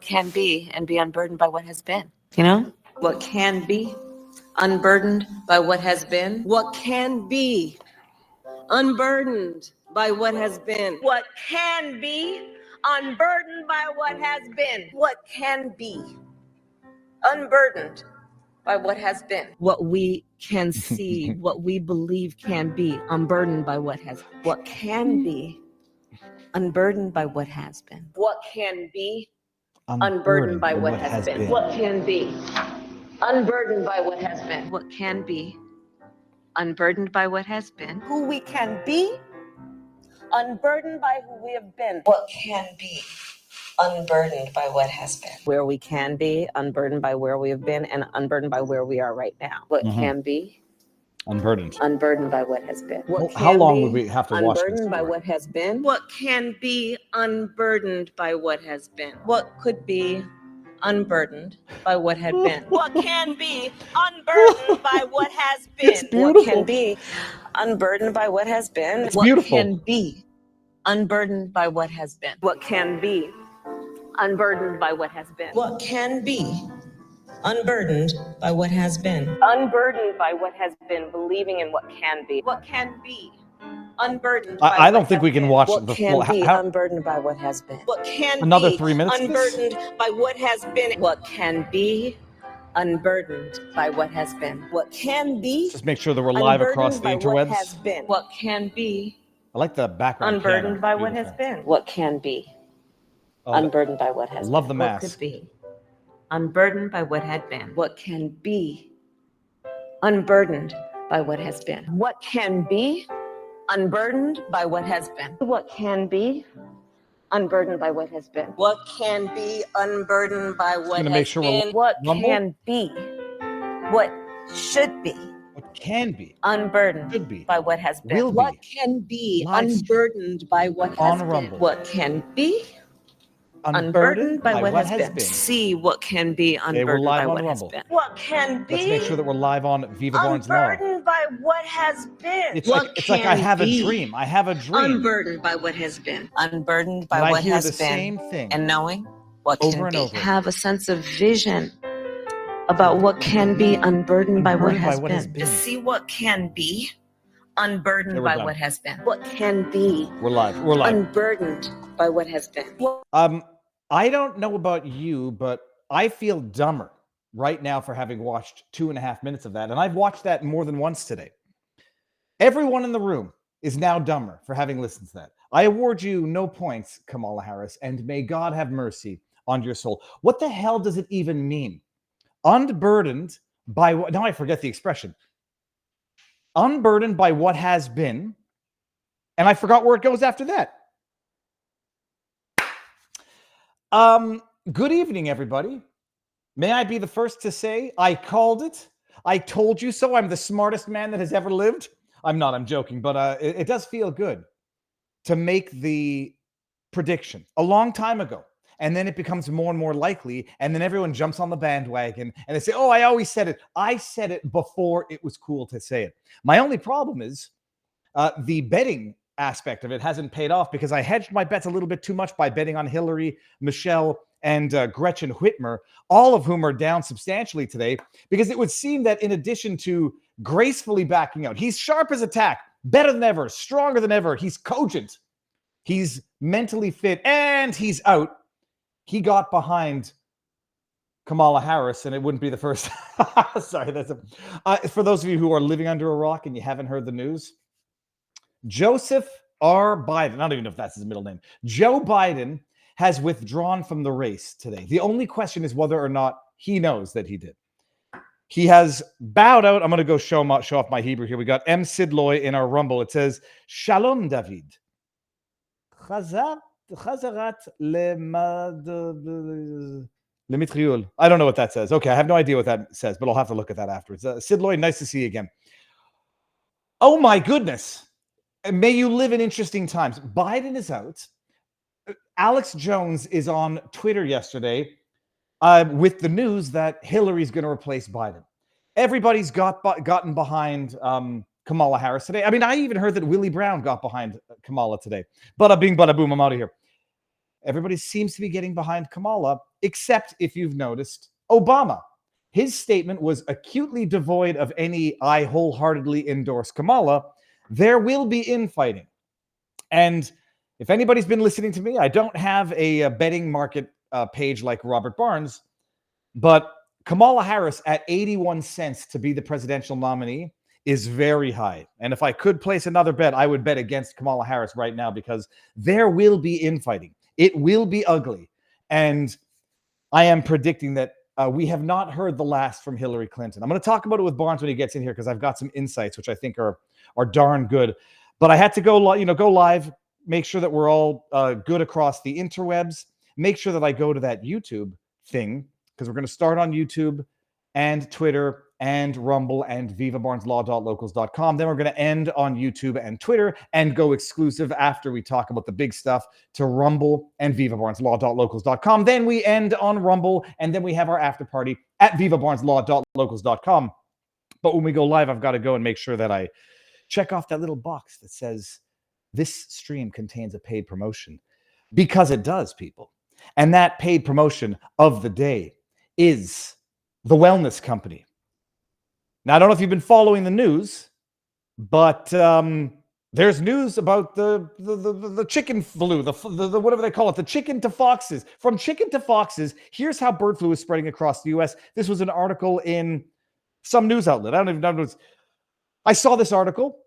can be and be unburdened by what has been. You know? What can be unburdened by what has been. What can be unburdened by what has been. What can be unburdened by what has been. What can be unburdened by what has been. What we can see, what we believe can be unburdened by what has been. What can be unburdened by what has been. What can be unburdened by what has been. What can be unburdened by what has been. What can be unburdened by what has been. Who we can be unburdened by who we have been. What can be unburdened by what has been. Where we can be unburdened by where we have been and unburdened by where we are right now. What can be unburdened by what has been. What how long would we have to watch this unburdened by what has been. What can be unburdened by what has been. What could be unburdened by what had been. What can be unburdened by what has been. It's beautiful. What can be unburdened by what has been. It's what beautiful. Can be unburdened by what has been. What can be unburdened by what has been. What can be unburdened by what has been. Unburdened by what has been, believing in what can be. What can be unburdened by I don't think we can watch what the can full be unburdened by what has been. What can another be 3 minutes unburdened by what has been. What can be unburdened by what has been. What can be just make sure that we're live across the interwebs. What has been. What can be I like the background unburdened piano. by what has been. What can be unburdened by what has been. Love the mask. What could be unburdened by what had been. What can be unburdened by what has been. What can be unburdened by what has been. What can be unburdened by what has been. What can be unburdened by what has been. What can be what should be. What can be unburdened should be by what has been. will be. What can be unburdened by what has been. Rumble. What can be unburdened by what has been. See what can be unburdened by what has been. What can be. Let's make sure that we're live on Viva Barnes Law. Unburdened by what has been. It's like I have a dream. I have a dream. Unburdened by what has been. Unburdened by what has been. Same thing. And knowing what can over and be. over. Have a sense of vision about what can be unburdened by what has been. To see what can be unburdened by what has been. What can be. We're live. We're live. Unburdened by what has been. I don't know about you, but I feel dumber right now for having watched 2.5 minutes of that. And I've watched that more than once today. Everyone in the room is now dumber for having listened to that. I award you no points, Kamala Harris, and may God have mercy on your soul. What the hell does it even mean? Unburdened by what? Now I forget the expression. Unburdened by what has been. And I forgot where it goes after that. Good evening, everybody. May I be the first to say I called it. I told you so. I'm the smartest man that has ever lived. I'm not. I'm joking. But it does feel good to make the prediction a long time ago. And then it becomes more and more likely. And then everyone jumps on the bandwagon and they say, oh, I always said it. I said it before it was cool to say it. My only problem is the betting aspect of it hasn't paid off because I hedged my bets a little bit too much by betting on Hillary, Michelle, and Gretchen Whitmer, all of whom are down substantially today, because it would seem that in addition to gracefully backing out, he's sharp as a tack, better than ever, stronger than ever, he's cogent, he's mentally fit, and he's out. He got behind Kamala Harris, and it wouldn't be the first. Sorry, for those of you who are living under a rock and you haven't heard the news, Joseph R. Biden, I don't even know if that's his middle name, Joe Biden has withdrawn from the race today. The only question is whether or not he knows that he did. He has bowed out. I'm going to go show off my Hebrew here. We got M. Sidloy in our Rumble. It says, Shalom, David. Chazarat lemitriul. I don't know what that says. Okay, I have no idea what that says, but I'll have to look at that afterwards. Sidloy, nice to see you again. Oh my goodness. May you live in interesting times. Biden is out. Alex Jones is on Twitter yesterday with the news that Hillary's going to replace Biden. Everybody's gotten behind Kamala Harris today. I mean, I even heard that Willie Brown got behind Kamala today. Bada bing, bada boom, I'm out of here. Everybody seems to be getting behind Kamala. except if you've noticed Obama. His statement was acutely devoid of any "I wholeheartedly endorse Kamala." There will be infighting. And if anybody's been listening to me, I don't have a betting market page like Robert Barnes, but Kamala Harris at 81 cents to be the presidential nominee is very high. And if I could place another bet, I would bet against Kamala Harris right now, because there will be infighting. It will be ugly. And I am predicting that we have not heard the last from Hillary Clinton. I'm going to talk about it with Barnes when he gets in here, because I've got some insights which I think are darn good. But I had to go live, make sure that we're all good across the interwebs, make sure that I go to that YouTube thing, because we're going to start on YouTube and Twitter and Rumble and vivabarneslaw.locals.com. Then we're going to end on YouTube and Twitter and go exclusive after we talk about the big stuff to Rumble and vivabarneslaw.locals.com. Then we end on Rumble, and then we have our after party at vivabarneslaw.locals.com. But when we go live, I've got to go and make sure that I check off that little box that says this stream contains a paid promotion, because it does, people. And that paid promotion of the day is the wellness company. Now, I don't know if you've been following the news, but there's news about the chicken flu, the whatever they call it, the chicken to foxes. From chicken to foxes, here's how bird flu is spreading across the U.S. This was an article in some news outlet. I don't even know. I saw this article.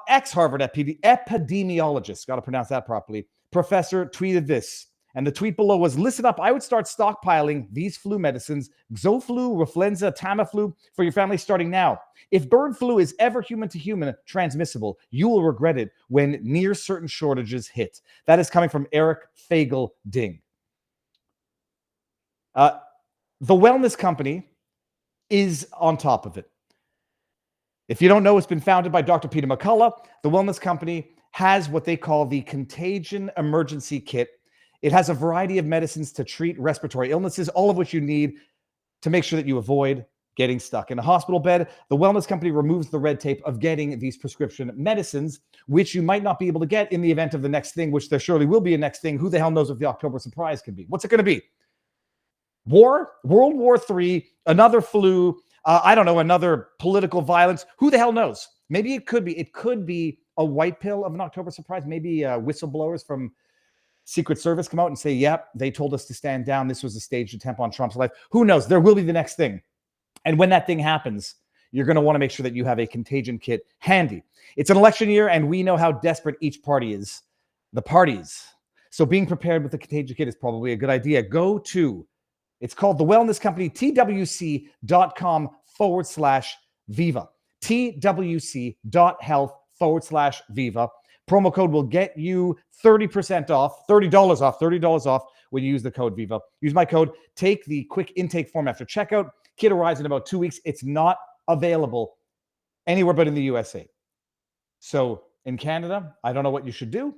Ex-Harvard epidemiologist, got to pronounce that properly, professor tweeted this. And the tweet below was, listen up, I would start stockpiling these flu medicines, Xoflu, Refluenza, Tamiflu, for your family starting now. If bird flu is ever human-to-human transmissible, you will regret it when near certain shortages hit. That is coming from Eric Fagel-Ding. The wellness company is on top of it. If you don't know, it's been founded by Dr. Peter McCullough. The wellness company has what they call the Contagion emergency kit. It has a variety of medicines to treat respiratory illnesses, all of which you need to make sure that you avoid getting stuck in a hospital bed. The wellness company removes the red tape of getting these prescription medicines, which you might not be able to get in the event of the next thing, which there surely will be a next thing. Who the hell knows what the October surprise could be? What's it going to be? War? World War III? Another flu? I don't know, another political violence? Who the hell knows? Maybe it could be. It could be a white pill of an October surprise. Maybe whistleblowers from Secret Service come out and say, yep, they told us to stand down. This was a staged attempt on Trump's life. Who knows? There will be the next thing. And when that thing happens, you're going to want to make sure that you have a contagion kit handy. It's an election year, and we know how desperate each party is. The parties. So being prepared with the contagion kit is probably a good idea. Go to, it's called the Wellness Company, twc.com/Viva. twc.health/Viva. Promo code will get you 30% off, $30 off when you use the code Viva. Use my code. Take the quick intake form after checkout. Kit arrives in about 2 weeks. It's not available anywhere but in the USA. So in Canada, I don't know what you should do.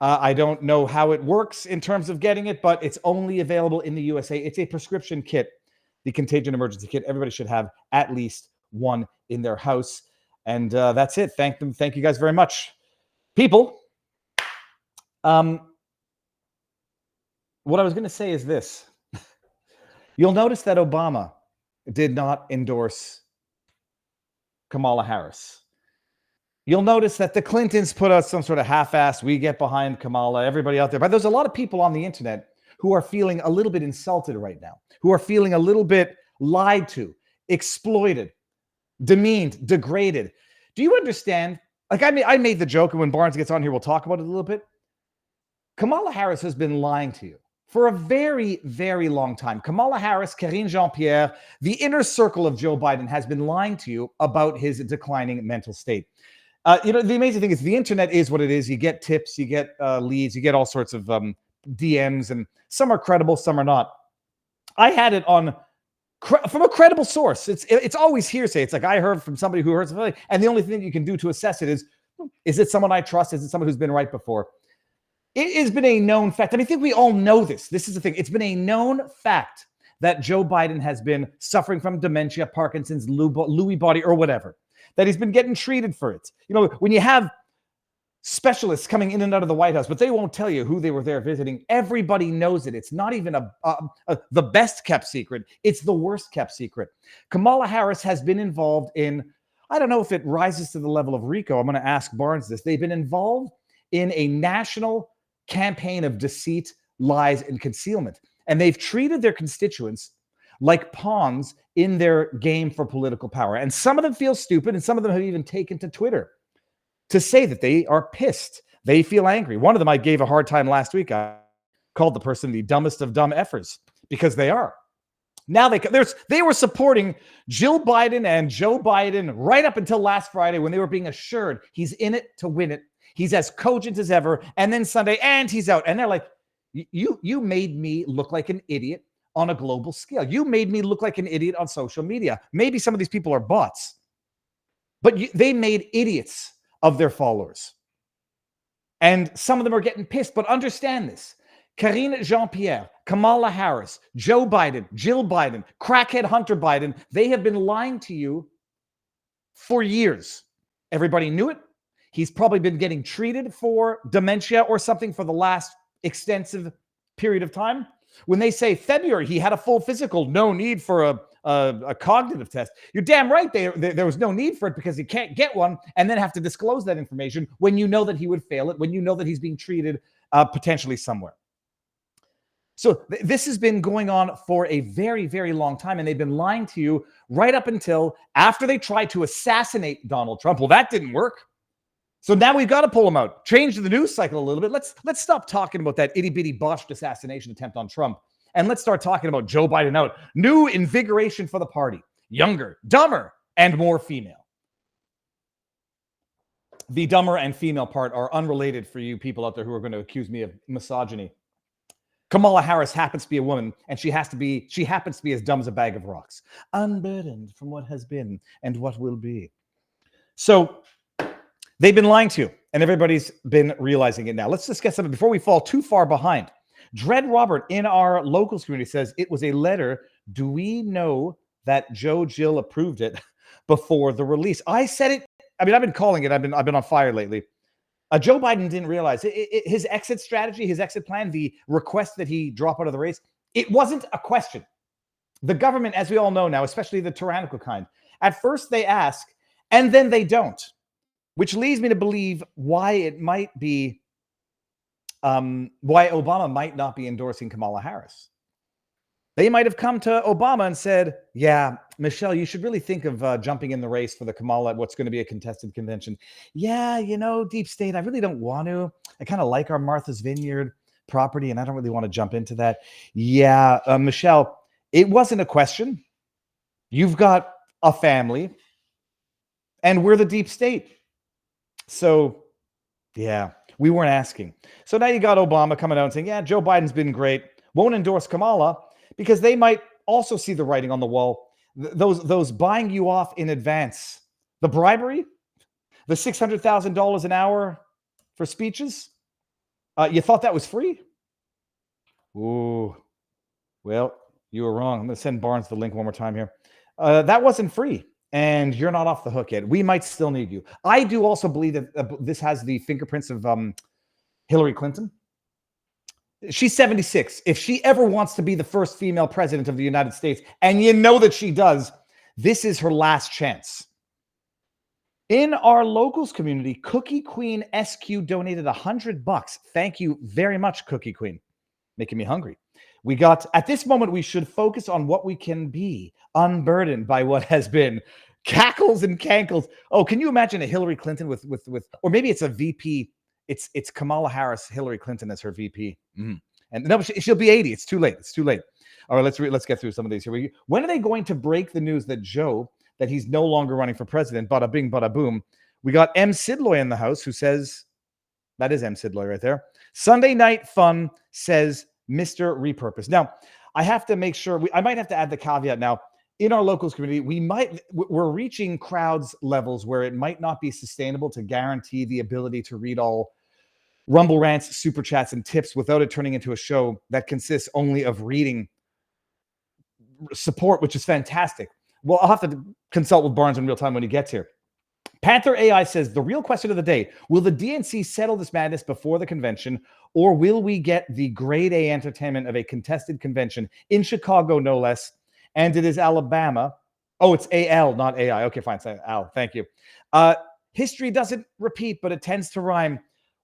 I don't know how it works in terms of getting it, but it's only available in the USA. It's a prescription kit, the Contagion Emergency Kit. Everybody should have at least one in their house. And that's it. Thank you guys very much. People, what I was going to say is this. You'll notice that Obama did not endorse Kamala Harris. You'll notice that the Clintons put out some sort of half-assed, we get behind Kamala, everybody out there. But there's a lot of people on the internet who are feeling a little bit insulted right now, who are feeling a little bit lied to, exploited, demeaned, degraded. Do you understand? Like I made the joke, and when Barnes gets on here, we'll talk about it a little bit. Kamala Harris has been lying to you for a very, very long time. Kamala Harris, Karine Jean-Pierre, the inner circle of Joe Biden has been lying to you about his declining mental state. The amazing thing is the internet is what it is. You get tips, you get leads, you get all sorts of DMs, and some are credible, some are not. I had it on from a credible source. It's always hearsay. It's like I heard from somebody who heard something, and the only thing you can do to assess it is it someone I trust? Is it someone who's been right before? It has been a known fact. I think we all know this. This is the thing. It's been a known fact that Joe Biden has been suffering from dementia, Parkinson's, Lewy body, or whatever. That he's been getting treated for it. When you have specialists coming in and out of the White House, but they won't tell you who they were there visiting. Everybody knows it. It's not even the best kept secret. It's the worst kept secret. Kamala Harris has been involved in, I don't know if it rises to the level of RICO. I'm going to ask Barnes this. They've been involved in a national campaign of deceit, lies, and concealment. And they've treated their constituents like pawns in their game for political power. And some of them feel stupid, and some of them have even taken to Twitter to say that they are pissed. They feel angry. One of them I gave a hard time last week. I called the person the dumbest of dumb effers, because they are. Now they were supporting Jill Biden and Joe Biden right up until last Friday, when they were being assured he's in it to win it. He's as cogent as ever. And then Sunday, and he's out. And they're like, you made me look like an idiot on a global scale. You made me look like an idiot on social media. Maybe some of these people are bots, but they made idiots of their followers. And some of them are getting pissed. But understand this. Karine Jean-Pierre, Kamala Harris, Joe Biden, Jill Biden, crackhead Hunter Biden, they have been lying to you for years. Everybody knew it. He's probably been getting treated for dementia or something for the last extensive period of time. When they say February, he had a full physical, no need for a cognitive test. You're damn right. There was no need for it, because he can't get one and then have to disclose that information when you know that he would fail it, when you know that he's being treated potentially somewhere. So this has been going on for a very, very long time, and they've been lying to you right up until after they tried to assassinate Donald Trump. Well, that didn't work. So now we've got to pull him out. Change the news cycle a little bit. Let's stop talking about that itty-bitty botched assassination attempt on Trump, and let's start talking about Joe Biden out. New invigoration for the party. Younger, dumber, and more female. The dumber and female part are unrelated for you people out there who are going to accuse me of misogyny. Kamala Harris happens to be a woman, and she happens to be as dumb as a bag of rocks. Unburdened from what has been and what will be. So they've been lying to you, and everybody's been realizing it now. Let's discuss something before we fall too far behind. Dread Robert in our locals community says, it was a letter. Do we know that Joe Jill approved it before the release? I said it. I mean, I've been calling it. I've been on fire lately. Joe Biden didn't realize his exit strategy, his exit plan, the request that he drop out of the race. It wasn't a question. The government, as we all know now, especially the tyrannical kind, at first they ask and then they don't, which leads me to believe why it might be, why Obama might not be endorsing Kamala Harris. They might have come to Obama and said, yeah, Michelle, you should really think of jumping in the race for the Kamala, what's going to be a contested convention. Yeah, deep state, I really don't want to. I kind of like our Martha's Vineyard property, and I don't really want to jump into that. Yeah, Michelle, it wasn't a question. You've got a family, and we're the deep state. So, yeah, we weren't asking. So now you got Obama coming out and saying, yeah, Joe Biden's been great. Won't endorse Kamala, because they might also see the writing on the wall. Those buying you off in advance, the bribery, the $600,000 an hour for speeches. You thought that was free? Ooh, well, you were wrong. I'm going to send Barnes the link one more time here. That wasn't free, and you're not off the hook yet. We might still need you. I do also believe that this has the fingerprints of Hillary Clinton. She's 76. If she ever wants to be the first female president of the United States, and you know that she does, this is her last chance. In our locals community, Cookie Queen SQ donated $100. Thank you very much, Cookie Queen. Making me hungry. We got, at this moment, we should focus on what we can be, unburdened by what has been. Cackles and cankles. Oh, can you imagine a Hillary Clinton with or maybe it's a VP. It's Kamala Harris, Hillary Clinton as her VP. And no, she'll be 80. It's too late. It's too late. All right, let's get through some of these here. When are they going to break the news that he's no longer running for president? Bada bing, bada boom. We got M. Sidloy in the house who says, that is M. Sidloy right there. Sunday Night Fun says Mr. Repurpose. Now, I have to make sure, I might have to add the caveat now. In our locals community, we're reaching crowds levels where it might not be sustainable to guarantee the ability to read all Rumble rants, super chats, and tips without it turning into a show that consists only of reading support, which is fantastic. Well, I'll have to consult with Barnes in real time when he gets here. Panther AI says, the real question of the day, will the DNC settle this madness before the convention, or will we get the grade A entertainment of a contested convention in Chicago, no less? And it is Alabama. Oh, it's AL, not AI. Okay, fine. It's Al. Thank you. History doesn't repeat, but it tends to rhyme.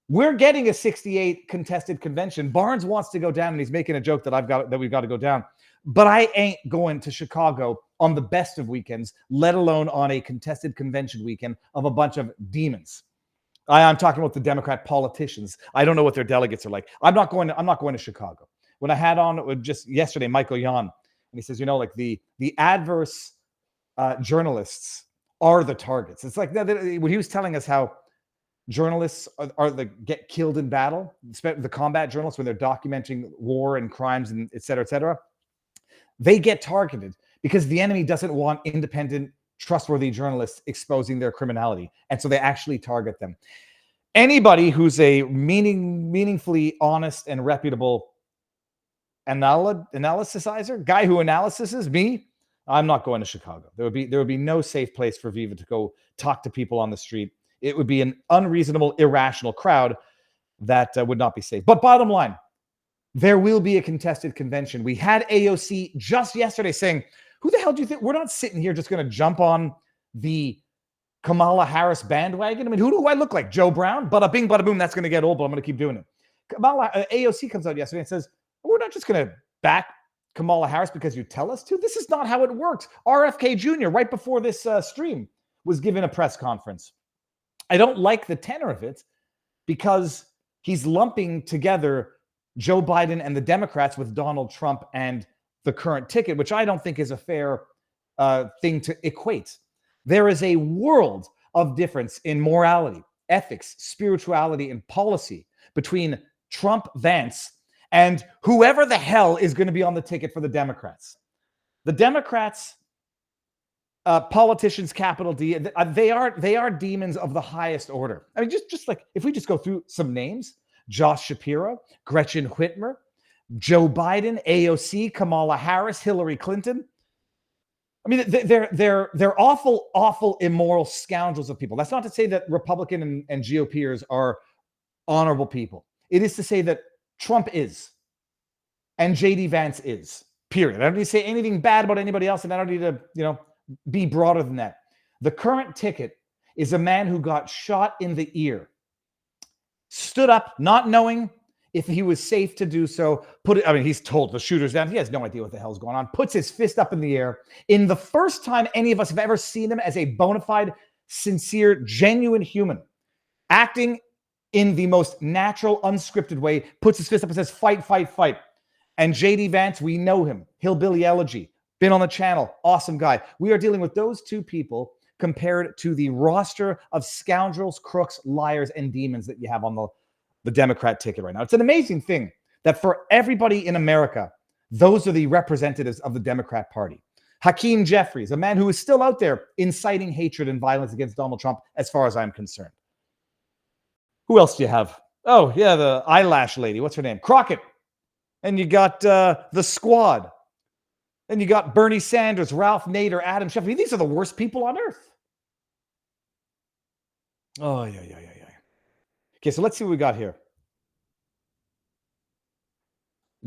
We're getting a 68 contested convention. Barnes wants to go down, and he's making a joke that we've got to go down. But I ain't going to Chicago on the best of weekends, let alone on a contested convention weekend of a bunch of demons. I'm talking about the Democrat politicians. I don't know what their delegates are like. I'm not going to Chicago. When I had on just yesterday, Michael Yon, and he says, like the adverse journalists are the targets. It's like when he was telling us how journalists get killed in battle, the combat journalists, when they're documenting war and crimes and et cetera, they get targeted because the enemy doesn't want independent, trustworthy journalists exposing their criminality. And so they actually target them. Anybody who's a meaningfully honest and reputable analysizer, guy who analyses me, I'm not going to Chicago. There would be no safe place for Viva to go talk to people on the street. It would be an unreasonable, irrational crowd that would not be safe. But bottom line, there will be a contested convention. We had AOC just yesterday saying, who the hell do you think? We're not sitting here just going to jump on the Kamala Harris bandwagon. I mean, who do I look like? Joe Brown? Bada bing, bada boom. That's going to get old, but I'm going to keep doing it. AOC comes out yesterday and says, we're not just going to back Kamala Harris because you tell us to. This is not how it works. RFK Jr., right before this stream, was given a press conference. I don't like the tenor of it because he's lumping together Joe Biden and the Democrats with Donald Trump and the current ticket, which I don't think is a fair thing to equate. There is a world of difference in morality, ethics, spirituality, and policy between Trump, Vance, and whoever the hell is going to be on the ticket for the Democrats. The Democrats, politicians, capital D, they are demons of the highest order. I mean, just like if we just go through some names: Josh Shapiro, Gretchen Whitmer, Joe Biden, AOC, Kamala Harris, Hillary Clinton. I mean, they're awful, awful, immoral scoundrels of people. That's not to say that Republican and GOPers are honorable people. It is to say that Trump is, and JD Vance is. Period. I don't need to say anything bad about anybody else, and I don't need to, be broader than that. The current ticket is a man who got shot in the ear, stood up, not knowing if he was safe to do so. He's told the shooters down. He has no idea what the hell's going on. Puts his fist up in the air. In the first time any of us have ever seen him as a bona fide, sincere, genuine human, acting in the most natural, unscripted way, puts his fist up and says, fight, fight, fight. And JD Vance, we know him. Hillbilly Elegy. Been on the channel. Awesome guy. We are dealing with those two people compared to the roster of scoundrels, crooks, liars, and demons that you have on the Democrat ticket right now. It's an amazing thing that for everybody in America, those are the representatives of the Democrat Party. Hakeem Jeffries, a man who is still out there inciting hatred and violence against Donald Trump, as far as I'm concerned. Who else do you have? Oh, yeah, the eyelash lady. What's her name? Crockett. And you got the squad. And you got Bernie Sanders, Ralph Nader, Adam Schiff. I mean, these are the worst people on earth. Oh, yeah. Okay, so let's see what we got here.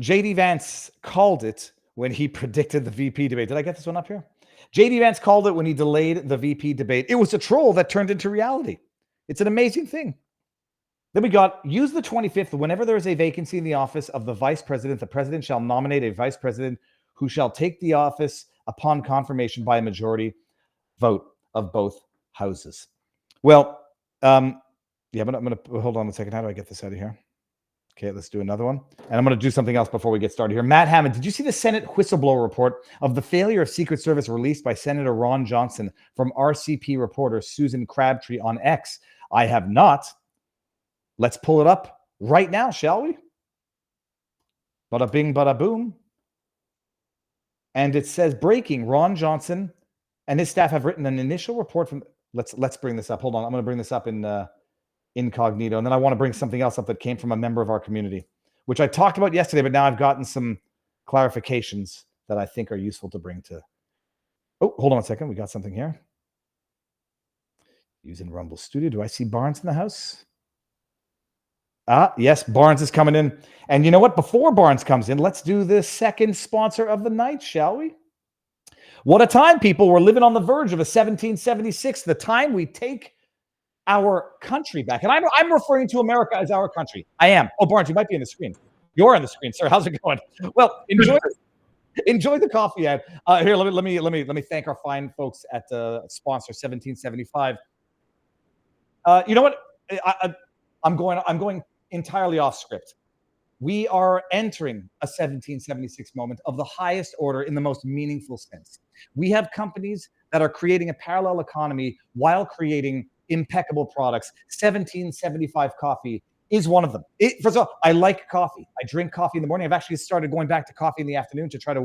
JD Vance called it when he predicted the VP debate. Did I get this one up here? JD Vance called it when he delayed the VP debate. It was a troll that turned into reality. It's an amazing thing. Then we got, use the 25th. Whenever there is a vacancy in the office of the vice president, the president shall nominate a vice president who shall take the office upon confirmation by a majority vote of both houses. Well, but I'm going to hold on a second. How do I get this out of here? Okay, let's do another one. And I'm going to do something else before we get started here. Matt Hammond, did you see the Senate whistleblower report of the failure of Secret Service released by Senator Ron Johnson from RCP reporter Susan Crabtree on X? I have not. Let's pull it up right now, shall we? Bada bing, bada boom. And it says, breaking, Ron Johnson and his staff have written an initial report from... Let's bring this up. Hold on. I'm going to bring this up in incognito. And then I want to bring something else up that came from a member of our community, which I talked about yesterday, but now I've gotten some clarifications that I think are useful to bring to... Oh, hold on a second. We got something here. Using Rumble Studio. Do I see Barnes in the house? Yes, Barnes is coming in. And you know what? Before Barnes comes in, let's do the second sponsor of the night, shall we? What a time, people. We're living on the verge of a 1776, the time we take our country back. And I'm referring to America as our country. I am. Oh, Barnes, you might be on the screen. You're on the screen, sir. How's it going? Well, enjoy the coffee ad. Here, let me thank our fine folks at sponsor 1775. You know what? I'm going entirely off script. We are entering a 1776 moment of the highest order in the most meaningful sense. We have companies that are creating a parallel economy while creating impeccable products. 1775 coffee is one of them. First of all, I like coffee. I drink coffee in the morning. I've actually started going back to coffee in the afternoon to try to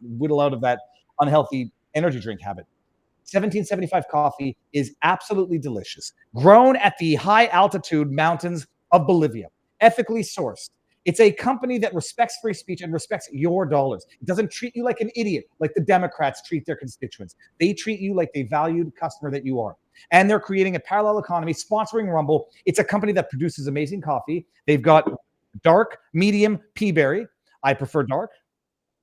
whittle out of that unhealthy energy drink habit. 1775 coffee is absolutely delicious. Grown at the high altitude mountains of Bolivia, ethically sourced. It's a company that respects free speech and respects your dollars. It doesn't treat you like an idiot, like the Democrats treat their constituents. They treat you like the valued customer that you are. And they're creating a parallel economy, sponsoring Rumble. It's a company that produces amazing coffee. They've got dark, medium, peaberry. I prefer dark.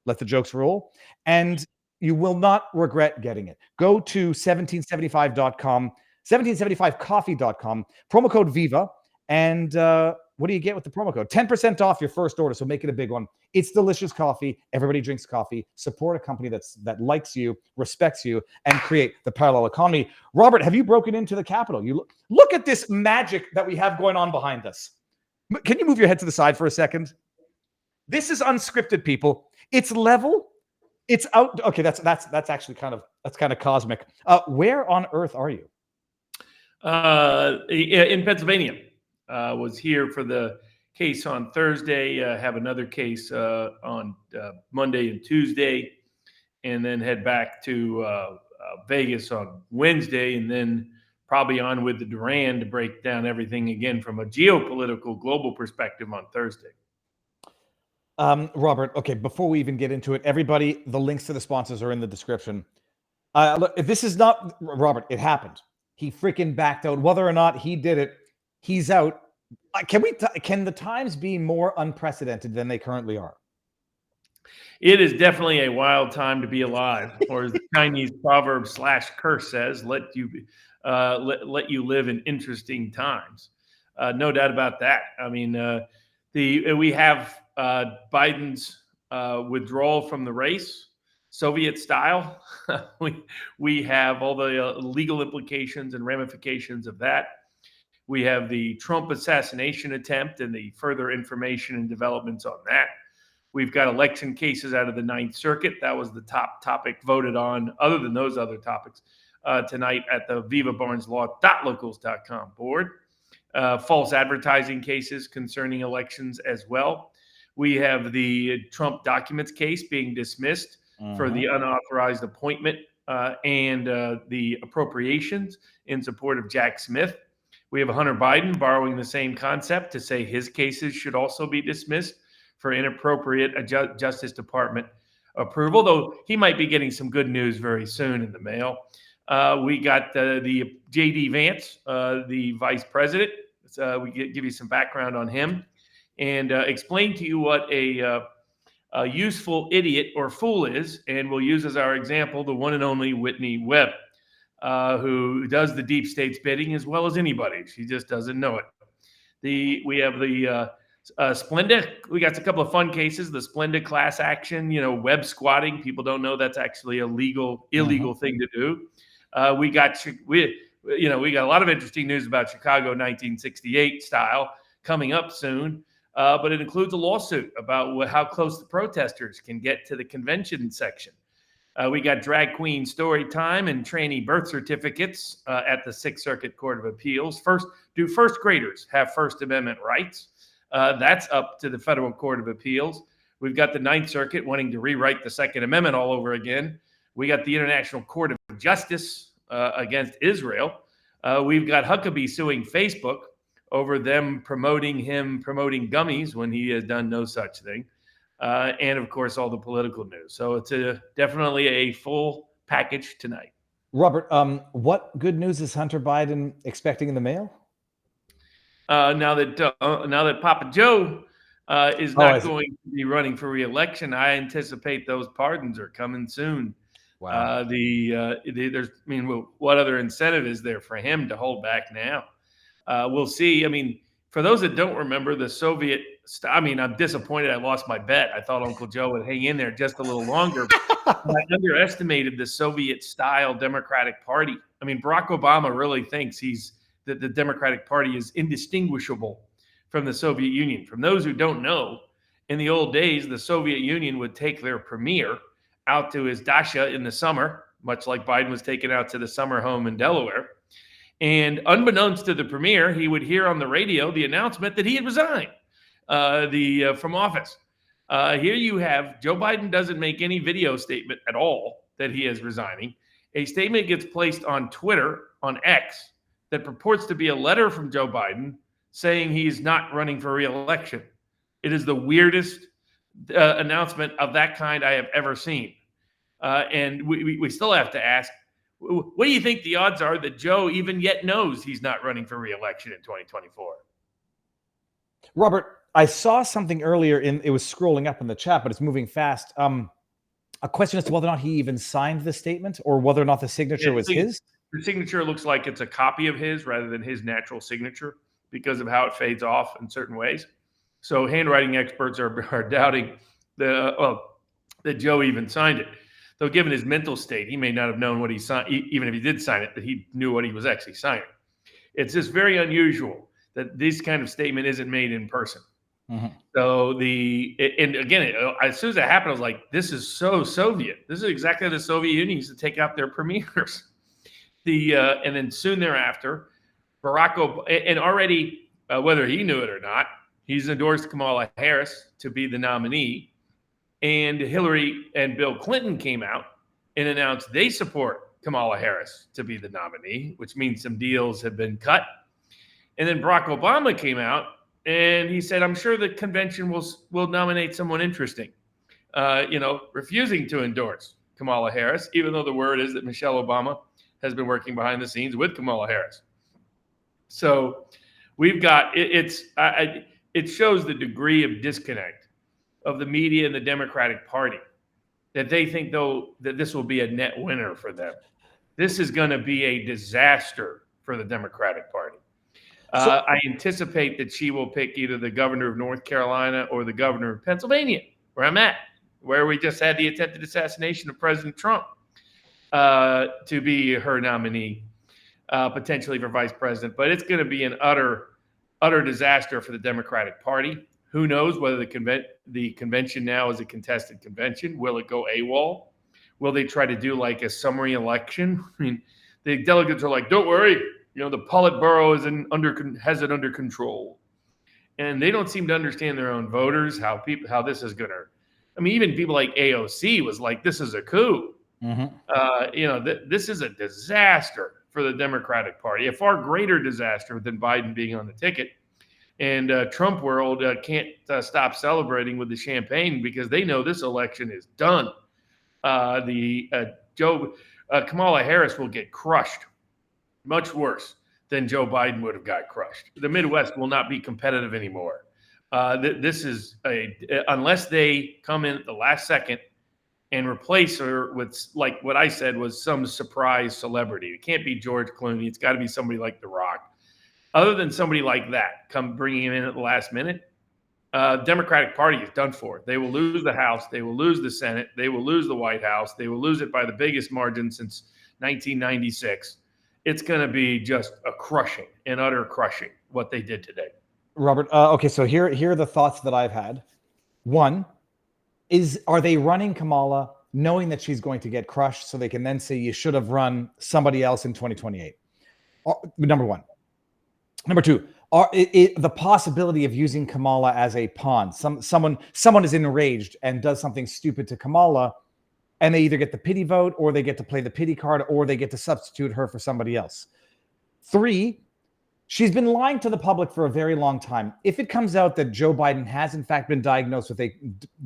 Let the jokes roll. And you will not regret getting it. Go to 1775.com, 1775coffee.com, promo code Viva, and what do you get with the promo code? 10% off your first order, so make it a big one. It's delicious coffee. Everybody drinks coffee. Support a company that likes you, respects you, and create the parallel economy. Robert, have you broken into the Capitol? You look at this magic that we have going on behind us. Can you move your head to the side for a second? This is unscripted, people. It's level. It's out. Okay, that's actually kind of cosmic. Where on earth are you? In Pennsylvania. Was here for the case on Thursday. Have another case on Monday and Tuesday, and then head back to Vegas on Wednesday, and then probably on with the Duran to break down everything again from a geopolitical global perspective on Thursday. Robert, okay, before we even get into it, everybody, the links to the sponsors are in the description. Look, if this is not Robert, it happened. He freaking backed out. Whether or not he did it, he's out. Can the times be more unprecedented than they currently are? It is definitely a wild time to be alive, or as the Chinese proverb / curse says, let you live in interesting times. No doubt about that. I mean, we have Biden's withdrawal from the race, Soviet style. we have all the legal implications and ramifications of that. We have the Trump assassination attempt and the further information and developments on that. We've got election cases out of the Ninth Circuit. That was the top topic voted on, other than those other topics, tonight at the vivabarneslaw.locals.com board. False advertising cases concerning elections as well. We have the Trump documents case being dismissed for the unauthorized appointment and the appropriations in support of Jack Smith. We have Hunter Biden borrowing the same concept to say his cases should also be dismissed for inappropriate Justice Department approval, though he might be getting some good news very soon in the mail. We got the J.D. Vance, the vice president. We give you some background on him and explain to you what a useful idiot or fool is, and we'll use as our example the one and only Whitney Webb, who does the deep state's bidding as well as anybody. She just doesn't know it. We have the Splenda. We got a couple of fun cases. The Splenda class action, web squatting. People don't know that's actually a illegal thing to do. We got a lot of interesting news about Chicago 1968 style coming up soon. But it includes a lawsuit about how close the protesters can get to the convention section. We got drag queen story time and trainee birth certificates at the Sixth Circuit Court of Appeals. Do first graders have First Amendment rights? That's up to the Federal Court of Appeals. We've got the Ninth Circuit wanting to rewrite the Second Amendment all over again. We got the International Court of Justice against Israel. We've got Huckabee suing Facebook over them promoting gummies when he has done no such thing. And, of course, all the political news. So it's definitely a full package tonight. Robert, what good news is Hunter Biden expecting in the mail? Now that Papa Joe is not going to be running for re-election, I anticipate those pardons are coming soon. Wow. What other incentive is there for him to hold back now? We'll see. I mean, for those that don't remember the Soviet, I'm disappointed I lost my bet. I thought Uncle Joe would hang in there just a little longer. I underestimated the Soviet-style Democratic Party. I mean, Barack Obama really thinks that the Democratic Party is indistinguishable from the Soviet Union. From those who don't know, in the old days, the Soviet Union would take their premier out to his dacha in the summer, much like Biden was taken out to the summer home in Delaware. And unbeknownst to the premier, he would hear on the radio the announcement that he had resigned from office. Here you have Joe Biden doesn't make any video statement at all that he is resigning. A statement gets placed on Twitter, on X, that purports to be a letter from Joe Biden saying he's not running for re-election. It is the weirdest announcement of that kind I have ever seen. And we still have to ask, what do you think the odds are that Joe even yet knows he's not running for re-election in 2024? Robert, I saw something earlier it was scrolling up in the chat, but it's moving fast. A question as to whether or not he even signed the statement or whether or not the signature was his. The signature looks like it's a copy of his rather than his natural signature because of how it fades off in certain ways. So handwriting experts are doubting that Joe even signed it. Though given his mental state, he may not have known what he signed, even if he did sign it, that he knew what he was actually signing. It's just very unusual that this kind of statement isn't made in person. Mm-hmm. So as soon as that happened, I was like, this is so Soviet. This is exactly how the Soviet Union used to take out their premiers. And then soon thereafter, Barack Obama, and already, whether he knew it or not, he's endorsed Kamala Harris to be the nominee. And Hillary and Bill Clinton came out and announced they support Kamala Harris to be the nominee, which means some deals have been cut. And then Barack Obama came out and he said, I'm sure the convention will nominate someone interesting, refusing to endorse Kamala Harris, even though the word is that Michelle Obama has been working behind the scenes with Kamala Harris. So we've got it shows the degree of disconnect of the media and the Democratic Party, that they think, though, that this will be a net winner for them. This is going to be a disaster for the Democratic Party. I anticipate that she will pick either the governor of North Carolina or the governor of Pennsylvania, where I'm at, where we just had the attempted assassination of President Trump, to be her nominee, potentially for vice president. But it's going to be an utter disaster for the Democratic Party. Who knows whether the convention now is a contested convention? Will it go AWOL? Will they try to do like a summary election? I mean, the delegates are like, don't worry, the Politburo has it under control. And they don't seem to understand their own voters, how this is going to, even people like AOC was like, this is a coup. Mm-hmm. This is a disaster for the Democratic Party, a far greater disaster than Biden being on the ticket. And Trump world can't stop celebrating with the champagne because they know this election is done. Kamala Harris will get crushed, much worse than Joe Biden would have got crushed. The Midwest will not be competitive anymore. This is unless they come in at the last second and replace her with, like what I said, was some surprise celebrity. It can't be George Clooney. It's got to be somebody like The Rock. Other than somebody like that, bringing him in at the last minute, Democratic Party is done for. They will lose the House. They will lose the Senate. They will lose the White House. They will lose it by the biggest margin since 1996. It's going to be just an utter crushing, what they did today. Robert, okay, so here are the thoughts that I've had. One, are they running Kamala knowing that she's going to get crushed so they can then say you should have run somebody else in 2028? Number one. Number two, the possibility of using Kamala as a pawn. Someone is enraged and does something stupid to Kamala, and they either get the pity vote or they get to play the pity card or they get to substitute her for somebody else. Three, She's been lying to the public for a very long time. If it comes out that Joe Biden has in fact been diagnosed with a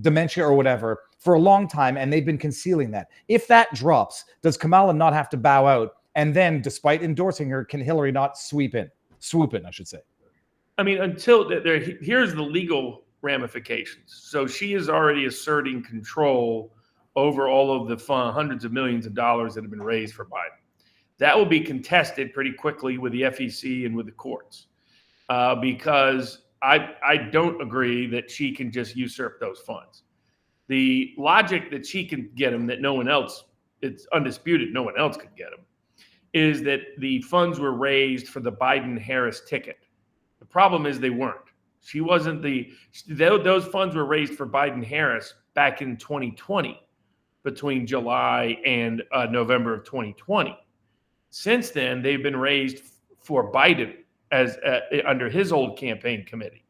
dementia or whatever for a long time, and they've been concealing that, if that drops, does Kamala not have to bow out? And then, despite endorsing her, can Hillary not swoop in, I should say? I mean, until here's the legal ramifications. So she is already asserting control over all of the hundreds of millions of dollars that have been raised for Biden. That will be contested pretty quickly with the FEC and with the courts, because I don't agree that she can just usurp those funds. The logic that she can get them that no one else, it's undisputed, no one else could get them, is that the funds were raised for the Biden-Harris ticket. The problem is they weren't. She wasn't those funds were raised for Biden-Harris back in 2020, between July and November of 2020. Since then, they've been raised for Biden as under his old campaign committee.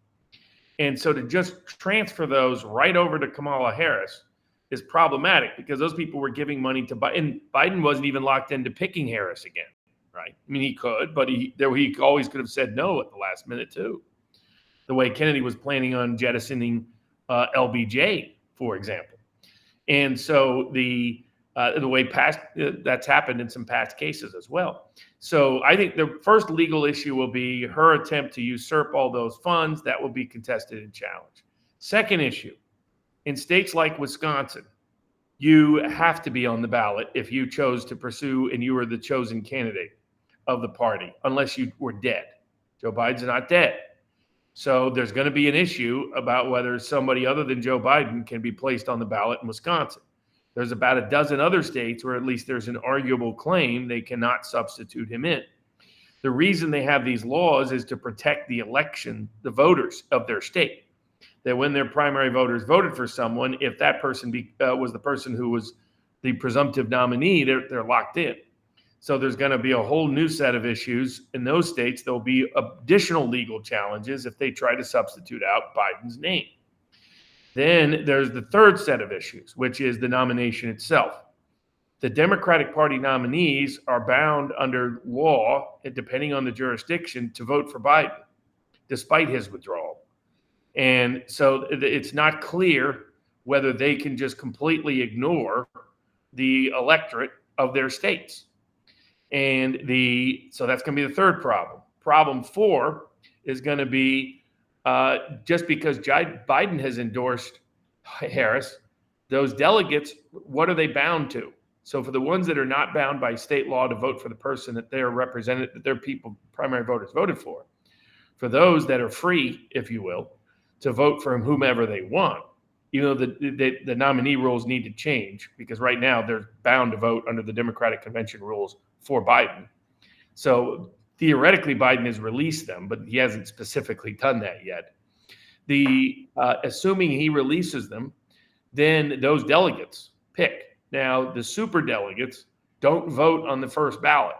And so to just transfer those right over to Kamala Harris is problematic, because those people were giving money to Biden. Biden wasn't even locked into picking Harris again, right? I mean, he could, but he always could have said no at the last minute too. The way Kennedy was planning on jettisoning LBJ, for example. And so the way that's happened in some past cases as well. So I think the first legal issue will be her attempt to usurp all those funds. That will be contested and challenged. Second issue, in states like Wisconsin, you have to be on the ballot if you chose to pursue and you were the chosen candidate of the party, unless you were dead. Joe Biden's not dead. So there's going to be an issue about whether somebody other than Joe Biden can be placed on the ballot in Wisconsin. There's about a dozen other states where at least there's an arguable claim they cannot substitute him in. The reason they have these laws is to protect the voters of their state. That when their primary voters voted for someone, if that person was the person who was the presumptive nominee, they're locked in. So there's going to be a whole new set of issues in those states. There'll be additional legal challenges if they try to substitute out Biden's name. Then there's the third set of issues, which is the nomination itself. The Democratic Party nominees are bound under law, depending on the jurisdiction, to vote for Biden, despite his withdrawal. And so it's not clear whether they can just completely ignore the electorate of their states. And so that's going to be the third problem. Problem 4 is going to be just because Biden has endorsed Harris, those delegates, what are they bound to? So for the ones that are not bound by state law to vote for the person that they're represented, that their primary voters voted for those that are free, if you will, to vote for whomever they want, even though the nominee rules need to change, because right now they're bound to vote under the Democratic Convention rules for Biden. So theoretically, Biden has released them, but he hasn't specifically done that yet. Assuming he releases them, then those delegates pick. Now, the super delegates don't vote on the first ballot.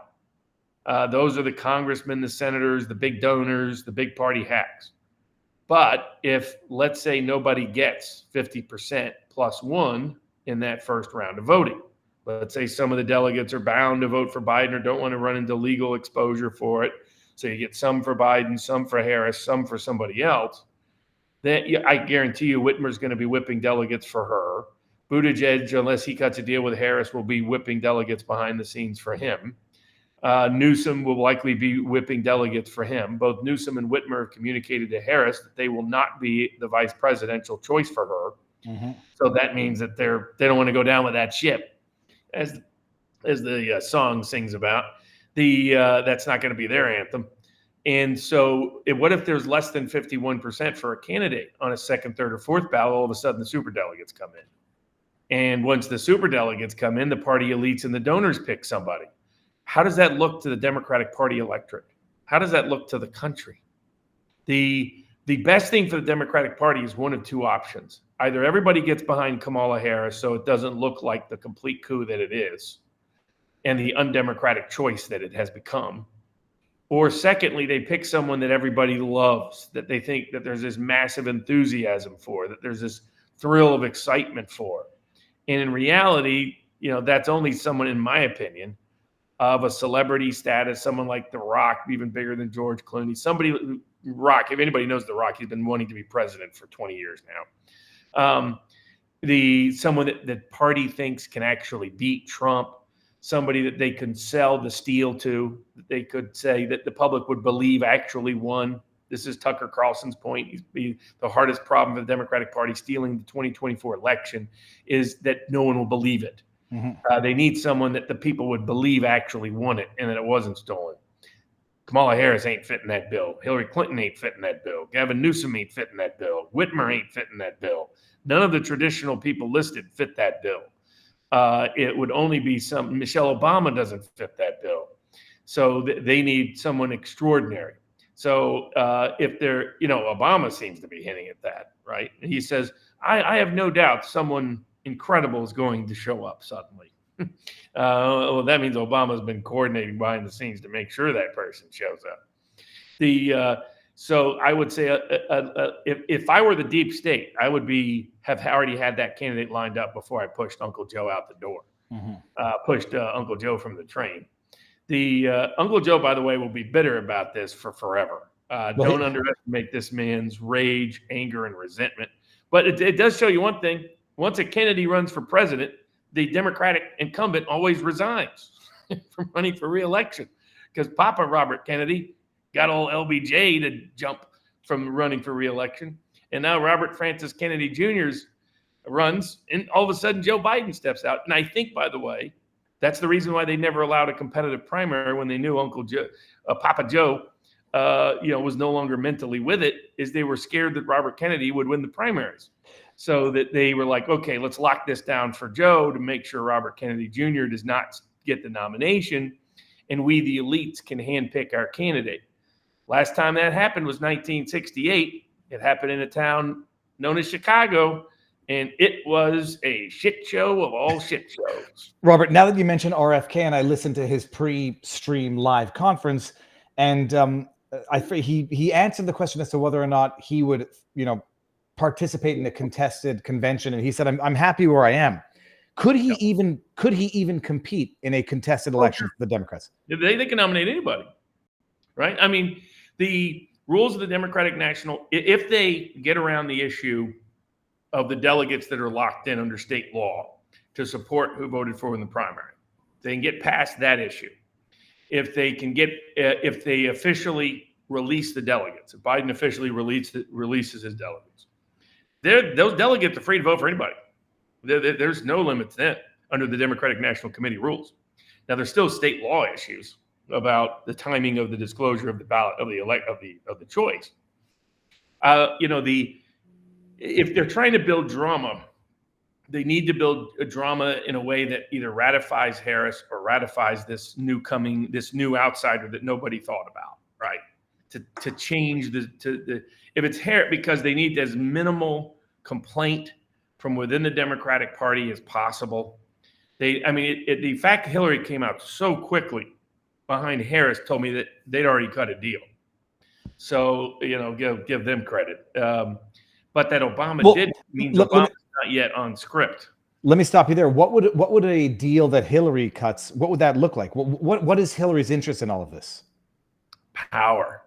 Those are the congressmen, the senators, the big donors, the big party hacks. But if, let's say, nobody gets 50% plus one in that first round of voting, let's say some of the delegates are bound to vote for Biden or don't want to run into legal exposure for it. So you get some for Biden, some for Harris, some for somebody else. Then I guarantee you Whitmer's going to be whipping delegates for her. Buttigieg, unless he cuts a deal with Harris, will be whipping delegates behind the scenes for him. Newsom will likely be whipping delegates for him. Both Newsom and Whitmer have communicated to Harris that they will not be the vice presidential choice for her. Mm-hmm. So that means that they don't want to go down with that ship, as the song sings about. That's not going to be their anthem. And so what if there's less than 51% for a candidate on a second, third, or fourth ballot? All of a sudden, the superdelegates come in. And once the superdelegates come in, the party elites and the donors pick somebody. How does that look to the Democratic Party electorate? How does that look to the country? The best thing for the Democratic Party is one of two options. Either everybody gets behind Kamala Harris so it doesn't look like the complete coup that it is and the undemocratic choice that it has become. Or secondly, they pick someone that everybody loves, that they think that there's this massive enthusiasm for, that there's this thrill of excitement for. And in reality, that's only someone, in my opinion, of a celebrity status, someone like The Rock, even bigger than George Clooney, Rock, if anybody knows The Rock, he's been wanting to be president for 20 years now. Someone that the party thinks can actually beat Trump, somebody that they can sell the steal to, that they could say that the public would believe actually won. This is Tucker Carlson's point. The hardest problem for the Democratic Party stealing the 2024 election is that no one will believe it. Mm-hmm. They need someone that the people would believe actually won it and that it wasn't stolen. Kamala Harris ain't fitting that bill. Hillary Clinton ain't fitting that bill. Gavin Newsom ain't fitting that bill. Whitmer ain't fitting that bill. None of the traditional people listed fit that bill. It would only be Michelle Obama doesn't fit that bill. So they need someone extraordinary. So if they're, Obama seems to be hinting at that, right? He says, I have no doubt someone incredible is going to show up suddenly. Well, that means Obama's been coordinating behind the scenes to make sure that person shows up. So I would say if I were the deep state, I would have already had that candidate lined up before I pushed Uncle Joe out the door, pushed Uncle Joe from the train. Uncle Joe, by the way, will be bitter about this for forever. Don't underestimate this man's rage, anger, and resentment. But it does show you one thing. Once a Kennedy runs for president, the Democratic incumbent always resigns from running for re-election because Papa Robert Kennedy got old LBJ to jump from running for re-election. And now Robert Francis Kennedy Jr.'s runs, and all of a sudden Joe Biden steps out. And I think, by the way, that's the reason why they never allowed a competitive primary when they knew Uncle Joe, Papa Joe, was no longer mentally with it, is they were scared that Robert Kennedy would win the primaries. So that they were like, okay, let's lock this down for Joe to make sure Robert Kennedy Jr. does not get the nomination, and we, the elites, can handpick our candidate. Last time that happened was 1968. It happened in a town known as Chicago, and it was a shit show of all shit shows. Robert, now that you mentioned RFK, and I listened to his pre-stream live conference, and he answered the question as to whether or not he would, participate in a contested convention, and he said, "I'm happy where I am." Could he even compete in a contested election for the Democrats? They can nominate anybody, right? I mean, the rules of the Democratic National, if they get around the issue of the delegates that are locked in under state law to support who voted for in the primary, they can get past that issue. If they officially release the delegates, if Biden officially releases his delegates, those delegates are free to vote for anybody. There's no limit to that under the Democratic National Committee rules. Now, there's still state law issues about the timing of the disclosure of the ballot of the choice. If they're trying to build drama, they need to build a drama in a way that either ratifies Harris or ratifies this new outsider that nobody thought about, right? To change if it's Harris, because they need as minimal complaint from within the Democratic Party as possible. The fact that Hillary came out so quickly behind Harris told me that they'd already cut a deal. So, give them credit. But that Obama did means Obama's not yet on script. Let me stop you there. What would a deal that Hillary cuts, what would that look like? What is Hillary's interest in all of this? Power.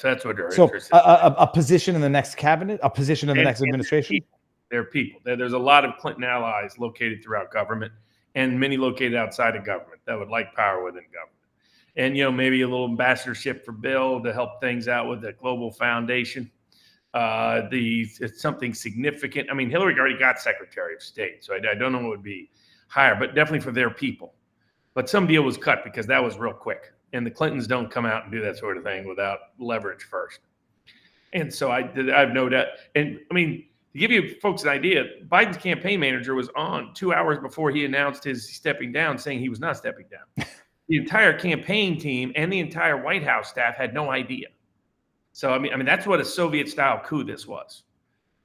That's what they're interested in. A position in the next cabinet, a position in the next administration? They're people. There's a lot of Clinton allies located throughout government and many located outside of government that would like power within government. And, maybe a little ambassadorship for Bill to help things out with the Global Foundation. It's something significant. I mean, Hillary already got Secretary of State, so I don't know what would be higher, but definitely for their people. But some deal was cut because that was real quick. And the Clintons don't come out and do that sort of thing without leverage first. And so I've no doubt. And I mean, to give you folks an idea, Biden's campaign manager was on 2 hours before he announced his stepping down, saying he was not stepping down. The entire campaign team and the entire White House staff had no idea. So, I mean, that's what a Soviet-style coup this was.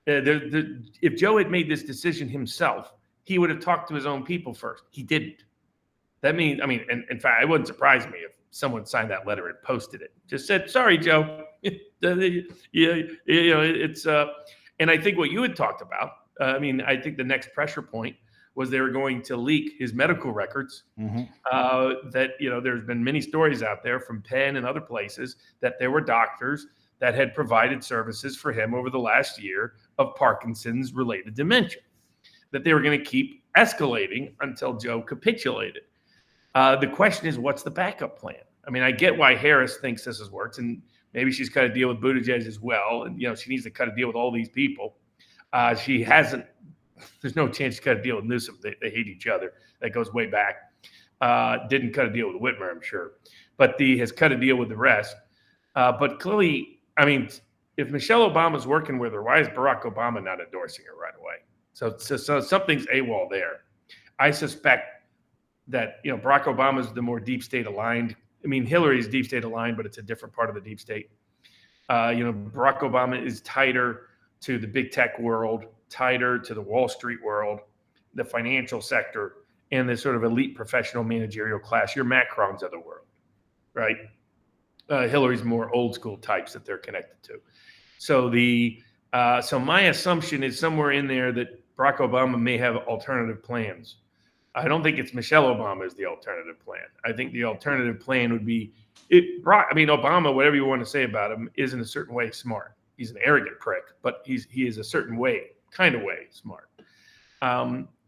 If Joe had made this decision himself, he would have talked to his own people first. He didn't. That means, in fact, it wouldn't surprise me if someone signed that letter and posted it. Just said, "Sorry, Joe." It's and I think what you had talked about. I think the next pressure point was they were going to leak his medical records. Mm-hmm. That, there's been many stories out there from Penn and other places that there were doctors that had provided services for him over the last year of Parkinson's related dementia, that they were going to keep escalating until Joe capitulated. The question is, what's the backup plan? I mean, I get why Harris thinks this works, and maybe she's cut a deal with Buttigieg as well. And, she needs to cut a deal with all these people. She hasn't. There's no chance to cut a deal with Newsom. They hate each other. That goes way back. Didn't cut a deal with Whitmer, I'm sure. But has cut a deal with the rest. But clearly, I mean, if Michelle Obama's working with her, why is Barack Obama not endorsing her right away? So something's AWOL there. I suspect that, Barack Obama's the more deep state aligned. I mean, Hillary's deep state aligned, but it's a different part of the deep state. Barack Obama is tighter to the big tech world, tighter to the Wall Street world, the financial sector, and the sort of elite professional managerial class, your Macrons of the world, right? Hillary's more old school types that they're connected to. So so my assumption is somewhere in there that Barack Obama may have alternative plans. I don't think it's Michelle Obama is the alternative plan. I think the alternative plan would be, Obama, whatever you want to say about him, is in a certain way smart. He's an arrogant prick, but he is a certain kind of way smart.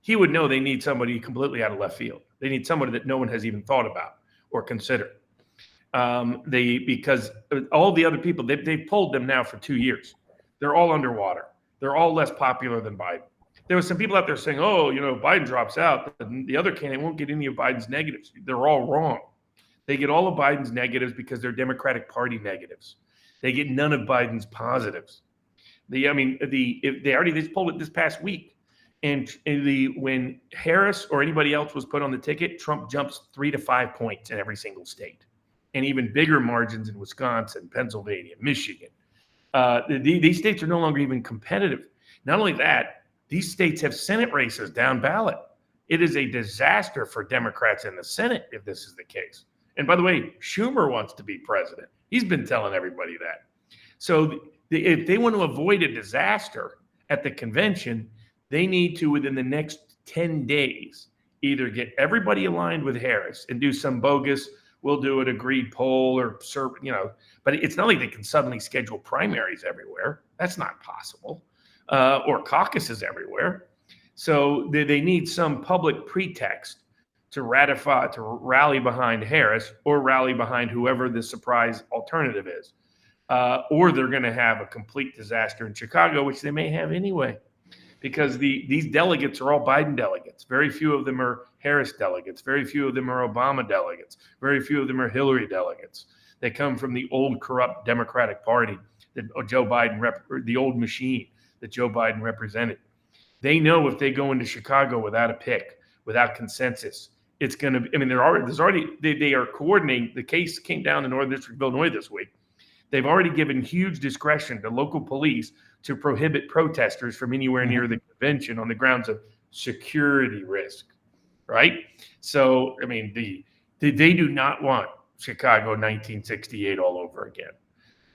He would know they need somebody completely out of left field. They need somebody that no one has even thought about or considered. Because all the other people, they've polled them now for 2 years. They're all underwater. They're all less popular than Biden. There were some people out there saying, Biden drops out, and the other candidate won't get any of Biden's negatives. They're all wrong. They get all of Biden's negatives because they're Democratic Party negatives. They get none of Biden's positives. They polled it this past week, and when Harris or anybody else was put on the ticket, Trump jumps 3 to 5 points in every single state, and even bigger margins in Wisconsin, Pennsylvania, Michigan. These states are no longer even competitive. Not only that, these states have Senate races down ballot. It is a disaster for Democrats in the Senate if this is the case. And by the way, Schumer wants to be president. He's been telling everybody that. So if they want to avoid a disaster at the convention, they need to, within the next 10 days, either get everybody aligned with Harris and do some bogus, we'll do an agreed poll or serve, but it's not like they can suddenly schedule primaries everywhere. That's not possible. Or caucuses everywhere. So they need some public pretext to rally behind Harris or rally behind whoever the surprise alternative is. Or they're going to have a complete disaster in Chicago, which they may have anyway, because these delegates are all Biden delegates. Very few of them are Harris delegates. Very few of them are Obama delegates. Very few of them are Hillary delegates. They come from the old corrupt Democratic Party that Joe Biden the old machine that Joe Biden represented. They know if they go into Chicago without a pick, without consensus, it's going to be, they are coordinating. The case came down in the Northern District of Illinois this week. They've already given huge discretion to local police to prohibit protesters from anywhere near the convention on the grounds of security risk, right? So, they do not want Chicago 1968 all over again.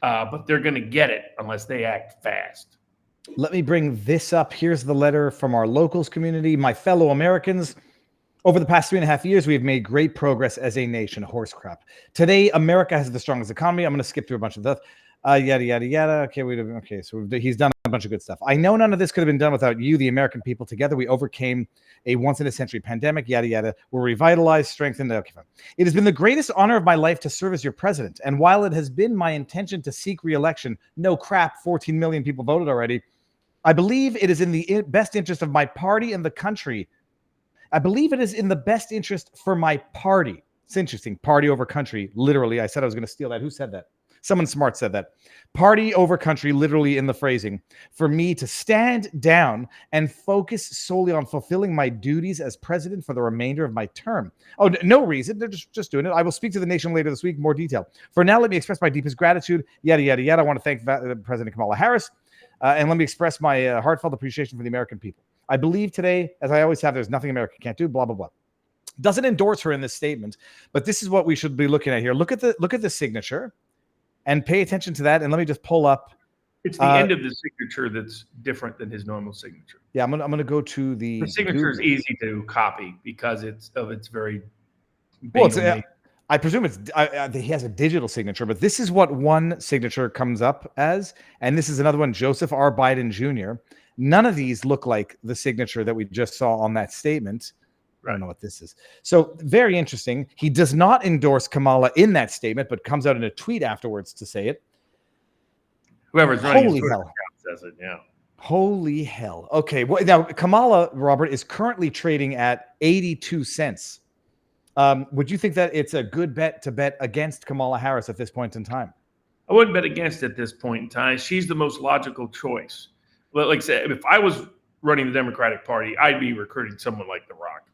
But they're going to get it unless they act fast. Let me bring this up. Here's the letter from our locals community. My fellow Americans, over the past 3.5 years, we have made great progress as a nation. Horse crap. Today, America has the strongest economy. I'm going to skip through a bunch of stuff. Yada, yada, yada. Okay, so he's done a bunch of good stuff. I know none of this could have been done without you, the American people. Together, we overcame a once-in-a-century pandemic, yada, yada. We're revitalized, strengthened. Okay, fine. It has been the greatest honor of my life to serve as your president. And while it has been my intention to seek re-election, no crap, 14 million people voted already, I believe it is in the best interest of my party and the country. I believe it is in the best interest for my party. It's interesting. Party over country. Literally, I said I was going to steal that. Who said that? Someone smart said that. Party over country, literally in the phrasing. For me to stand down and focus solely on fulfilling my duties as president for the remainder of my term. Oh, no reason. They're just doing it. I will speak to the nation later this week, more detail. For now, let me express my deepest gratitude. Yada, yada, yada. I want to thank President Kamala Harris. And let me express my heartfelt appreciation for the American people. I believe today, as I always have, there's nothing America can't do, blah, blah, blah. Doesn't endorse her in this statement, but this is what we should be looking at here. Look at the signature and pay attention to that. And let me just pull up It's the end of the signature that's different than his normal signature. Yeah, I'm gonna go to The signature is easy to copy because it's very well. banal. I presume he has a digital signature, but this is what one signature comes up as, and this is another one, Joseph R. Biden Jr. None of these look like the signature that we just saw on that statement. I don't know what this is. So very interesting. He does not endorse Kamala in that statement, but comes out in a tweet afterwards to say it. Whoever's running Holy his hell. says it, yeah. Holy hell. Okay, well, now Kamala, Robert, is currently trading at 82 cents. Would you think that it's a good bet to bet against Kamala Harris at this point in time? I wouldn't bet against at this point in time. She's the most logical choice. Well, like I said, if I was running the Democratic Party, I'd be recruiting someone like The Rock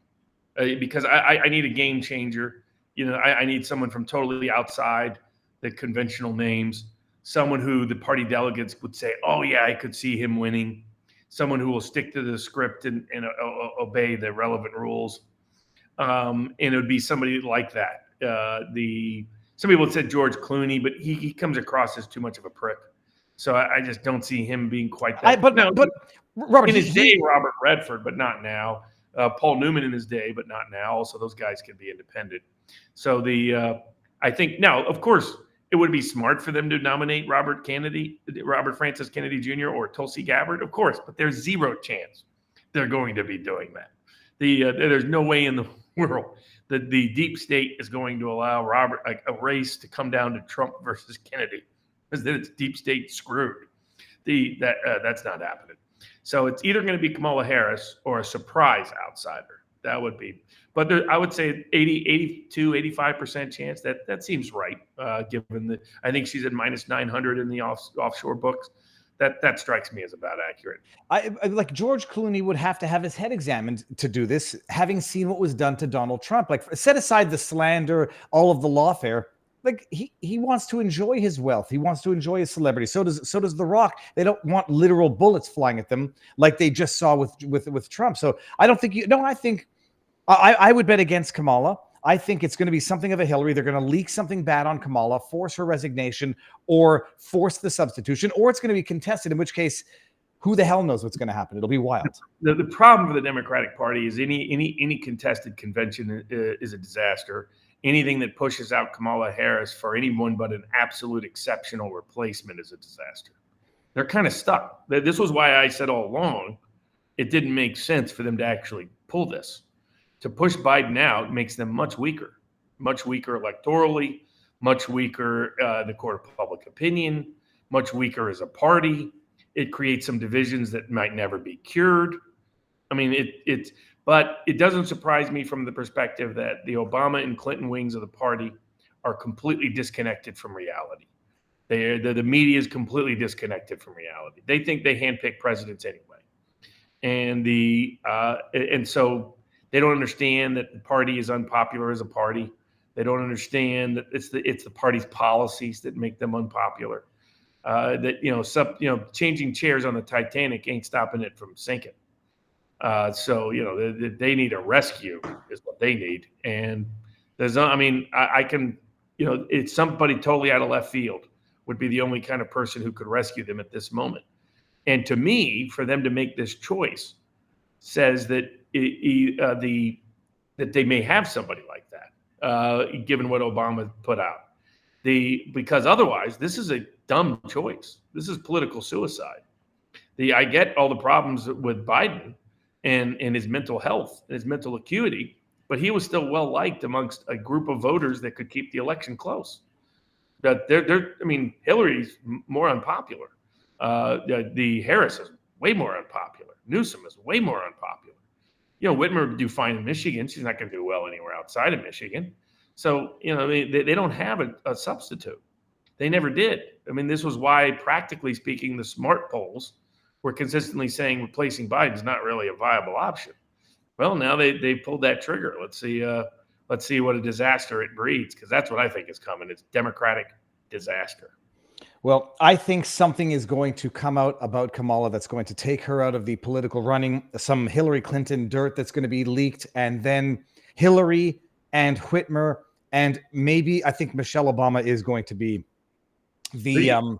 because I need a game changer. You know, I need someone from totally outside the conventional names, someone who the party delegates would say, oh, yeah, I could see him winning, someone who will stick to the script and obey the relevant rules. And it would be somebody like that. Some people said George Clooney, but he comes across as too much of a prick. So I just don't see him being quite that. But Robert, in his day, Robert Redford, but not now. Paul Newman in his day, but not now. Also, those guys can be independent. So I think now, of course, it would be smart for them to nominate Robert Francis Kennedy Jr. or Tulsi Gabbard, of course, but there's zero chance they're going to be doing that. There's no way in the world that the deep state is going to allow a race to come down to Trump versus Kennedy, because then it's deep state screwed. That's not happening. So it's either going to be Kamala Harris or a surprise outsider. That would be, but I would say 85% chance that seems right. Given I think she's at minus 900 in the offshore books. That strikes me as about accurate. I like George Clooney would have to have his head examined to do this, having seen what was done to Donald Trump. Like, set aside the slander, all of the lawfare. Like, he wants to enjoy his wealth. He wants to enjoy his celebrity. So does The Rock. They don't want literal bullets flying at them like they just saw with Trump. So I don't think I think I would bet against Kamala. I think it's going to be something of a Hillary. They're going to leak something bad on Kamala, force her resignation, or force the substitution, or it's going to be contested, in which case, who the hell knows what's going to happen? It'll be wild. The problem for the Democratic Party is any contested convention is a disaster. Anything that pushes out Kamala Harris for anyone but an absolute exceptional replacement is a disaster. They're kind of stuck. This was why I said all along it didn't make sense for them to actually pull this. To push Biden out makes them much weaker electorally, much weaker in the court of public opinion, much weaker as a party. It creates some divisions that might never be cured. I mean, but it doesn't surprise me from the perspective that the Obama and Clinton wings of the party are completely disconnected from reality. The media is completely disconnected from reality. They think they handpick presidents anyway, and so. They don't understand that the party is unpopular as a party. They don't understand that it's the party's policies that make them unpopular. Changing chairs on the Titanic ain't stopping it from sinking. So they need a rescue is what they need. And it's somebody totally out of left field would be the only kind of person who could rescue them at this moment. And to me, for them to make this choice says that that they may have somebody like that, given what Obama put out. Because otherwise, this is a dumb choice. This is political suicide. I get all the problems with Biden and his mental health and his mental acuity, but he was still well liked amongst a group of voters that could keep the election close. That Hillary's more unpopular. The Harris is way more unpopular. Newsom is way more unpopular. Whitmer would do fine in Michigan. She's not going to do well anywhere outside of Michigan. So, they don't have a substitute. They never did. I mean, this was why, practically speaking, the smart polls were consistently saying replacing Biden is not really a viable option. Well, now they pulled that trigger. Let's see what a disaster it breeds, because that's what I think is coming. It's Democratic disaster. Well, I think something is going to come out about Kamala that's going to take her out of the political running, some Hillary Clinton dirt that's going to be leaked, and then Hillary and Whitmer, and maybe I think Michelle Obama is going to be Even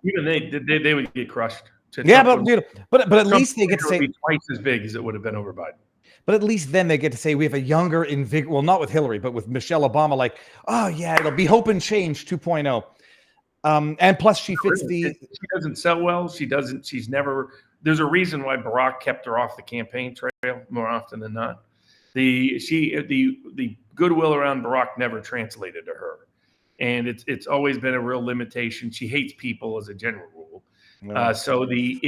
they would get crushed. Yeah, but at Trump least they get to would say be twice as big as it would have been over Biden. But at least then they get to say we have a younger, well, not with Hillary, but with Michelle Obama. Like, oh yeah, it'll be hope and change 2.0. And plus, she fits She doesn't sell well. She doesn't. She's never. There's a reason why Barack kept her off the campaign trail more often than not. The goodwill around Barack never translated to her, and it's always been a real limitation. She hates people as a general rule. No. So they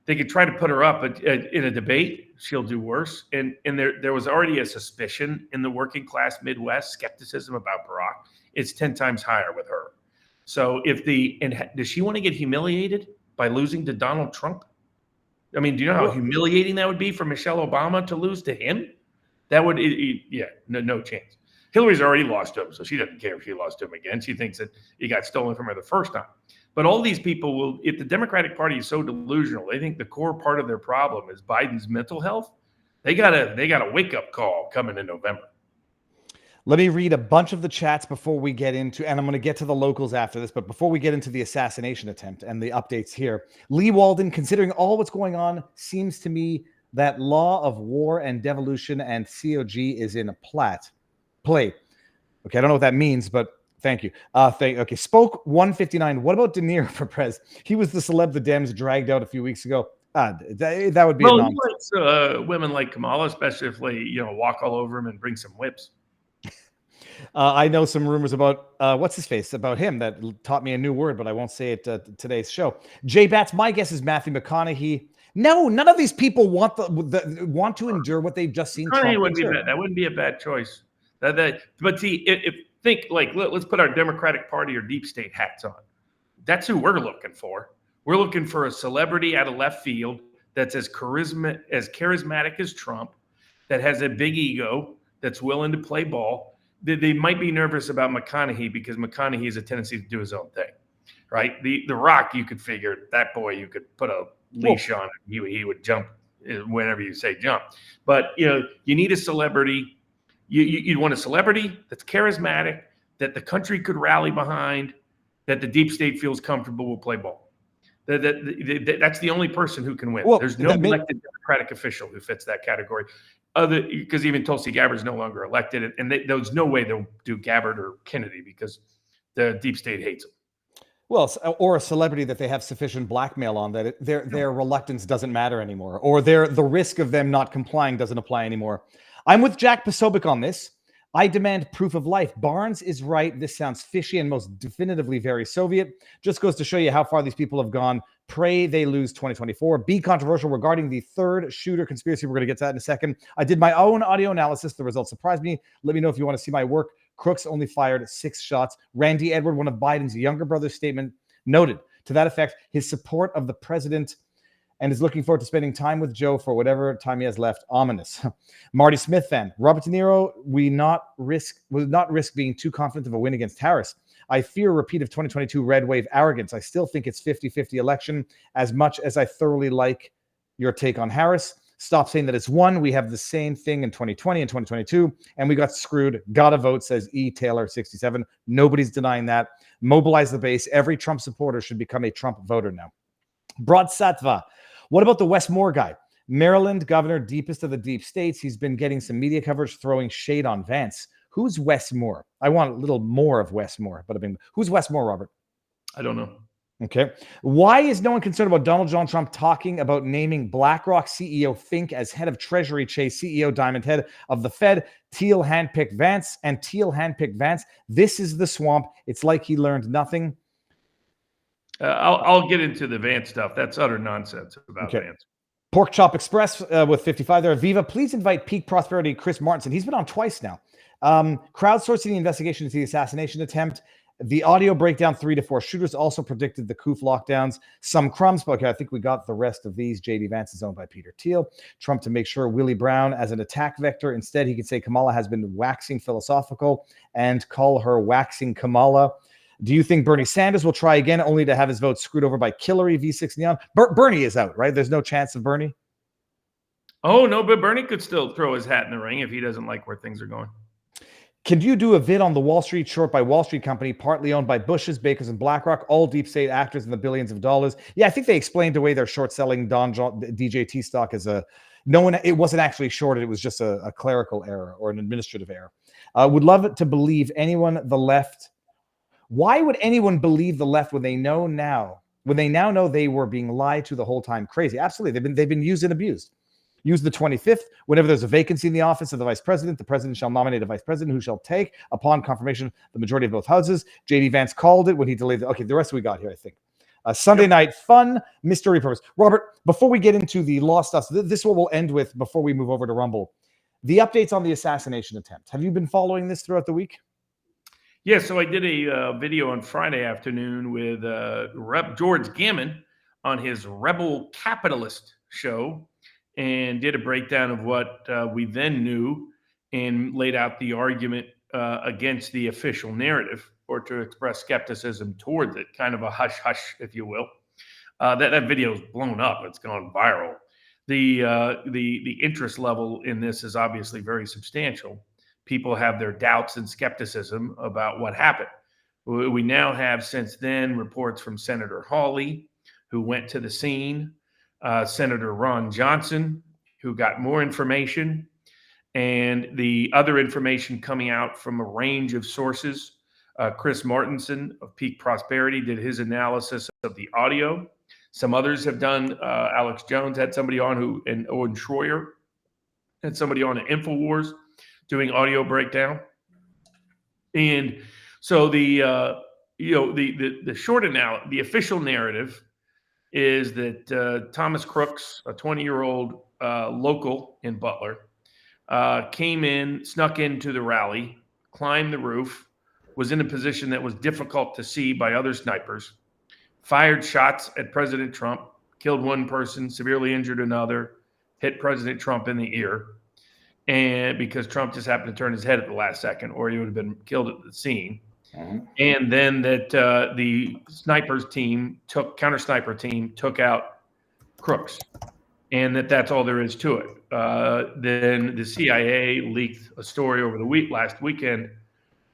could try to put her up, but in a debate, she'll do worse. And there was already a suspicion in the working class Midwest, skepticism about Barack. It's 10 times higher with her. So does she want to get humiliated by losing to Donald Trump? I mean, do you know how humiliating that would be for Michelle Obama to lose to him? That would, no chance. Hillary's already lost to him, so she doesn't care if she lost to him again. She thinks that he got stolen from her the first time. But all these people will, if the Democratic Party is so delusional, they think the core part of their problem is Biden's mental health. They got a wake-up call coming in November. Let me read a bunch of the chats before we get into, and I'm going to get to the locals after this, but before we get into the assassination attempt and the updates here, Lee Walden, considering all what's going on, seems to me that law of war and devolution and COG is in a play. Okay, I don't know what that means, but thank you. Okay, Spoke 159. What about De Niro for Prez? He was the celeb the Dems dragged out a few weeks ago. That would be well, he likes women like Kamala, especially if they walk all over him and bring some whips. I know some rumors about what's his face about him that taught me a new word, but I won't say it today's show. Jay Bats, my guess is Matthew McConaughey. No, none of these people want want to endure what they've just seen. That wouldn't be a bad choice. But see, let's put our Democratic Party or deep state hats on. That's who we're looking for. We're looking for a celebrity out of left field that's as charismatic as Trump, that has a big ego, that's willing to play ball. They might be nervous about McConaughey because McConaughey has a tendency to do his own thing, right? The Rock, you could figure that boy, you could put a leash on him. He would jump whenever you say jump. But you need a celebrity. You'd want a celebrity that's charismatic, that the country could rally behind, that the deep state feels comfortable will play ball. That's the only person who can win. There's no elected Democratic official who fits that category. Because even Tulsi Gabbard's no longer elected, and there's no way they'll do Gabbard or Kennedy because the deep state hates them. Well, or a celebrity that they have sufficient blackmail on that their reluctance doesn't matter anymore, or the risk of them not complying doesn't apply anymore. I'm with Jack Posobiec on this. I demand proof of life. Barnes is right. This sounds fishy and most definitively very Soviet. Just goes to show you how far these people have gone. Pray they lose 2024. Be controversial regarding the third shooter conspiracy. We're going to get to that in a second. I did my own audio analysis. The results surprised me. Let me know if you want to see my work. Crooks only fired 6 shots. Randy Edward, one of Biden's younger brother's statement, noted to that effect his support of the president and is looking forward to spending time with Joe for whatever time he has left. Ominous. Marty Smith fan. Robert De Niro will not risk being too confident of a win against Harris. I fear a repeat of 2022 red wave arrogance. I still think it's 50-50 election as much as I thoroughly like your take on Harris. Stop saying that it's won. We have the same thing in 2020 and 2022, and we got screwed. Gotta vote, says E. Taylor 67. Nobody's denying that. Mobilize the base. Every Trump supporter should become a Trump voter now. Broad Sattva. What about the Wes Moore guy? Maryland governor, deepest of the deep states. He's been getting some media coverage throwing shade on Vance. Who's Wes Moore? I want a little more of Wes Moore, but who's Wes Moore, Robert? I don't know. Okay. Why is no one concerned about Donald John Trump talking about naming BlackRock CEO Fink as head of Treasury, Chase CEO Diamond head of the Fed, Teal handpicked Vance, and Teal handpicked Vance? This is the swamp. It's like he learned nothing. I'll get into the Vance stuff. That's utter nonsense about Vance. Pork Chop Express with 55 there. Viva, please invite Peak Prosperity Chris Martinson. He's been on twice now. Crowdsourcing the investigation into the assassination attempt. The audio breakdown, 3 to 4 shooters also predicted the coup lockdowns. Some crumbs, but okay, I think we got the rest of these. JD Vance is owned by Peter Thiel. Trump to make sure Willie Brown as an attack vector. Instead, he could say Kamala has been waxing philosophical and call her waxing Kamala. Do you think Bernie Sanders will try again only to have his vote screwed over by Hillary V6 Neon? Bernie is out, right? There's no chance of Bernie? Oh, no, but Bernie could still throw his hat in the ring if he doesn't like where things are going. Can you do a vid on the Wall Street short by Wall Street company, partly owned by Bushes, Bakers, and BlackRock, all deep state actors in the billions of dollars? Yeah, I think they explained away their short selling DJT stock as it wasn't actually shorted. It was just a clerical error or an administrative error. Would love to believe the left. Why would anyone believe the left when they now know they were being lied to the whole time? Crazy. Absolutely. They've been used and abused. Use the 25th. Whenever there's a vacancy in the office of the vice president, the president shall nominate a vice president who shall take, upon confirmation, the majority of both houses. J.D. Vance called it when he delayed. Okay, the rest we got here, I think. Sunday night fun, mystery purpose. Robert, before we get into the law stuff, this is what we'll end with before we move over to Rumble. The updates on the assassination attempt. Have you been following this throughout the week? Yeah, so I did a video on Friday afternoon with Rep. George Gammon on his Rebel Capitalist show, and did a breakdown of what we then knew and laid out the argument against the official narrative, or to express skepticism towards it, kind of a hush-hush, if you will. That video is blown up. It's gone viral. The interest level in this is obviously very substantial. People have their doubts and skepticism about what happened. We now have, since then, reports from Senator Hawley, who went to the scene, Senator Ron Johnson, who got more information, and the other information coming out from a range of sources. Chris Martinson of Peak Prosperity did his analysis of the audio. Some others have done. Alex Jones had somebody on and Owen Schroyer had somebody on at InfoWars doing audio breakdown. And so the official narrative is that Thomas Crooks, a 20-year-old local in Butler, snuck into the rally, climbed the roof, was in a position that was difficult to see by other snipers, fired shots at President Trump, killed one person, severely injured another, hit President Trump in the ear, and because Trump just happened to turn his head at the last second, or he would have been killed at the scene. Mm-hmm. And then that the counter sniper team took out Crooks, and that's all there is to it. Then the CIA leaked a story over last weekend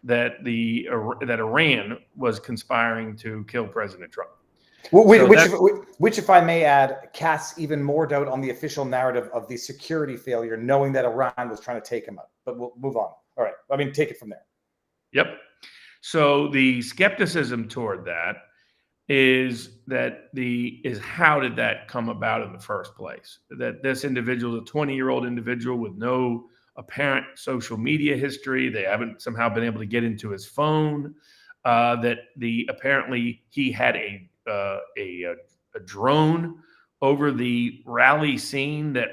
that that Iran was conspiring to kill President Trump. Which, if I may add, casts even more doubt on the official narrative of the security failure, knowing that Iran was trying to take him out. But we'll move on. All right. Take it from there. Yep. So the skepticism toward that is how did that come about in the first place? That this individual is a 20-year-old individual with no apparent social media history. They haven't somehow been able to get into his phone. Apparently he had a drone over the rally scene that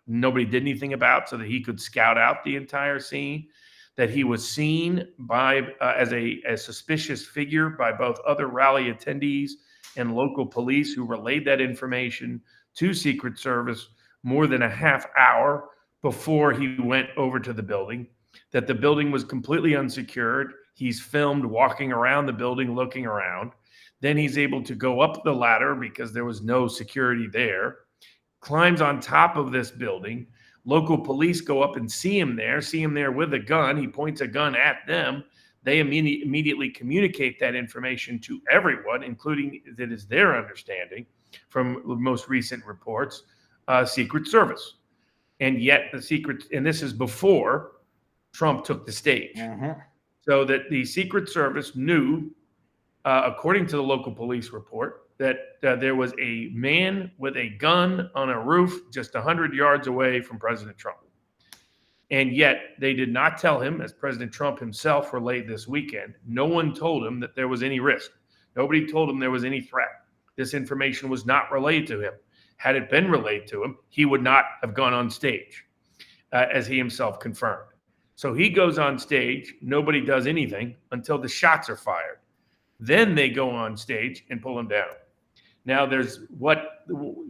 nobody did anything about, so that he could scout out the entire scene. That he was seen as a suspicious figure by both other rally attendees and local police, who relayed that information to Secret Service more than a half hour before he went over to the building. That the building was completely unsecured. He's filmed walking around the building, looking around. Then he's able to go up the ladder because there was no security there, climbs on top of this building. Local police go up and see him there with a gun. He points a gun at them. They immediately communicate that information to everyone, including, that is their understanding from the most recent reports, Secret Service. And yet and this is before Trump took the stage. Mm-hmm. So that the Secret Service knew, according to the local police report, that there was a man with a gun on a roof just 100 yards away from President Trump. And yet they did not tell him, as President Trump himself relayed this weekend, no one told him that there was any risk. Nobody told him there was any threat. This information was not relayed to him. Had it been relayed to him, he would not have gone on stage, as he himself confirmed. So he goes on stage, nobody does anything until the shots are fired. Then they go on stage and pull him down. Now, there's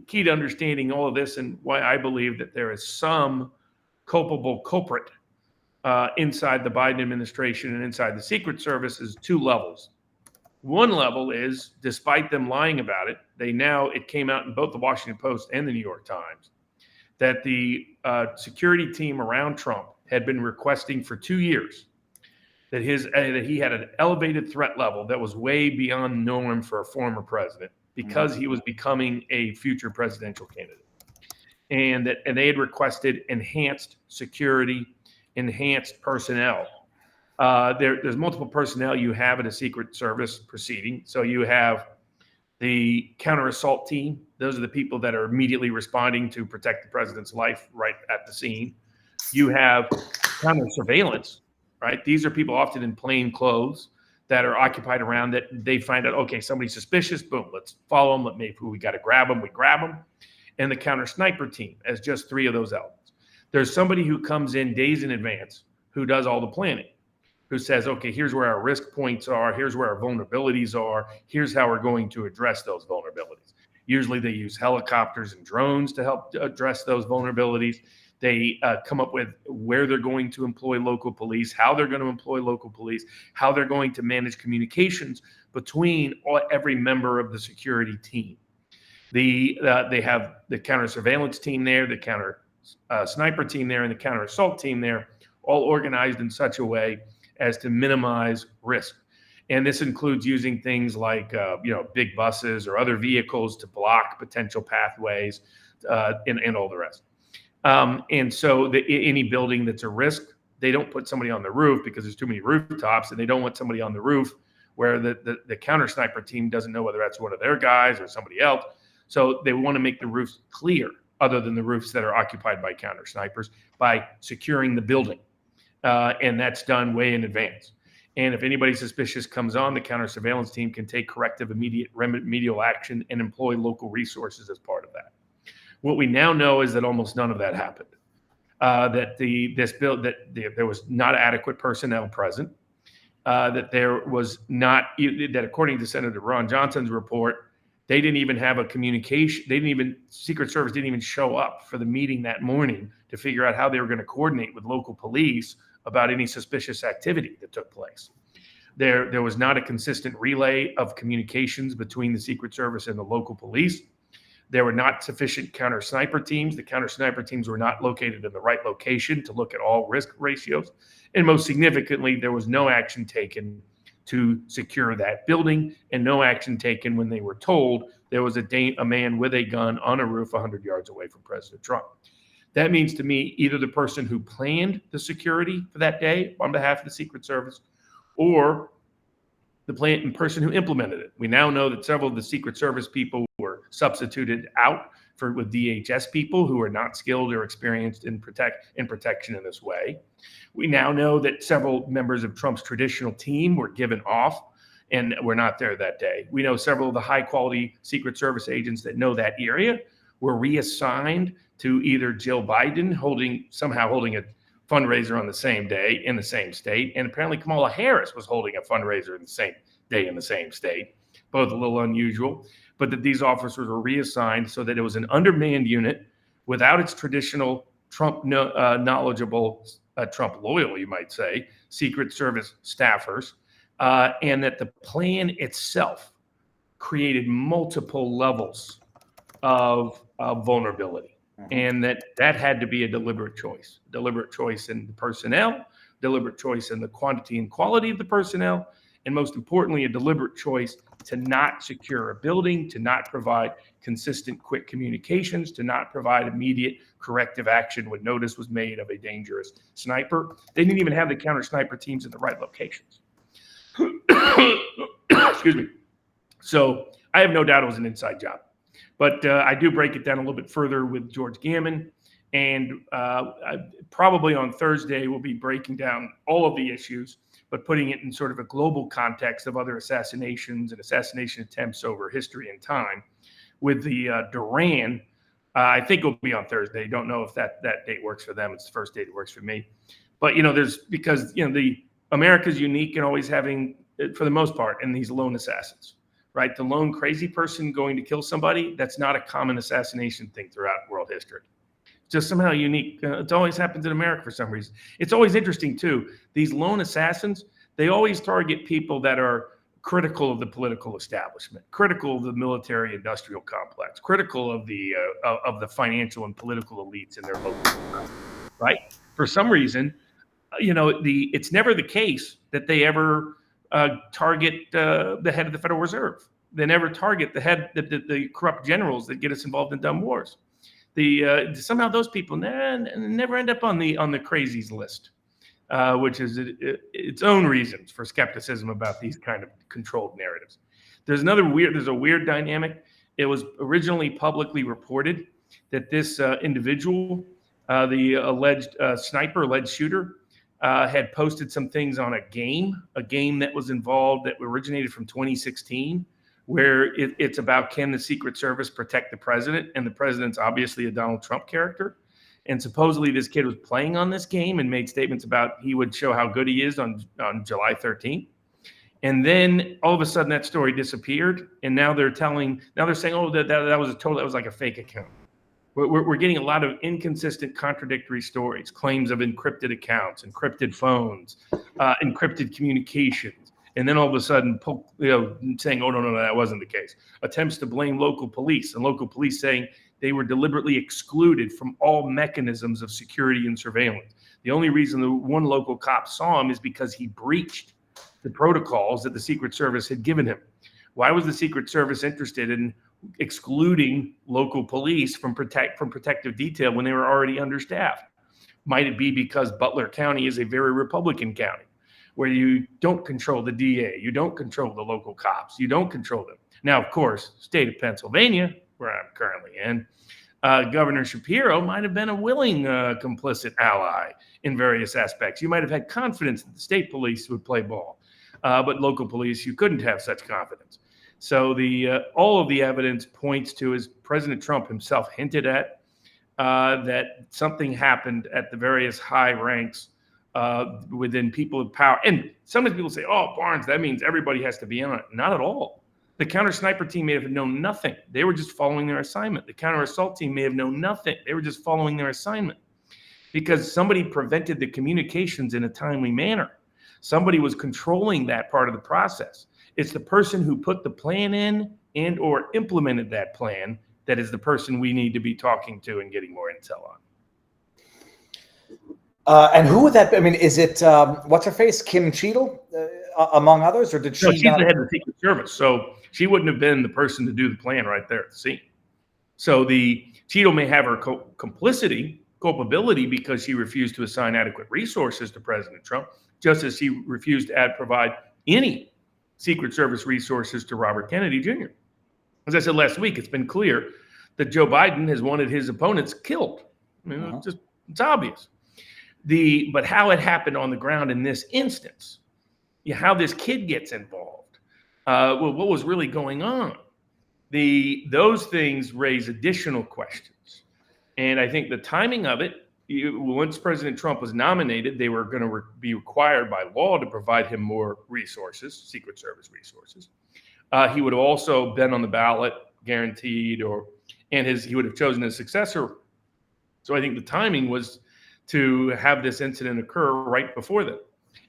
key to understanding all of this, and why I believe that there is some culpable culprit inside the Biden administration and inside the Secret Service is two levels. One level is, despite them lying about it, it came out in both the Washington Post and the New York Times that the security team around Trump had been requesting for 2 years that he had an elevated threat level that was way beyond norm for a former president because he was becoming a future presidential candidate, and they had requested enhanced security, enhanced personnel. There's multiple personnel you have in a Secret Service proceeding. So you have the counter assault team. Those are the people that are immediately responding to protect the president's life right at the scene. You have counter surveillance, right? These are people often in plain clothes that are occupied around that they find out, okay, somebody's suspicious, boom, let's follow them. We got to grab them, we grab them. And the counter sniper team as just 3 of those elements. There's somebody who comes in days in advance who does all the planning, who says, okay, here's where our risk points are, here's where our vulnerabilities are, here's how we're going to address those vulnerabilities. Usually they use helicopters and drones to help address those vulnerabilities. They come up with where they're going to employ local police, how they're going to employ local police, how they're going to manage communications between every member of the security team. They have the counter surveillance team there, the counter sniper team there, and the counter assault team there, all organized in such a way as to minimize risk. And this includes using things like big buses or other vehicles to block potential pathways and all the rest. And so any building that's a risk, they don't put somebody on the roof because there's too many rooftops, and they don't want somebody on the roof where the counter sniper team doesn't know whether that's one of their guys or somebody else. So they want to make the roofs clear, other than the roofs that are occupied by counter snipers, by securing the building. And that's done way in advance. And if anybody suspicious comes on, the counter surveillance team can take corrective immediate remedial action and employ local resources as part of that. What we now know is that almost none of that happened. That there was not adequate personnel present. That there was not, that according to Senator Ron Johnson's report, they didn't even have a communication. Secret Service didn't even show up for the meeting that morning to figure out how they were going to coordinate with local police about any suspicious activity that took place. There was not a consistent relay of communications between the Secret Service and the local police. There were not sufficient counter sniper teams. The counter sniper teams were not located in the right location to look at all risk ratios. And most significantly, there was no action taken to secure that building, and no action taken when they were told there was a man with a gun on a roof 100 yards away from President Trump. That means to me either the person who planned the security for that day on behalf of the Secret Service, or the person who implemented it. We now know that several of the Secret Service people were substituted out with DHS people who are not skilled or experienced in protection in this way. We now know that several members of Trump's traditional team were given off and were not there that day. We know several of the high-quality Secret Service agents that know that area were reassigned to either Jill Biden holding a fundraiser on the same day in the same state, and apparently Kamala Harris was holding a fundraiser in the same day in the same state, both a little unusual, but that these officers were reassigned so that it was an undermanned unit without its traditional Trump knowledgeable, Trump loyal, you might say, Secret Service staffers, and that the plan itself created multiple levels of vulnerability. And that had to be a deliberate choice in the personnel, deliberate choice in the quantity and quality of the personnel, and most importantly, a deliberate choice to not secure a building, to not provide consistent, quick communications, to not provide immediate corrective action when notice was made of a dangerous sniper. They didn't even have the counter sniper teams in the right locations. Excuse me. So I have no doubt it was an inside job. But I do break it down a little bit further with George Gammon. And probably on Thursday, we'll be breaking down all of the issues, but putting it in sort of a global context of other assassinations and assassination attempts over history and time. With the Duran, I think it'll be on Thursday. Don't know if that date works for them. It's the first date that works for me. But, the America's unique in always having, for the most part, in these lone assassins. Right, the lone crazy person going to kill somebody, that's not a common assassination thing throughout world history. It's just somehow unique. It always happens in America for some reason. It's always interesting, too. These lone assassins, they always target people that are critical of the political establishment, critical of the military-industrial complex, critical of the financial and political elites in their local, right? For some reason, it's never the case that they ever target the head of the Federal Reserve. They never target the corrupt generals that get us involved in dumb wars. Somehow those people never end up on the crazies list, which is its own reasons for skepticism about these kind of controlled narratives. There's a weird dynamic. It was originally publicly reported that this individual, the alleged alleged shooter, had posted some things on a game that was involved that originated from 2016, where it's about, can the Secret Service protect the president? And the president's obviously a Donald Trump character. And supposedly this kid was playing on this game and made statements about he would show how good he is on July 13th. And then all of a sudden that story disappeared. And now they're saying, oh, that was like a fake account. We're getting a lot of inconsistent, contradictory stories, claims of encrypted accounts, encrypted phones, encrypted communications. And then all of a sudden, saying, oh, no, that wasn't the case. Attempts to blame local police, and local police saying they were deliberately excluded from all mechanisms of security and surveillance. The only reason the one local cop saw him is because he breached the protocols that the Secret Service had given him. Why was the Secret Service interested in excluding local police from protective detail when they were already understaffed? Might it be because Butler County is a very Republican county, where you don't control the DA, you don't control the local cops, you don't control them? Now, of course, state of Pennsylvania, where I'm currently in, Governor Shapiro might have been a willing complicit ally in various aspects. You might have had confidence that the state police would play ball, but local police, you couldn't have such confidence. So all of the evidence points to, as President Trump himself hinted at, that something happened at the various high ranks within people of power. And sometimes people say, oh, Barnes, that means everybody has to be in on it. Not at all. The counter sniper team may have known nothing. They were just following their assignment. The counter assault team may have known nothing. They were just following their assignment because somebody prevented the communications in a timely manner. Somebody was controlling that part of the process. It's the person who put the plan in and or implemented that plan that is the person we need to be talking to and getting more intel on. And who would that be? I mean, is it, what's her face, Kim Cheadle, among others, or did she? No, she's the head of the Secret Service, so she wouldn't have been the person to do the plan right there at the scene. So Cheadle may have her culpability because she refused to assign adequate resources to President Trump, just as she refused to provide any Secret Service resources to Robert Kennedy Jr. As I said last week, it's been clear that Joe Biden has wanted his opponents killed. I mean, it's obvious. But how it happened on the ground in this instance, how this kid gets involved, what was really going on, those things raise additional questions. And I think the timing of it, once President Trump was nominated, they were going to be required by law to provide him more resources, Secret Service resources. He would have also been on the ballot, guaranteed, he would have chosen his successor. So I think the timing was to have this incident occur right before that.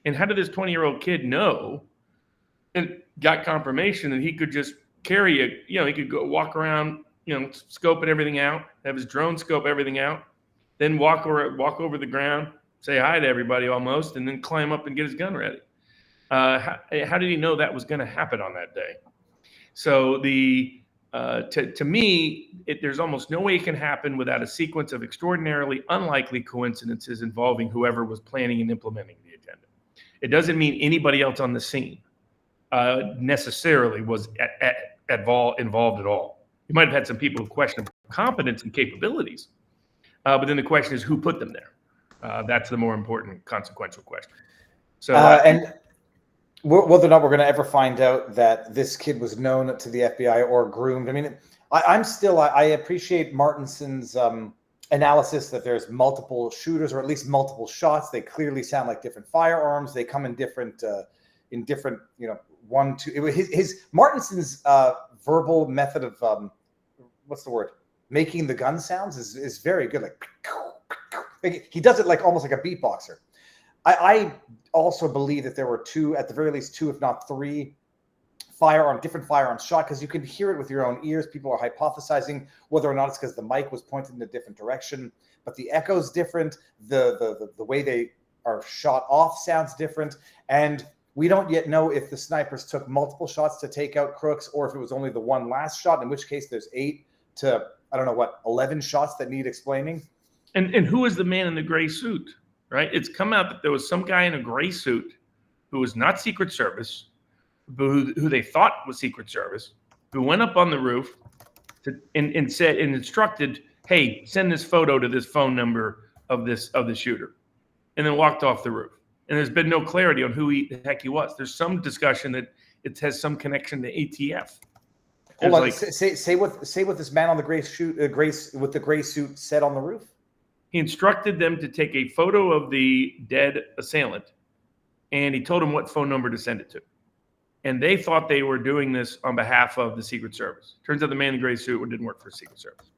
And how did this 20-year-old kid know and got confirmation that he could just carry he could go walk around, scoping everything out, have his drone scope everything out, then walk over the ground, say hi to everybody almost, and then climb up and get his gun ready? How did he know that was going to happen on that day? So to me, there's almost no way it can happen without a sequence of extraordinarily unlikely coincidences involving whoever was planning and implementing the agenda. It doesn't mean anybody else on the scene necessarily was involved at all. You might have had some people who questioned competence and capabilities, but then the question is who put them there. That's the more important, consequential question. So, and whether or not we're going to ever find out that this kid was known to the FBI or groomed. I mean, I appreciate Martinson's analysis that there's multiple shooters or at least multiple shots. They clearly sound like different firearms. They come in different, one, two. His Martinson's verbal method of making the gun sounds is very good. Like he does it like almost like a beatboxer. I also believe that there were at the very least two, if not three, different firearms shot, because you can hear it with your own ears. People are hypothesizing whether or not it's because the mic was pointed in a different direction, but the echo's different. The way they are shot off sounds different. And we don't yet know if the snipers took multiple shots to take out Crooks or if it was only the one last shot, in which case there's 8 to, 11 shots that need explaining. And who is the man in the gray suit, right? It's come out that there was some guy in a gray suit who was not Secret Service, who they thought was Secret Service, who went up on the roof and said and instructed, hey, send this photo to this phone number of the shooter, and then walked off the roof. And there's been no clarity on who the heck he was. There's some discussion that it has some connection to ATF. Hold on, say what this man on the gray suit, with the gray suit said on the roof. He instructed them to take a photo of the dead assailant, and he told them what phone number to send it to. And they thought they were doing this on behalf of the Secret Service. Turns out the man in the gray suit didn't work for the Secret Service.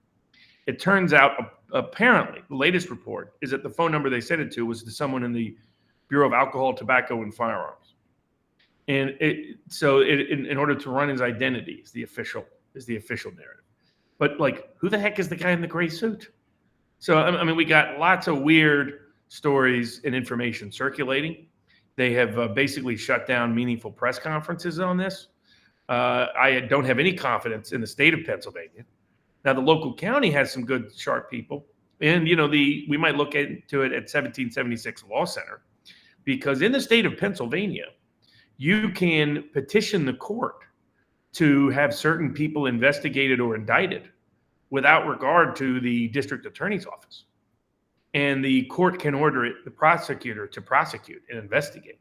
It turns out, apparently, the latest report is that the phone number they sent it to was to someone in the Bureau of Alcohol, Tobacco, and Firearms. And in order to run his identity is the official narrative. But like, who the heck is the guy in the gray suit? So, I mean, we got lots of weird stories and information circulating. They have basically shut down meaningful press conferences on this. I don't have any confidence in the state of Pennsylvania. Now, the local county has some good, sharp people. And, we might look into it at 1776 Law Center, because in the state of Pennsylvania, you can petition the court to have certain people investigated or indicted without regard to the district attorney's office. And the court can order the prosecutor to prosecute and investigate.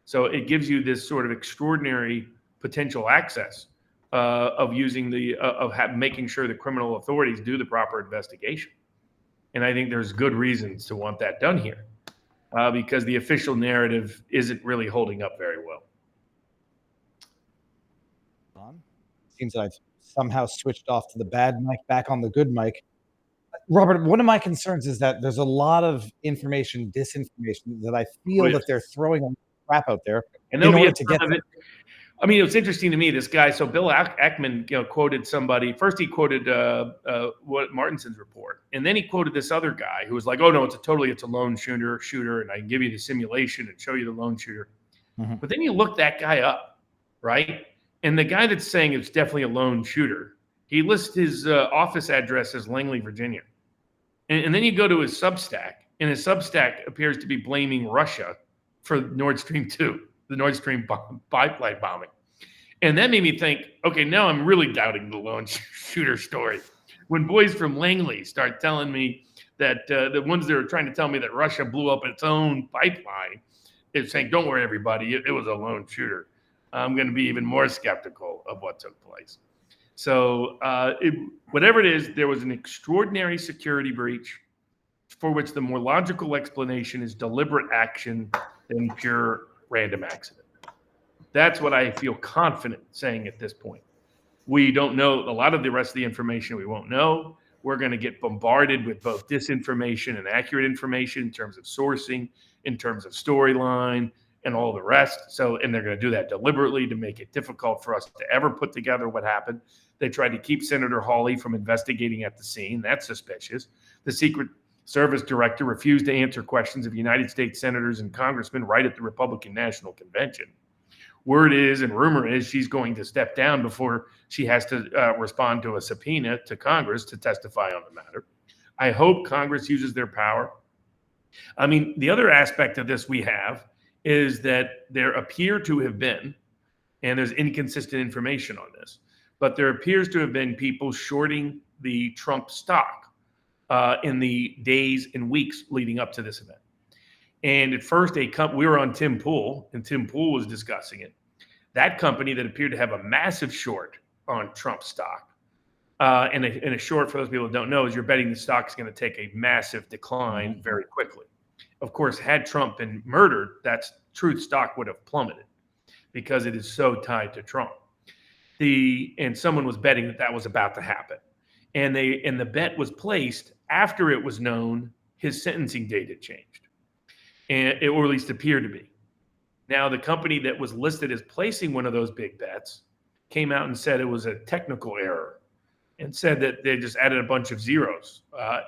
So it gives you this sort of extraordinary potential access of using making sure the criminal authorities do the proper investigation. And I think there's good reasons to want that done here, because the official narrative isn't really holding up very well. Seems that I've somehow switched off to the bad mic, back on the good mic. Robert, one of my concerns is that there's a lot of information, disinformation, that I feel that they're throwing a crap out there and in order to get it. I mean, it was interesting to me, this guy. So Bill Ackman, quoted somebody. First, he quoted what Martinson's report, and then he quoted this other guy who was like, "Oh no, it's a lone shooter, and I can give you the simulation and show you the lone shooter." Mm-hmm. But then you look that guy up, right? And the guy that's saying it's definitely a lone shooter, he lists his office address as Langley, Virginia. And then you go to his Substack, and his Substack appears to be blaming Russia for Nord Stream 2, the Nord Stream pipeline bombing. And that made me think, okay, now I'm really doubting the lone shooter story. When boys from Langley start telling me that the ones that are trying to tell me that Russia blew up its own pipeline, they're saying, don't worry, everybody, it was a lone shooter. I'm going to be even more skeptical of what took place. So whatever it is, there was an extraordinary security breach for which the more logical explanation is deliberate action than pure random accident. That's what I feel confident saying at this point. We don't know a lot of the rest of the information. We won't know. We're going to get bombarded with both disinformation and accurate information in terms of sourcing, in terms of storyline, and all the rest. And they're going to do that deliberately to make it difficult for us to ever put together what happened. They tried to keep Senator Hawley from investigating at the scene. That's suspicious. The Secret Service director refused to answer questions of United States senators and congressmen right at the Republican National Convention. Word is, and rumor is, she's going to step down before she has to respond to a subpoena to Congress to testify on the matter. I hope Congress uses their power. I mean, the other aspect of this we have is that there appear to have been, and there's inconsistent information on this, but there appears to have been people shorting the Trump stock in the days and weeks leading up to this event. And at first, we were on Tim Pool, and Tim Pool was discussing it. That company that appeared to have a massive short on Trump stock, and a short, for those people who don't know, is you're betting the stock is going to take a massive decline very quickly. Of course, had Trump been murdered, that Truth stock would have plummeted because it is so tied to Trump. And someone was betting that was about to happen. And the bet was placed after it was known his sentencing date had changed, or at least appeared to be. Now, the company that was listed as placing one of those big bets came out and said it was a technical error and said that they just added a bunch of zeros.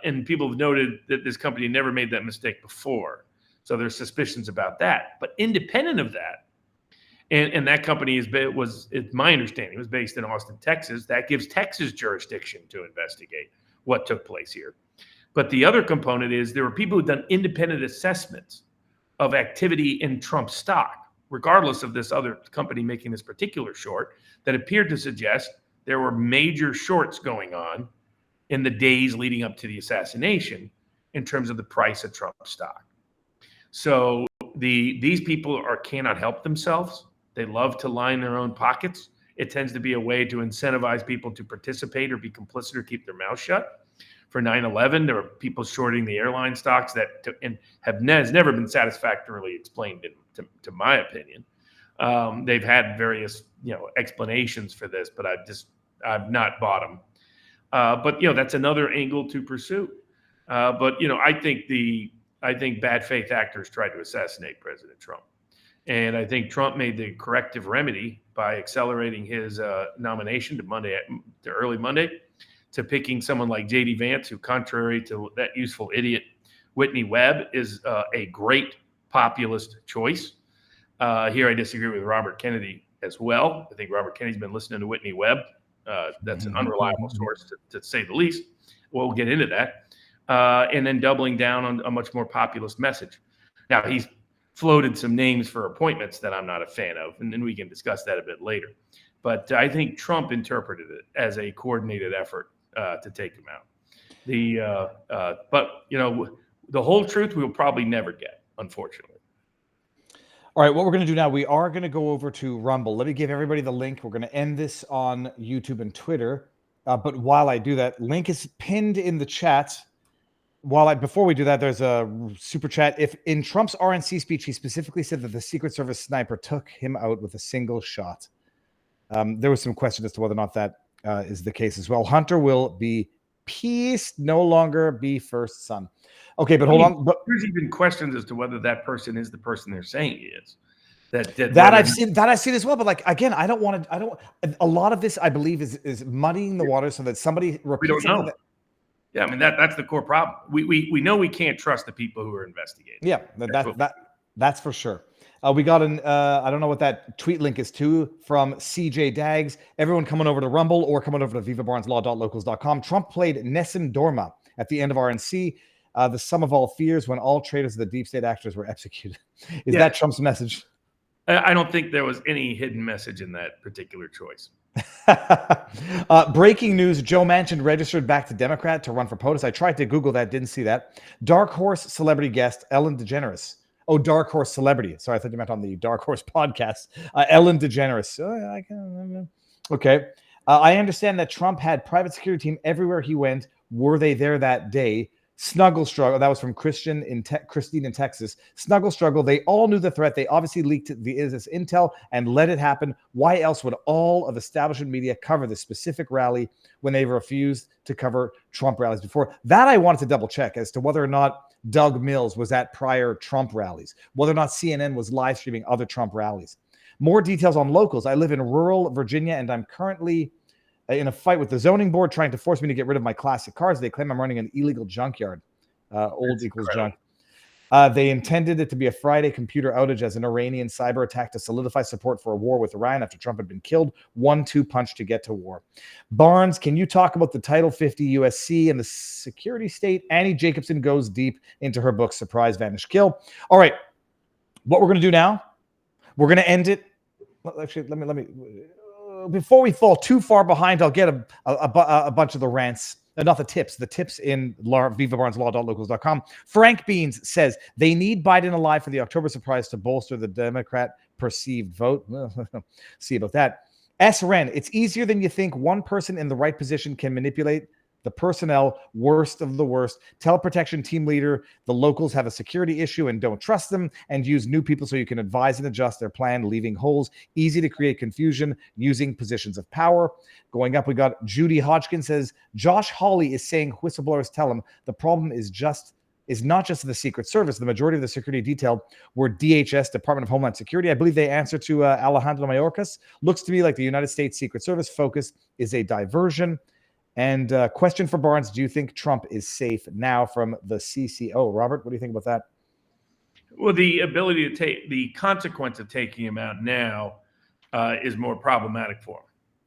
And people have noted that this company never made that mistake before. So there's suspicions about that. But independent of that, and that company it's my understanding, was based in Austin, Texas. That gives Texas jurisdiction to investigate what took place here. But the other component is there were people who've done independent assessments of activity in Trump stock, regardless of this other company making this particular short, that appeared to suggest there were major shorts going on in the days leading up to the assassination in terms of the price of Trump stock. So these people cannot help themselves. They love to line their own pockets. It tends to be a way to incentivize people to participate or be complicit or keep their mouth shut. For 9/11, there were people shorting the airline stocks has never been satisfactorily explained, to my opinion. They've had various explanations for this, but I've not bought them. But that's another angle to pursue. But I think bad faith actors tried to assassinate President Trump, and I think Trump made the corrective remedy by accelerating his nomination to early Monday, to picking someone like J.D. Vance, who, contrary to that useful idiot Whitney Webb, is a great populist choice. Here I disagree with Robert Kennedy as well. I think Robert Kennedy's been listening to Whitney Webb. That's an unreliable source, to say the least. We'll get into that. And then doubling down on a much more populist message. Now, he's floated some names for appointments that I'm not a fan of, and then we can discuss that a bit later. But I think Trump interpreted it as a coordinated effort to take him out. But the whole truth we'll probably never get, unfortunately. All right, what we're going to do now, we are going to go over to Rumble. Let me give everybody the link. We're going to end this on YouTube and Twitter. But while I do that, link is pinned in the chat. Before we do that, there's a super chat. If in Trump's RNC speech, he specifically said that the Secret Service sniper took him out with a single shot. There was some question as to whether or not that is the case as well. Hunter will be peace, no longer be first son. Okay, but hold on. But there's even questions as to whether that person is the person they're saying he is. I've seen as well. But like, again, I don't want to. A lot of this, I believe, is muddying the water so that somebody repeats. We don't know. Yeah, I mean that's the core problem. We know we can't trust the people who are investigating. Yeah, that's for sure. We got I don't know what that tweet link is to, from CJ Daggs. Everyone coming over to Rumble or coming over to vivabarneslaw.locals.com. Trump played Nessun Dorma at the end of RNC. The sum of all fears when all traitors of the deep state actors were executed. Is that Trump's message? I don't think there was any hidden message in that particular choice. Breaking news: Joe Manchin registered back to Democrat to run for POTUS. I tried to Google that, didn't see that. Dark Horse celebrity guest Ellen DeGeneres. Oh, Dark Horse celebrity. Sorry, I thought you meant on the Dark Horse podcast. Ellen DeGeneres. I can't remember. Okay. I understand that Trump had private security team everywhere he went. Were they there that day? Snuggle struggle. That was from Christine in Texas. Snuggle struggle. They all knew the threat. They obviously leaked the intel and let it happen. Why else would all of establishment media cover this specific rally when they refused to cover Trump rallies before? That I wanted to double check as to whether or not Doug Mills was at prior Trump rallies, whether or not CNN was live streaming other Trump rallies. More details on locals. I live in rural Virginia and I'm currently in a fight with the zoning board trying to force me to get rid of my classic cars. They claim I'm running an illegal junkyard. Old equals junk. They intended it to be a Friday computer outage as an Iranian cyber attack to solidify support for a war with Iran after Trump had been killed. 1-2 punch to get to war. Barnes, can you talk about the Title 50 USC and the security state? Annie Jacobson goes deep into her book, Surprise, Vanish, Kill. All right. What we're going to do now, we're going to end it. Actually, let me before we fall too far behind, I'll get a bunch of the rants, not the tips in vivabarneslaw.locals.com. Frank Beans says they need Biden alive for the October surprise to bolster the Democrat perceived vote. See about that. S. Ren, it's easier than you think. One person in the right position can manipulate the personnel, worst of the worst. Tell protection team leader the locals have a security issue and don't trust them, and use new people so you can advise and adjust their plan, leaving holes. Easy to create confusion using positions of power. Going up, we got Judy Hodgkin says, Josh Hawley is saying whistleblowers tell him the problem is not just the Secret Service. The majority of the security detail were DHS, Department of Homeland Security. I believe they answer to Alejandro Mayorkas. Looks to me like the United States Secret Service focus is a diversion. And question for Barnes, do you think Trump is safe now, from the CCO? Robert, what do you think about that? Well, the ability to take the consequence of taking him out now is more problematic for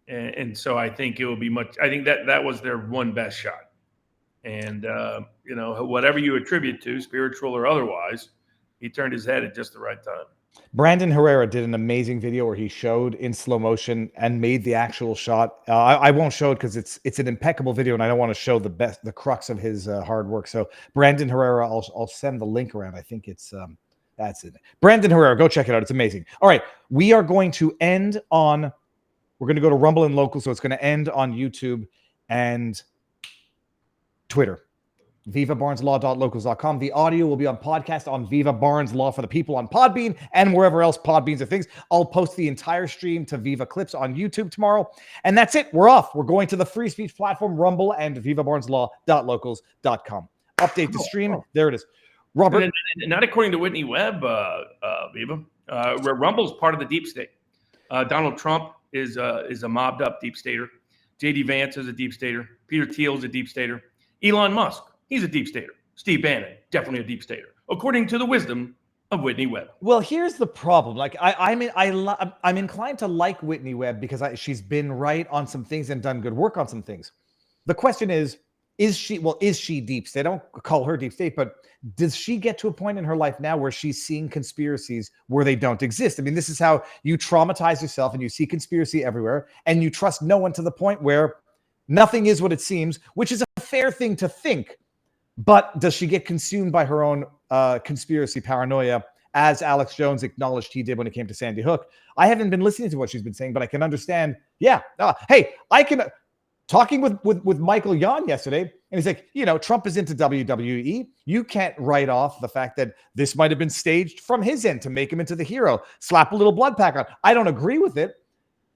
him, and so I think it will be much. I think that was their one best shot, and whatever you attribute to, spiritual or otherwise, he turned his head at just the right time. Brandon Herrera did an amazing video where he showed in slow motion and made the actual shot. I won't show it because it's an impeccable video, and I don't want to show the crux of his hard work. So Brandon Herrera, I'll send the link around. I think it's that's it. Brandon Herrera, go check it out. It's amazing. All right, we are going to end on. We're going to go to Rumble and Local, so it's going to end on YouTube and Twitter. VivaBarnesLaw.locals.com. The audio will be on podcast on Viva Barnes Law for the People on Podbean and wherever else Podbeans are things. I'll post the entire stream to Viva Clips on YouTube tomorrow. And that's it. We're off. We're going to the free speech platform, Rumble, and VivaBarnesLaw.locals.com. Update the stream. There it is. Robert. Not according to Whitney Webb, Viva. Rumble's part of the deep state. Donald Trump is a mobbed up deep stater. J.D. Vance is a deep stater. Peter Thiel is a deep stater. Elon Musk, he's a deep stater. Steve Bannon, definitely a deep stater, according to the wisdom of Whitney Webb. Well, here's the problem. Like I'm inclined to like Whitney Webb because she's been right on some things and done good work on some things. The question is she deep state? I don't call her deep state, but does she get to a point in her life now where she's seeing conspiracies where they don't exist? I mean, this is how you traumatize yourself and you see conspiracy everywhere and you trust no one to the point where nothing is what it seems, which is a fair thing to think. But does she get consumed by her own conspiracy paranoia, as Alex Jones acknowledged he did when it came to Sandy Hook? I haven't been listening to what she's been saying, but I can understand. Yeah. Hey, I can... Talking with Michael Yon yesterday, and he's like, Trump is into WWE. You can't write off the fact that this might have been staged from his end to make him into the hero. Slap a little blood pack on. I don't agree with it.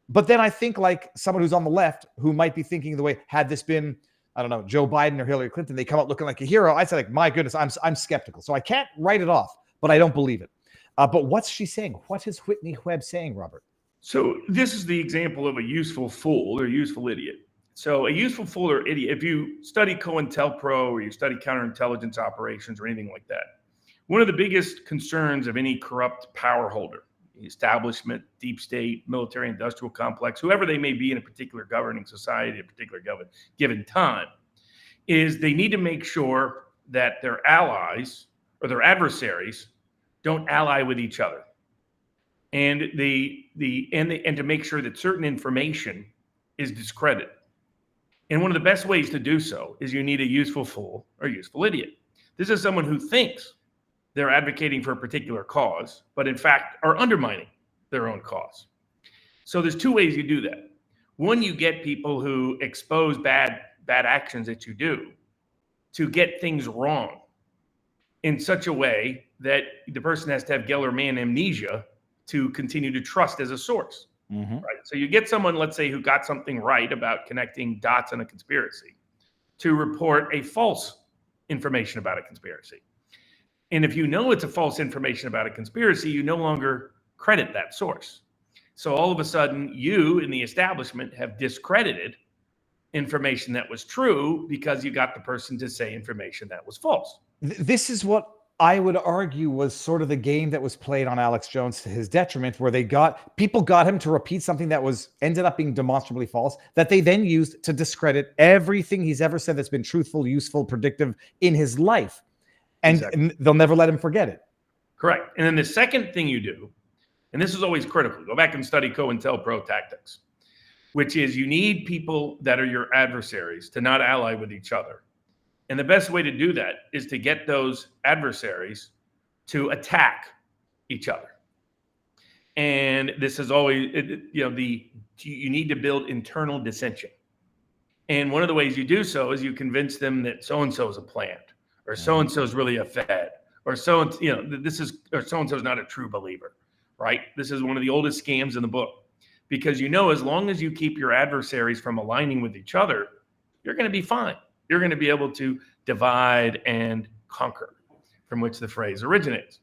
But then I think like someone who's on the left who might be thinking the way, had this been, I don't know, Joe Biden or Hillary Clinton, they come out looking like a hero. I say like, my goodness, I'm skeptical. So I can't write it off, but I don't believe it. But what's she saying? What is Whitney Webb saying, Robert? So this is the example of a useful fool or useful idiot. So a useful fool or idiot, if you study COINTELPRO or you study counterintelligence operations or anything like that, one of the biggest concerns of any corrupt power holder, the establishment, deep state, military industrial complex, whoever they may be in a particular governing society, a particular given time, is they need to make sure that their allies or their adversaries don't ally with each other. And and to make sure that certain information is discredited. And one of the best ways to do so is you need a useful fool or useful idiot. This is someone who thinks they're advocating for a particular cause, but in fact are undermining their own cause. So there's two ways you do that. One, you get people who expose bad actions that you do to get things wrong in such a way that the person has to have Gellerman amnesia to continue to trust as a source. Mm-hmm. Right. So you get someone, let's say, who got something right about connecting dots on a conspiracy to report a false information about a conspiracy. And if you know it's a false information about a conspiracy, you no longer credit that source. So all of a sudden, you in the establishment have discredited information that was true because you got the person to say information that was false. This is what I would argue was sort of the game that was played on Alex Jones to his detriment, where people got him to repeat something that ended up being demonstrably false, that they then used to discredit everything he's ever said that's been truthful, useful, predictive in his life. And they'll never let him forget it. Correct. And then the second thing you do, and this is always critical, go back and study COINTELPRO tactics, which is you need people that are your adversaries to not ally with each other. And the best way to do that is to get those adversaries to attack each other. And this is always, you need to build internal dissension. And one of the ways you do so is you convince them that so-and-so is a plant, or so-and-so is really a Fed, or so-and-so is not a true believer, right? This is one of the oldest scams in the book, because as long as you keep your adversaries from aligning with each other, you're going to be fine. You're going to be able to divide and conquer, from which the phrase originates.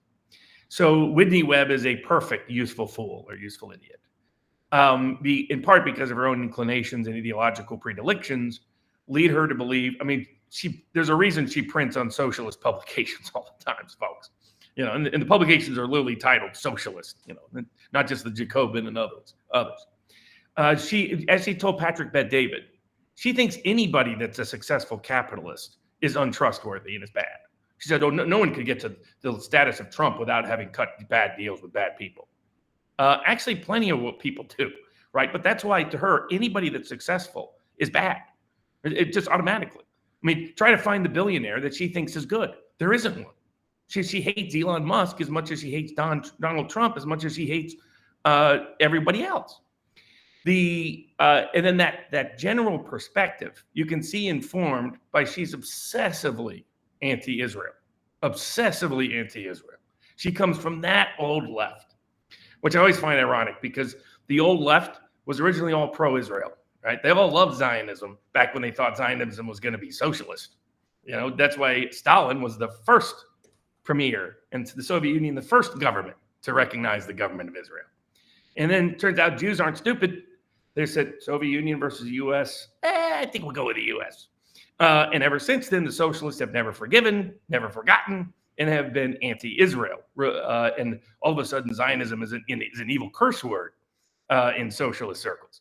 So Whitney Webb is a perfect useful fool or useful idiot, in part because of her own inclinations and ideological predilections lead her to believe. I mean, there's a reason she prints on socialist publications all the time, folks. and the publications are literally titled Socialist, not just the Jacobin and others. As she told Patrick Bet-David, she thinks anybody that's a successful capitalist is untrustworthy and is bad. She said, no one could get to the status of Trump without having cut bad deals with bad people. Actually, plenty of what people do, right? But that's why, to her, anybody that's successful is bad. It just automatically. I mean, try to find the billionaire that she thinks is good. There isn't one. She hates Elon Musk as much as she hates Donald Trump, as much as she hates everybody else. And then that general perspective you can see informed by she's obsessively anti-Israel. She comes from that old left, which I always find ironic because the old left was originally all pro-Israel, right? They all loved Zionism back when they thought Zionism was going to be socialist. That's why Stalin was the first premier and the Soviet Union, the first government to recognize the government of Israel. And then it turns out Jews aren't stupid. They said Soviet Union versus U.S. I think we'll go with the U.S. And ever since then, the socialists have never forgiven, never forgotten, and have been anti-Israel. And all of a sudden, Zionism is an evil curse word in socialist circles.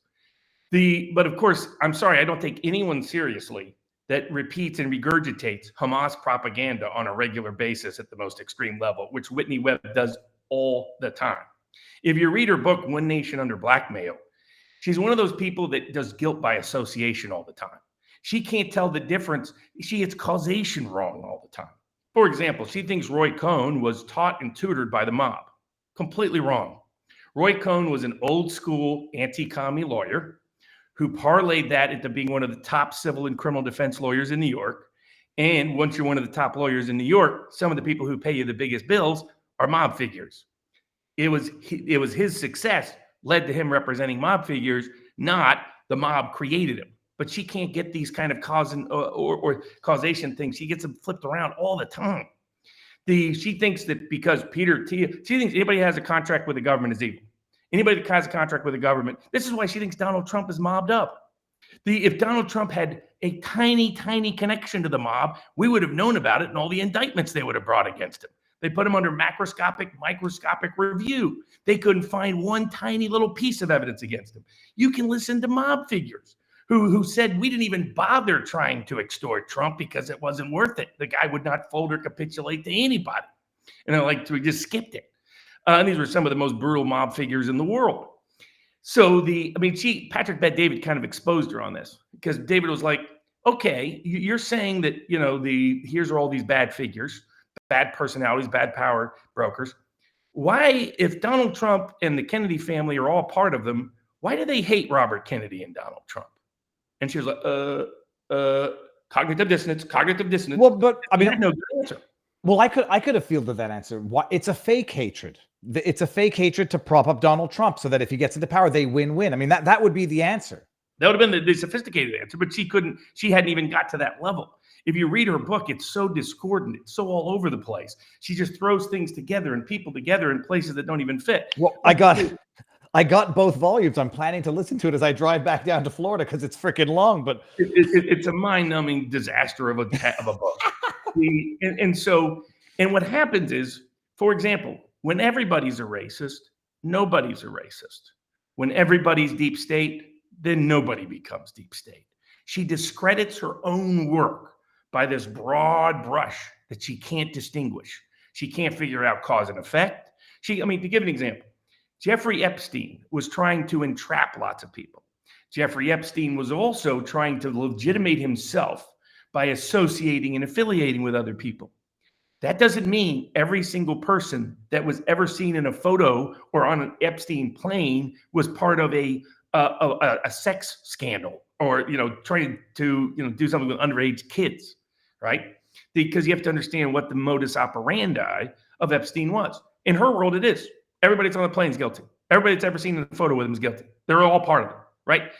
But of course, I'm sorry, I don't take anyone seriously that repeats and regurgitates Hamas propaganda on a regular basis at the most extreme level, which Whitney Webb does all the time. If you read her book, One Nation Under Blackmail, she's one of those people that does guilt by association all the time. She can't tell the difference. She gets causation wrong all the time. For example, she thinks Roy Cohn was taught and tutored by the mob. Completely wrong. Roy Cohn was an old school anti-commie lawyer who parlayed that into being one of the top civil and criminal defense lawyers in New York. And once you're one of the top lawyers in New York, some of the people who pay you the biggest bills are mob figures. It was his success led to him representing mob figures, not the mob created him. But she can't get these kind of cause or causation things. She gets them flipped around all the time. She thinks that because Peter Thiel, she thinks anybody who has a contract with the government is evil. Anybody that has a contract with the government, this is why she thinks Donald Trump is mobbed up. If Donald Trump had a tiny, tiny connection to the mob, we would have known about it and all the indictments they would have brought against him. They put him under microscopic review. They couldn't find one tiny little piece of evidence against him. You can listen to mob figures who said we didn't even bother trying to extort Trump because it wasn't worth it. The guy would not fold or capitulate to anybody. And we just skipped it. And these were some of the most brutal mob figures in the world. So Patrick Bet-David kind of exposed her on this because David was like, okay, you're saying that, here's all these bad figures, bad personalities, bad power brokers. Why, if Donald Trump and the Kennedy family are all part of them, why do they hate Robert Kennedy and Donald Trump? And she was like, cognitive dissonance. Well, but I had no good answer. Well, I could have fielded that answer. It's a fake hatred. It's a fake hatred to prop up Donald Trump so that if he gets into power, they win-win. I mean, that would be the answer. That would have been the sophisticated answer, but she hadn't even got to that level. If you read her book, it's so discordant. It's so all over the place. She just throws things together and people together in places that don't even fit. Well, I got both volumes. I'm planning to listen to it as I drive back down to Florida because it's freaking long. But it's a mind-numbing disaster of a book. And what happens is, for example, when everybody's a racist, nobody's a racist. When everybody's deep state, then nobody becomes deep state. She discredits her own work by this broad brush that she can't distinguish. She can't figure out cause and effect. To give an example, Jeffrey Epstein was trying to entrap lots of people. Jeffrey Epstein was also trying to legitimate himself by associating and affiliating with other people. That doesn't mean every single person that was ever seen in a photo or on an Epstein plane was part of a sex scandal or trying to do something with underage kids, right? Because you have to understand what the modus operandi of Epstein was. In her world, it is. Everybody that's on the plane is guilty. Everybody that's ever seen a photo with him is guilty. They're all part of it, right?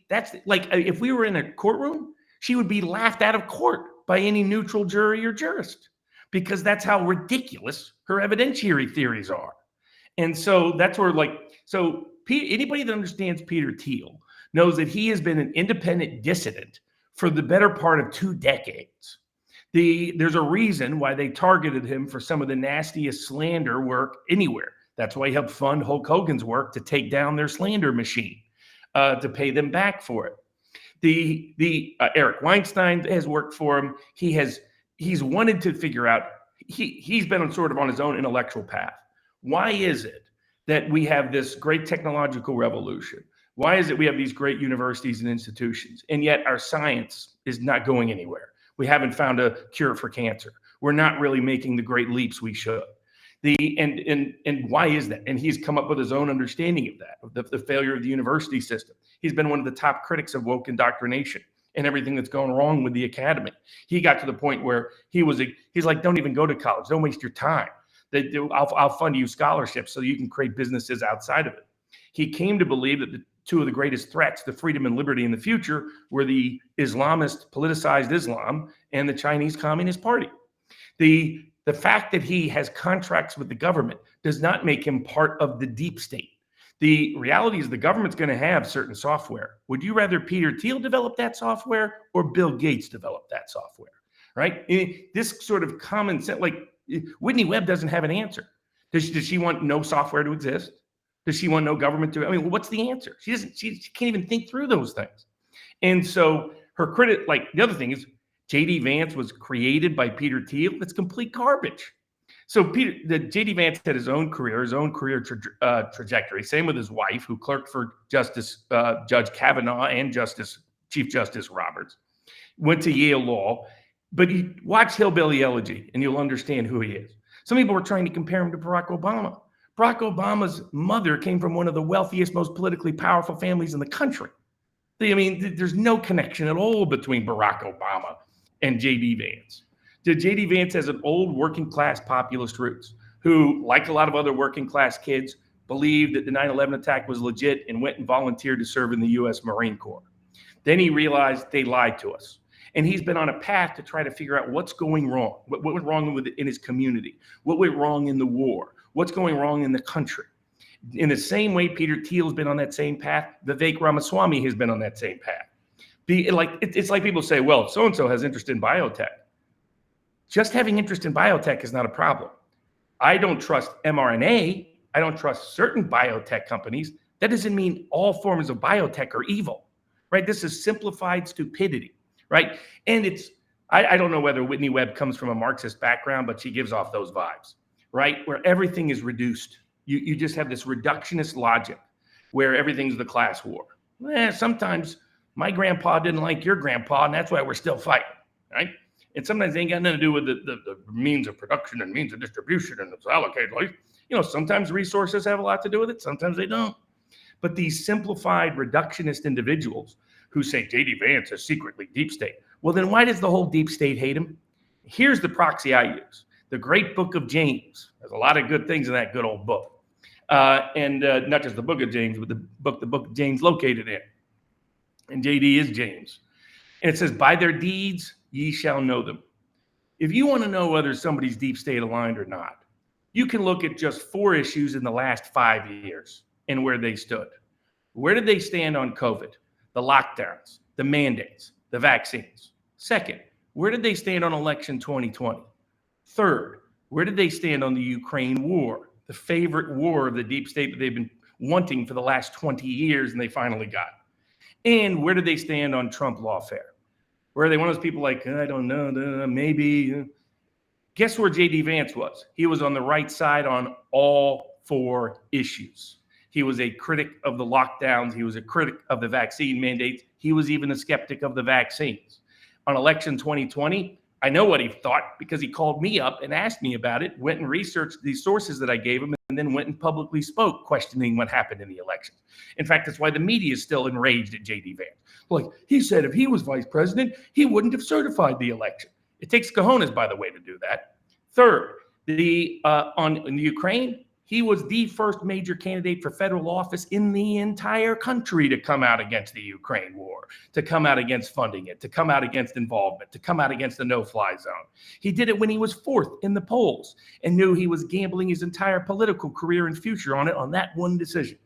That's like if we were in a courtroom, she would be laughed out of court by any neutral jury or jurist because that's how ridiculous her evidentiary theories are. And so that's where anybody that understands Peter Thiel knows that he has been an independent dissident for the better part of 2 decades. There's a reason why they targeted him for some of the nastiest slander work anywhere. That's why he helped fund Hulk Hogan's work to take down their slander machine, to pay them back for it. Eric Weinstein has worked for him. He's wanted to figure out, he's been on his own intellectual path. Why is it that we have this great technological revolution? Why is it we have these great universities and institutions, and yet our science is not going anywhere? We haven't found a cure for cancer. We're not really making the great leaps we should. And why is that? And he's come up with his own understanding of that, the failure of the university system. He's been one of the top critics of woke indoctrination and everything that's going wrong with the academy. He got to the point where he's like, don't even go to college. Don't waste your time. I'll fund you scholarships so you can create businesses outside of it. He came to believe that the two of the greatest threats to freedom and liberty in the future were the Islamist politicized Islam and the Chinese Communist Party. The fact that he has contracts with the government does not make him part of the deep state. The reality is the government's going to have certain software. Would you rather Peter Thiel develop that software or Bill Gates develop that software? Right? This sort of common sense, like Whitney Webb doesn't have an answer. Does she want no software to exist? Does she want no government to? I mean, what's the answer? She can't even think through those things. And so her the other thing is J.D. Vance was created by Peter Thiel. That's complete garbage. So J.D. Vance had his own career trajectory. Same with his wife, who clerked for Judge Kavanaugh and Chief Justice Roberts. Went to Yale Law. But you watch Hillbilly Elegy, and you'll understand who he is. Some people were trying to compare him to Barack Obama. Barack Obama's mother came from one of the wealthiest, most politically powerful families in the country. I mean, there's no connection at all between Barack Obama and J.D. Vance. J.D. Vance has an old working class populist roots who, like a lot of other working class kids, believed that the 9/11 attack was legit and went and volunteered to serve in the U.S. Marine Corps. Then he realized they lied to us. And he's been on a path to try to figure out what's going wrong, what went wrong in his community, what went wrong in the war, what's going wrong in the country. In the same way Peter Thiel has been on that same path, Vivek Ramaswamy has been on that same path. It's like people say, well, so-and-so has interest in biotech. Just having interest in biotech is not a problem. I don't trust mRNA. I don't trust certain biotech companies. That doesn't mean all forms of biotech are evil, right? This is simplified stupidity, right? And I don't know whether Whitney Webb comes from a Marxist background, but she gives off those vibes, right? Where everything is reduced. You just have this reductionist logic where everything's the class war. Sometimes my grandpa didn't like your grandpa, and that's why we're still fighting, right? And sometimes they ain't got nothing to do with the means of production and means of distribution and it's allocated. Like, sometimes resources have a lot to do with it. Sometimes they don't. But these simplified reductionist individuals who say J.D. Vance is secretly deep state. Well, then why does the whole deep state hate him? Here's the proxy I use. The great book of James. There's a lot of good things in that good old book. And not just the book of James, but the book of James located in. And J.D. is James. And it says, by their deeds, ye shall know them. If you want to know whether somebody's deep state aligned or not, you can look at just 4 issues in the last 5 years and where they stood. Where did they stand on COVID, the lockdowns, the mandates, the vaccines? Second, where did they stand on election 2020? Third, where did they stand on the Ukraine war, the favorite war of the deep state that they've been wanting for the last 20 years and they finally got? And where did they stand on Trump lawfare? Where are they one of those people like, I don't know, maybe. Guess where J.D. Vance was? He was on the right side on all 4 issues. He was a critic of the lockdowns. He was a critic of the vaccine mandates. He was even a skeptic of the vaccines. On election 2020, I know what he thought because he called me up and asked me about it, went and researched these sources that I gave him, and then went and publicly spoke questioning what happened in the election. In fact, that's why the media is still enraged at J.D. Vance. Like, he said if he was vice president, he wouldn't have certified the election. It takes cojones, by the way, to do that. Third, in the Ukraine, he was the first major candidate for federal office in the entire country to come out against the Ukraine war, to come out against funding it, to come out against involvement, to come out against the no-fly zone. He did it when he was 4th in the polls and knew he was gambling his entire political career and future on that one decision.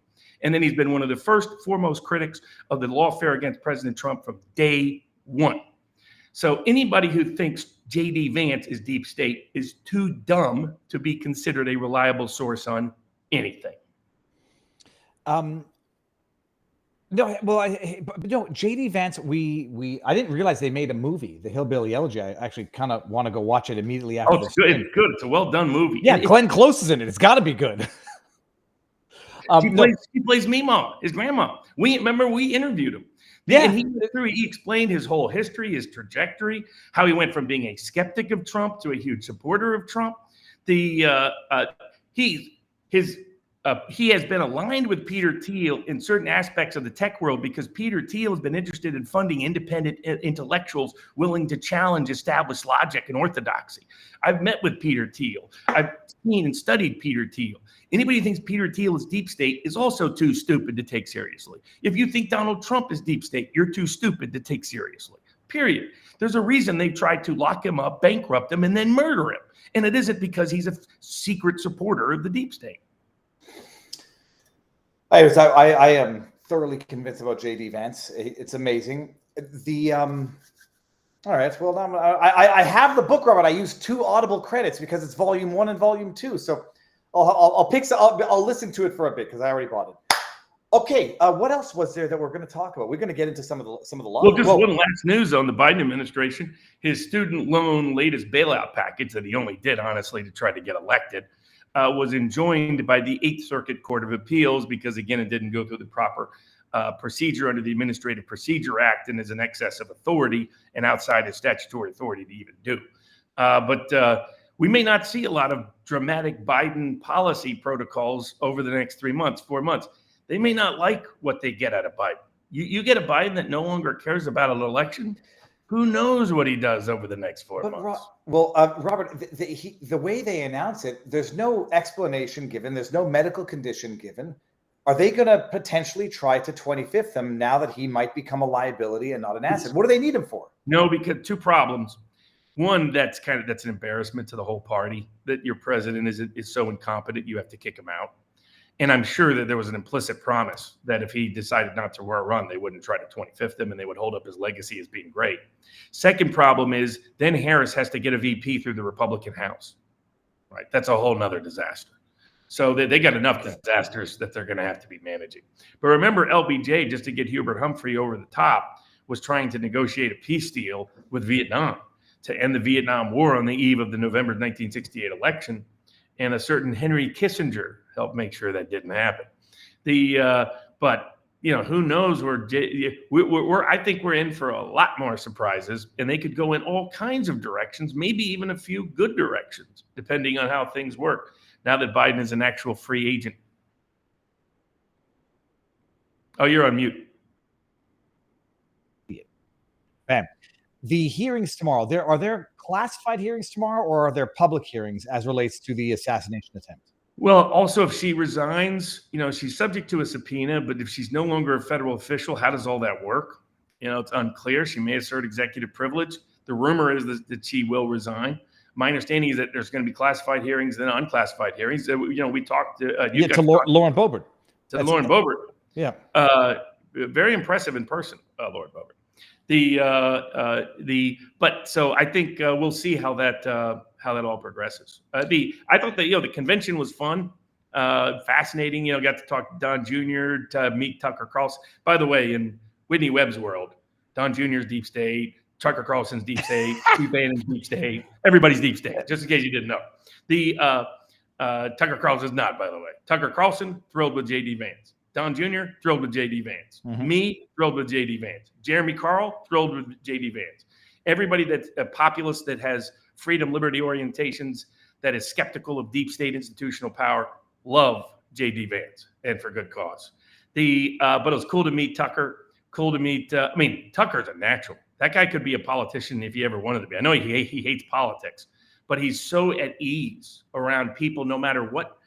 And then he's been one of the foremost critics of the lawfare against President Trump from day one. So anybody who thinks J.D. Vance is deep state is too dumb to be considered a reliable source on anything. No, well, but no, J.D. Vance. I didn't realize they made a movie, The Hillbilly Elegy. I actually kind of want to go watch it immediately after. Oh, it's good. It's good. It's a well done movie. Yeah, Glenn Close is in it. It's got to be good. She plays Meemaw, his grandma. We interviewed him. Yeah, and he explained his whole history, his trajectory, how he went from being a skeptic of Trump to a huge supporter of Trump. He has been aligned with Peter Thiel in certain aspects of the tech world because Peter Thiel has been interested in funding independent intellectuals willing to challenge established logic and orthodoxy. I've met with Peter Thiel. I've seen and studied Peter Thiel. Anybody who thinks Peter Thiel is deep state is also too stupid to take seriously. If you think Donald Trump is deep state, you're too stupid to take seriously. Period. There's a reason they tried to lock him up, bankrupt him, and then murder him. And it isn't because he's a secret supporter of the deep state. I am thoroughly convinced about J.D. Vance. It's amazing. All right. Well, I have the book, Robert. I used 2 Audible credits because it's volume 1 and volume 2. So I'll listen to it for a bit because I already bought it. Okay. What else was there that we're going to talk about? We're going to get into some of the law. Well, just one last news on the Biden administration. His student loan latest bailout package that he only did, honestly, to try to get elected, was enjoined by the 8th Circuit Court of Appeals because, again, it didn't go through the proper procedure under the Administrative Procedure Act and is in excess of authority and outside of statutory authority to even do. But we may not see a lot of dramatic Biden policy protocols over the next 3 months, 4 months. They may not like what they get out of Biden. You get a Biden that no longer cares about an election. Who knows what he does over the next 4 months? Robert, the way they announce it, there's no explanation given. There's no medical condition given. Are they going to potentially try to 25th him now that he might become a liability and not an asset? What do they need him for? No, because 2 problems. One, that's an embarrassment to the whole party that your president is so incompetent you have to kick him out. And I'm sure that there was an implicit promise that if he decided not to run, they wouldn't try to 25th him and they would hold up his legacy as being great. Second problem is then Harris has to get a VP through the Republican House. Right? That's a whole nother disaster. So they got enough disasters that they're going to have to be managing. But remember, LBJ, just to get Hubert Humphrey over the top, was trying to negotiate a peace deal with Vietnam to end the Vietnam War on the eve of the November 1968 election. And a certain Henry Kissinger helped make sure that didn't happen. But who knows where I think we're in for a lot more surprises, and they could go in all kinds of directions, maybe even a few good directions, depending on how things work. Now that Biden is an actual free agent. Oh, you're on mute. Bam. The hearings tomorrow, are there classified hearings tomorrow, or are there public hearings as relates to the assassination attempt? Well, also, if she resigns, she's subject to a subpoena, but if she's no longer a federal official, how does all that work? It's unclear. She may assert executive privilege. The rumor is that she will resign. My understanding is that there's going to be classified hearings and unclassified hearings. We talked to Lauren Boebert. Lauren Boebert. Yeah. Very impressive in person, Lauren Boebert. So I think we'll see how that all progresses. I thought that the convention was fun, fascinating. Got to talk to Don Jr., to meet Tucker Carlson. By the way, in Whitney Webb's world, Don Jr.'s deep state, Tucker Carlson's deep state, Steve Bannon's deep state, everybody's deep state. Just in case you didn't know, Tucker Carlson's not. By the way, Tucker Carlson thrilled with J.D. Vance. Don Jr., thrilled with J.D. Vance. Mm-hmm. Me, thrilled with J.D. Vance. Jeremy Carl, thrilled with J.D. Vance. Everybody that's a populist that has freedom, liberty orientations, that is skeptical of deep state institutional power, love J.D. Vance, and for good cause. But it was cool to meet Tucker. Cool to meet, Tucker's a natural. That guy could be a politician if he ever wanted to be. I know he hates politics, but he's so at ease around people no matter what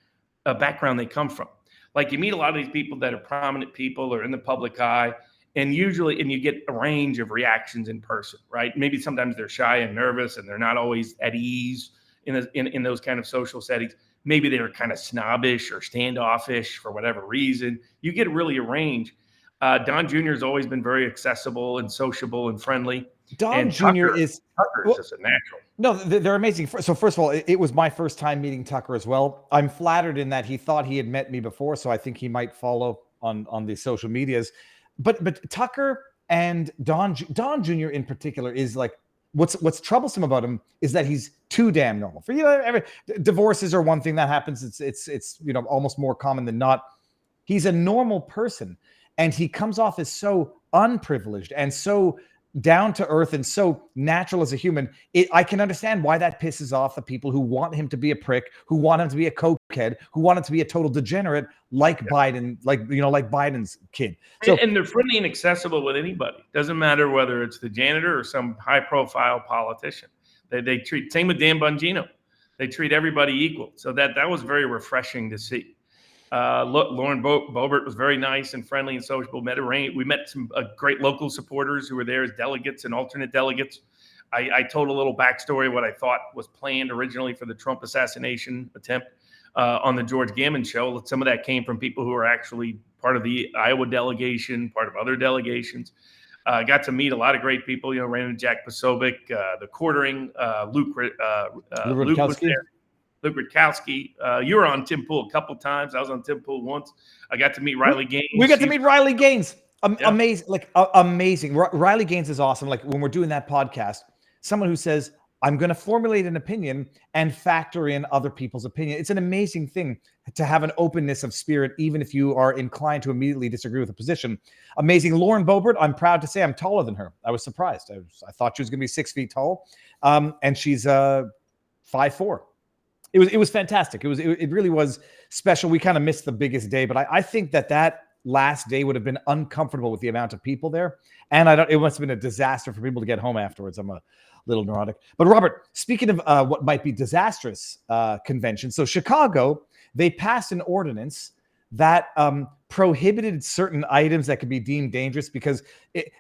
background they come from. Like you meet a lot of these people that are prominent people or in the public eye, and you get a range of reactions in person, right? Maybe sometimes they're shy and nervous and they're not always at ease in those kind of social settings. Maybe they're kind of snobbish or standoffish for whatever reason. You get really a range. Don Jr. has always been very accessible and sociable and friendly. Tucker is just a natural. No, they're amazing. So first of all, it was my first time meeting Tucker as well. I'm flattered in that he thought he had met me before, so I think he might follow on the social medias. But Tucker and Don Jr. in particular is like what's troublesome about him is that he's too damn normal. For divorces are one thing that happens. It's almost more common than not. He's a normal person, and he comes off as so unprivileged and so down to earth and so natural as a human. I can understand why that pisses off the people who want him to be a prick, who want him to be a cokehead, who want him to be a total degenerate, like Biden, like Biden's kid. So, and they're friendly and accessible with anybody. Doesn't matter whether it's the janitor or some high-profile politician. They treat, same with Dan Bongino. They treat everybody equal. So that was very refreshing to see. Lauren Boebert was very nice and friendly and sociable. We met some great local supporters who were there as delegates and alternate delegates. I told a little backstory of what I thought was planned originally for the Trump assassination attempt on the George Gammon show. Some of that came from people who are actually part of the Iowa delegation, part of other delegations. Got to meet a lot of great people. Ran into Jack Posobiec, the quartering, Luke was there. Luke Rutkowski. You were on Tim Pool a couple times. I was on Tim Pool once. I got to meet Riley Gaines. We got to meet Riley Gaines. Amazing, amazing. Riley Gaines is awesome. Like when we're doing that podcast, someone who says, I'm going to formulate an opinion and factor in other people's opinion. It's an amazing thing to have an openness of spirit, even if you are inclined to immediately disagree with a position. Amazing. Lauren Boebert, I'm proud to say I'm taller than her. I was surprised. I thought she was going to be 6 feet tall. And she's 5'4". It was fantastic. It really was special. We kind of missed the biggest day, but I think that last day would have been uncomfortable with the amount of people there. And it must have been a disaster for people to get home afterwards. I'm a little neurotic. But Robert, speaking of what might be disastrous conventions, so Chicago, they passed an ordinance that prohibited certain items that could be deemed dangerous because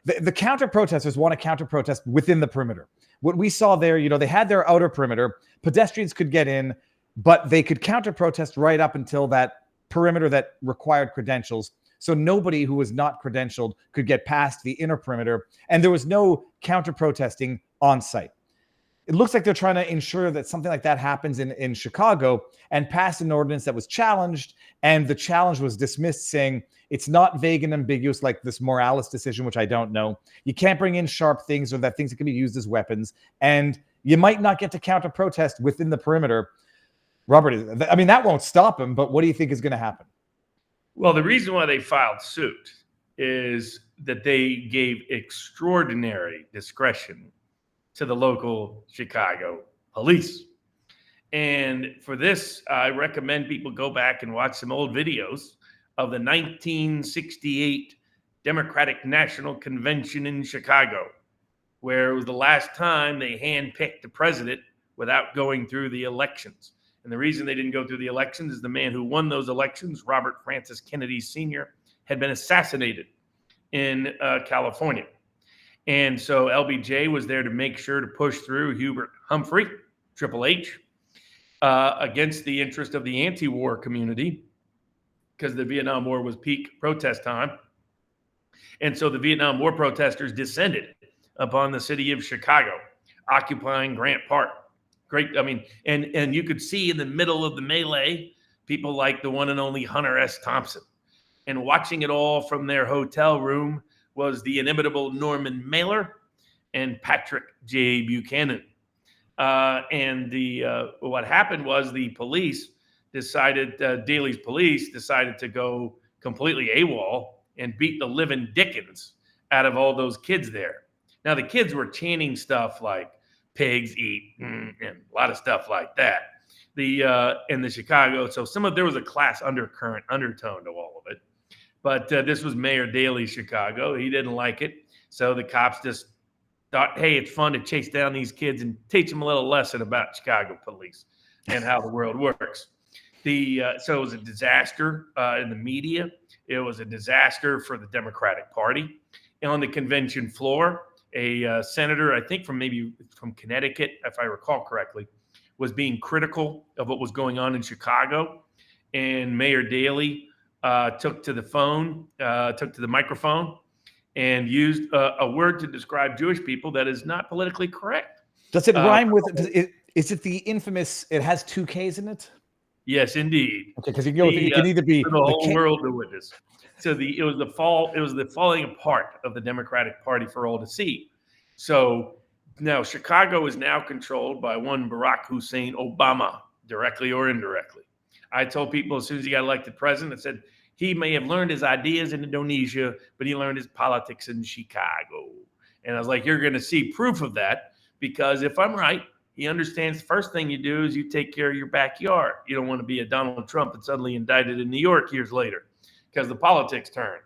the counter protesters want to counter protest within the perimeter. What we saw there, they had their outer perimeter. Pedestrians could get in, but they could counter protest right up until that perimeter that required credentials. So nobody who was not credentialed could get past the inner perimeter, and there was no counter protesting on site. It looks like they're trying to ensure that something like that happens in Chicago and passed an ordinance that was challenged, and the challenge was dismissed, saying it's not vague and ambiguous like this Morales decision, which I don't know. You can't bring in sharp things or that things that can be used as weapons, and you might not get to counter protest within the perimeter. Robert, I mean, that won't stop him, but what do you think is going to happen? Well, the reason why they filed suit is that they gave extraordinary discretion to the local Chicago police. And for this, I recommend people go back and watch some old videos of the 1968 Democratic National Convention in Chicago, where it was the last time they handpicked the president without going through the elections. And the reason they didn't go through the elections is the man who won those elections, Robert Francis Kennedy Sr., had been assassinated in California. And so LBJ was there to make sure to push through Hubert Humphrey, Triple H, against the interest of the anti-war community, because the Vietnam War was peak protest time. And so the Vietnam War protesters descended upon the city of Chicago, occupying Grant Park. Great. I mean, and you could see in the middle of the melee, people like the one and only Hunter S. Thompson. And watching it all from their hotel room was the inimitable Norman Mailer and Patrick J. Buchanan. And what happened was the police decided, Daley's police decided to go completely AWOL and beat the living dickens out of all those kids there. Now, the kids were chanting stuff like pigs eat and a lot of stuff like that. In the Chicago, so there was a class undertone to all of it. But this was Mayor Daley's Chicago. He didn't like it. So the cops just thought, hey, it's fun to chase down these kids and teach them a little lesson about Chicago police and how the world works. So it was a disaster in the media. It was a disaster for the Democratic Party. And on the convention floor, a senator, I think from Connecticut, if I recall correctly, was being critical of what was going on in Chicago. And Mayor Daley took to the microphone and used a word to describe Jewish people that is not politically correct. Does it rhyme with? Is it the infamous? It has 2 Ks in it. Yes, indeed. Okay, because you can go. It can either be for the whole world to witness. So it was the falling apart of the Democratic Party for all to see. So now Chicago is now controlled by one Barack Hussein Obama, directly or indirectly. I told people as soon as he got elected president, I said he may have learned his ideas in Indonesia, but he learned his politics in Chicago. And I was like, you're going to see proof of that, because if I'm right, he understands the first thing you do is you take care of your backyard. You don't want to be a Donald Trump that's suddenly indicted in New York years later, because the politics turn.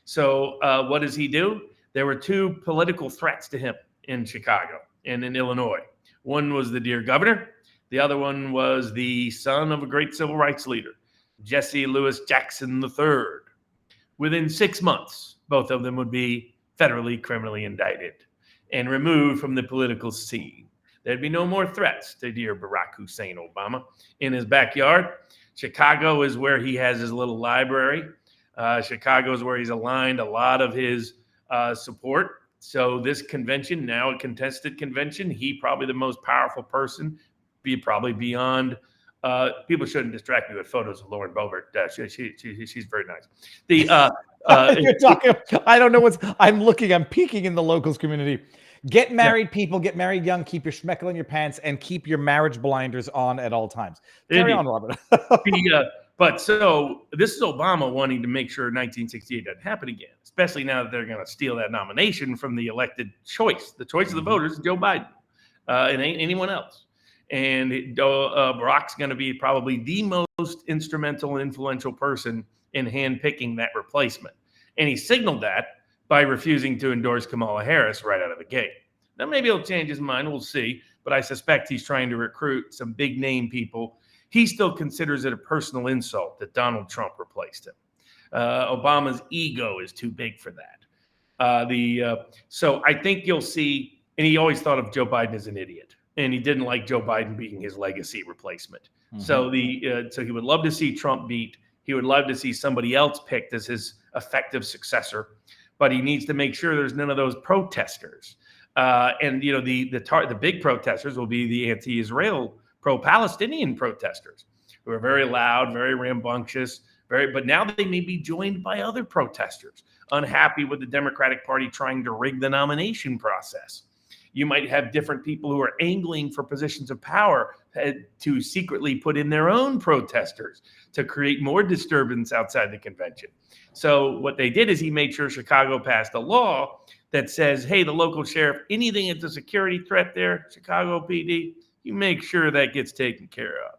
So what does he do? There were 2 political threats to him in Chicago and in Illinois. One was the dear governor. The other one was the son of a great civil rights leader, Jesse Lewis Jackson III. Within 6 months, both of them would be federally criminally indicted and removed from the political scene. There'd be no more threats to dear Barack Hussein Obama in his backyard. Chicago is where he has his little library. Chicago is where he's aligned a lot of his support. So this convention, now a contested convention, he probably the most powerful person, probably beyond. People shouldn't distract me with photos of Lauren Boebert. She's very nice. You're talking. I don't know I'm peeking in the locals community. Get married, people. Get married young. Keep your schmeckel in your pants and keep your marriage blinders on at all times. Carry on, Robert. But so this is Obama wanting to make sure 1968 doesn't happen again, especially now that they're going to steal that nomination from the elected choice. The choice of the voters is Joe Biden. It ain't anyone else. And Barack's going to be probably the most instrumental and influential person in handpicking that replacement. And he signaled that by refusing to endorse Kamala Harris right out of the gate. Now, maybe he'll change his mind. We'll see. But I suspect he's trying to recruit some big name people. He still considers it a personal insult that Donald Trump replaced him. Obama's ego is too big for that. So I think you'll see, and he always thought of Joe Biden as an idiot, and he didn't like Joe Biden being his legacy replacement. Mm-hmm. So he would love to see Trump beat. He would love to see somebody else picked as his effective successor, but he needs to make sure there's none of those protesters. And the big protesters will be the anti-Israel, pro-Palestinian protesters, who are very loud, very rambunctious, but now they may be joined by other protesters unhappy with the Democratic Party trying to rig the nomination process. You might have different people who are angling for positions of power to secretly put in their own protesters to create more disturbance outside the convention. So what they did is he made sure Chicago passed a law that says, hey, the local sheriff, anything that's a security threat there, Chicago PD, you make sure that gets taken care of.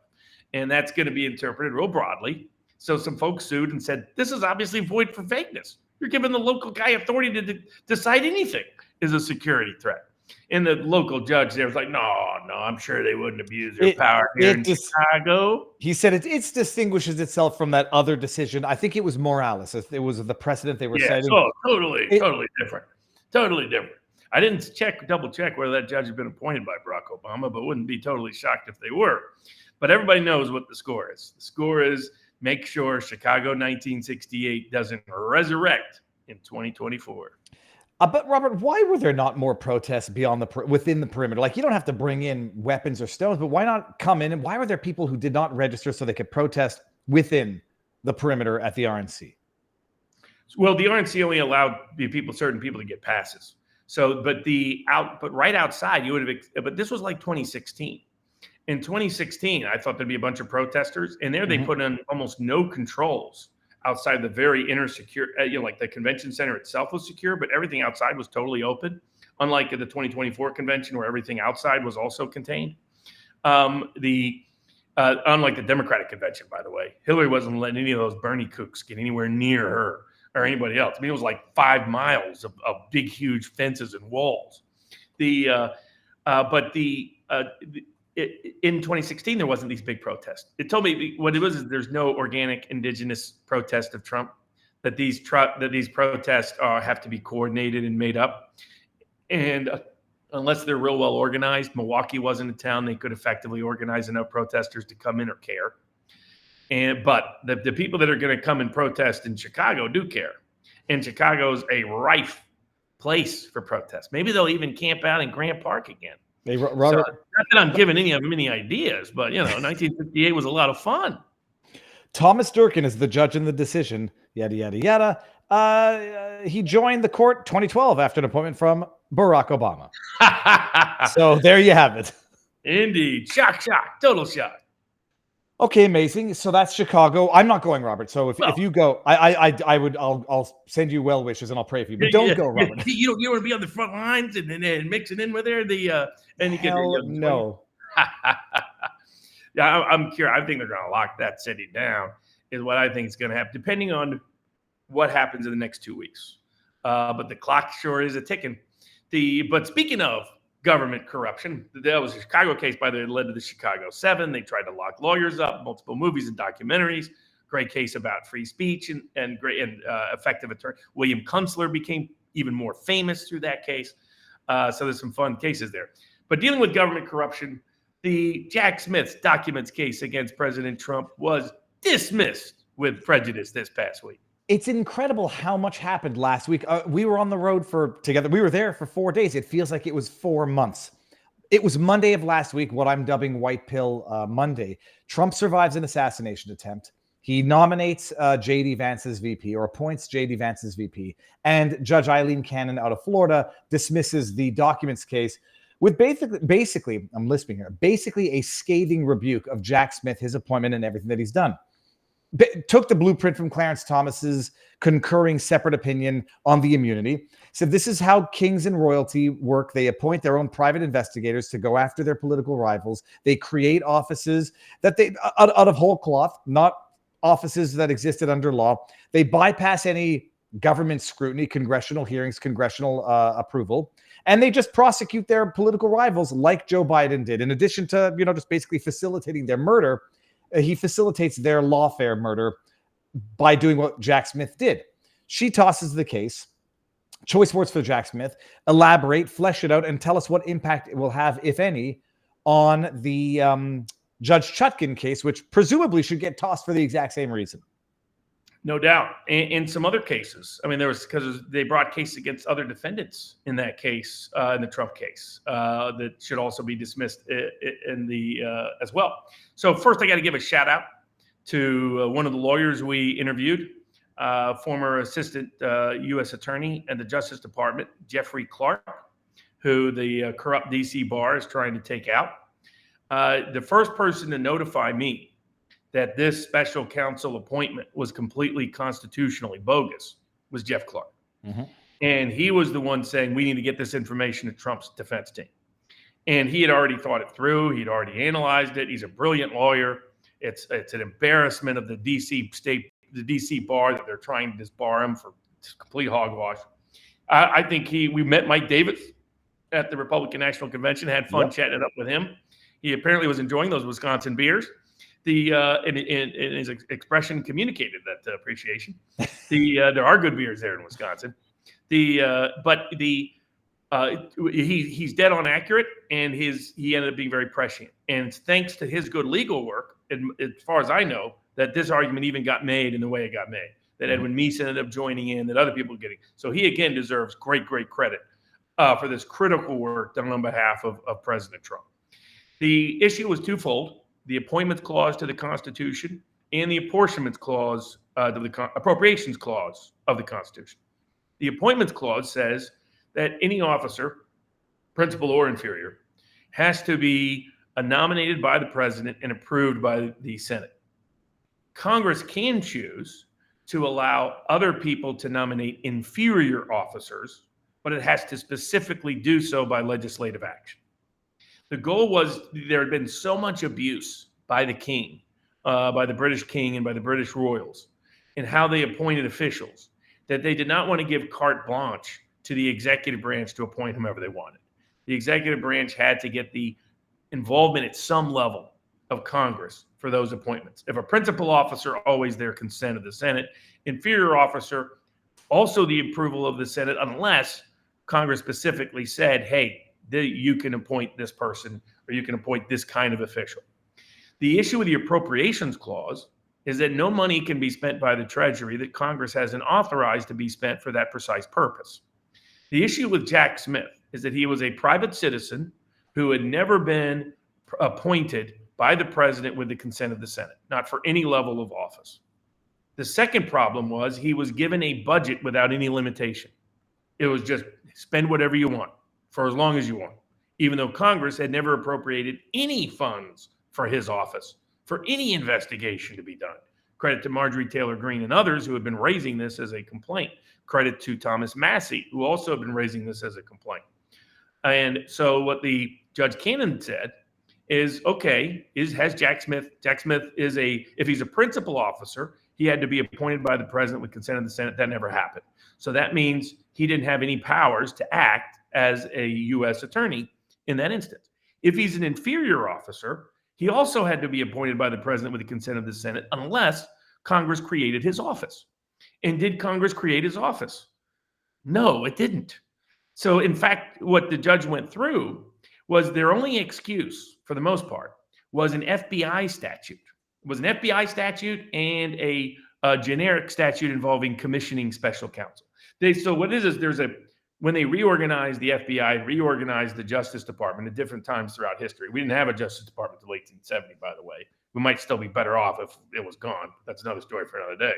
And that's going to be interpreted real broadly. So some folks sued and said, this is obviously void for vagueness. You're giving the local guy authority to decide anything is a security threat. And the local judge there was like, no, I'm sure they wouldn't abuse their power here in Chicago. He said it distinguishes itself from that other decision. I think it was Morales. It was the precedent they were citing. Oh, totally different. Totally different. I didn't double check whether that judge had been appointed by Barack Obama, but wouldn't be totally shocked if they were. But everybody knows what the score is. The score is make sure Chicago 1968 doesn't resurrect in 2024. But Robert, why were there not more protests within the perimeter? Like, you don't have to bring in weapons or stones, but why not come in? And why were there people who did not register so they could protest within the perimeter at the RNC? Well, the RNC only allowed certain people to get passes. So, but right outside, you would have. But this was like 2016. In 2016, I thought there'd be a bunch of protesters, and there they put in almost no controls outside the very inner secure, like the convention center itself was secure, but everything outside was totally open. Unlike at the 2024 convention where everything outside was also contained. Unlike the Democratic convention, by the way, Hillary wasn't letting any of those Bernie kooks get anywhere near her or anybody else. I mean, it was like 5 miles of big, huge fences and walls. In 2016, there wasn't these big protests. It told me what it was is there's no organic indigenous protest of Trump, that these protests have to be coordinated and made up. And unless they're real well organized, Milwaukee wasn't a town they could effectively organize enough protesters to come in or care. But the people that are going to come and protest in Chicago do care. And Chicago's a rife place for protests. Maybe they'll even camp out in Grant Park again. Hey, So, Robert. not that I'm giving any of them any ideas, but 1958 was a lot of fun. Thomas Durkin is the judge in the decision. Yada yada yada. He joined the court 2012 after an appointment from Barack Obama. So there you have it. Indeed, shock, total shock. Okay, amazing. So that's Chicago. I'm not going, Robert. So if you go, I'll send you well wishes and I'll pray for you. But don't go, Robert. You don't want to be on the front lines and mix it in with there. And Hell no. Yeah, I'm curious. I think they're going to lock that city down. Is what I think is going to happen, depending on what happens in the next 2 weeks. But the clock sure is a ticking. But speaking of government corruption, that was a Chicago case, by the way, that led to the Chicago 7. They tried to lock lawyers up, multiple movies and documentaries. Great case about free speech and effective attorney. William Kunstler became even more famous through that case. So there's some fun cases there. But dealing with government corruption, the Jack Smith's documents case against President Trump was dismissed with prejudice this past week. It's incredible how much happened last week. We were on the road together. We were there for 4 days. It feels like it was 4 months. It was Monday of last week, what I'm dubbing White Pill Monday. Trump survives an assassination attempt. He nominates J.D. Vance as VP, or appoints J.D. Vance as VP. And Judge Eileen Cannon out of Florida dismisses the documents case with basically, I'm lisping here, basically a scathing rebuke of Jack Smith, his appointment, and everything that he's done. Took the blueprint from Clarence Thomas's concurring separate opinion on the immunity. Said this is how kings and royalty work. They appoint their own private investigators to go after their political rivals. They create offices that they out of whole cloth, not offices that existed under law. They bypass any government scrutiny, congressional hearings, congressional approval, and they just prosecute their political rivals like Joe Biden did. In addition to just basically facilitating their murder, he facilitates their lawfare murder by doing what Jack Smith did. She tosses the case. Choice words for Jack Smith. Elaborate, flesh it out, and tell us what impact it will have, if any, on the Judge Chutkan case, which presumably should get tossed for the exact same reason. No doubt. In some other cases, I mean, because they brought cases against other defendants in that case, in the Trump case, that should also be dismissed in the as well. So first, I got to give a shout out to one of the lawyers we interviewed, former assistant U.S. attorney at the Justice Department, Jeffrey Clark, who the corrupt D.C. bar is trying to take out. The first person to notify me that this special counsel appointment was completely constitutionally bogus was Jeff Clark. Mm-hmm. And he was the one saying, we need to get this information to Trump's defense team. And he had already thought it through. He'd already analyzed it. He's a brilliant lawyer. It's an embarrassment of the DC bar that they're trying to disbar him for complete hogwash. I think we met Mike Davis at the Republican National Convention, had fun chatting it up with him. He apparently was enjoying those Wisconsin beers. In his expression communicated that appreciation. There are good beers there in Wisconsin. He's dead on accurate, and he ended up being very prescient. And it's thanks to his good legal work, and as far as I know, that this argument even got made in the way it got made. That Edwin Meese ended up joining in, that other people getting. So he again deserves great credit for this critical work done on behalf of President Trump. The issue was twofold. The appointments clause to the Constitution and the apportionments clause to the appropriations clause of the Constitution. The appointments clause says that any officer, principal or inferior, has to be nominated by the president and approved by the Senate. Congress can choose to allow other people to nominate inferior officers, but it has to specifically do so by legislative action. The goal was there had been so much abuse by the king, by the British king and by the British royals in how they appointed officials that they did not want to give carte blanche to the executive branch to appoint whomever they wanted. The executive branch had to get the involvement at some level of Congress for those appointments. If a principal officer, always their consent of the Senate. Inferior officer, also the approval of the Senate, unless Congress specifically said, hey, you can appoint this person or you can appoint this kind of official. The issue with the appropriations clause is that no money can be spent by the Treasury that Congress hasn't authorized to be spent for that precise purpose. The issue with Jack Smith is that he was a private citizen who had never been appointed by the president with the consent of the Senate, not for any level of office. The second problem was he was given a budget without any limitation. It was just spend whatever you want for as long as you want, even though Congress had never appropriated any funds for his office, for any investigation to be done. Credit to Marjorie Taylor Greene and others who have been raising this as a complaint. Credit to Thomas Massey, who also have been raising this as a complaint. And so what the Judge Cannon said is, okay, has Jack Smith is if he's a principal officer, he had to be appointed by the president with consent of the Senate. That never happened. So that means he didn't have any powers to act as a U.S. attorney in that instance. If he's an inferior officer, he also had to be appointed by the president with the consent of the Senate unless Congress created his office. And did Congress create his office? No, it didn't. So in fact, what the judge went through was their only excuse, for the most part, was an FBI statute. It was an FBI statute and a generic statute involving commissioning special counsel. So what is when they reorganized the FBI, reorganized the Justice Department at different times throughout history. We didn't have a Justice Department until 1870, by the way. We might still be better off if it was gone. That's another story for another day.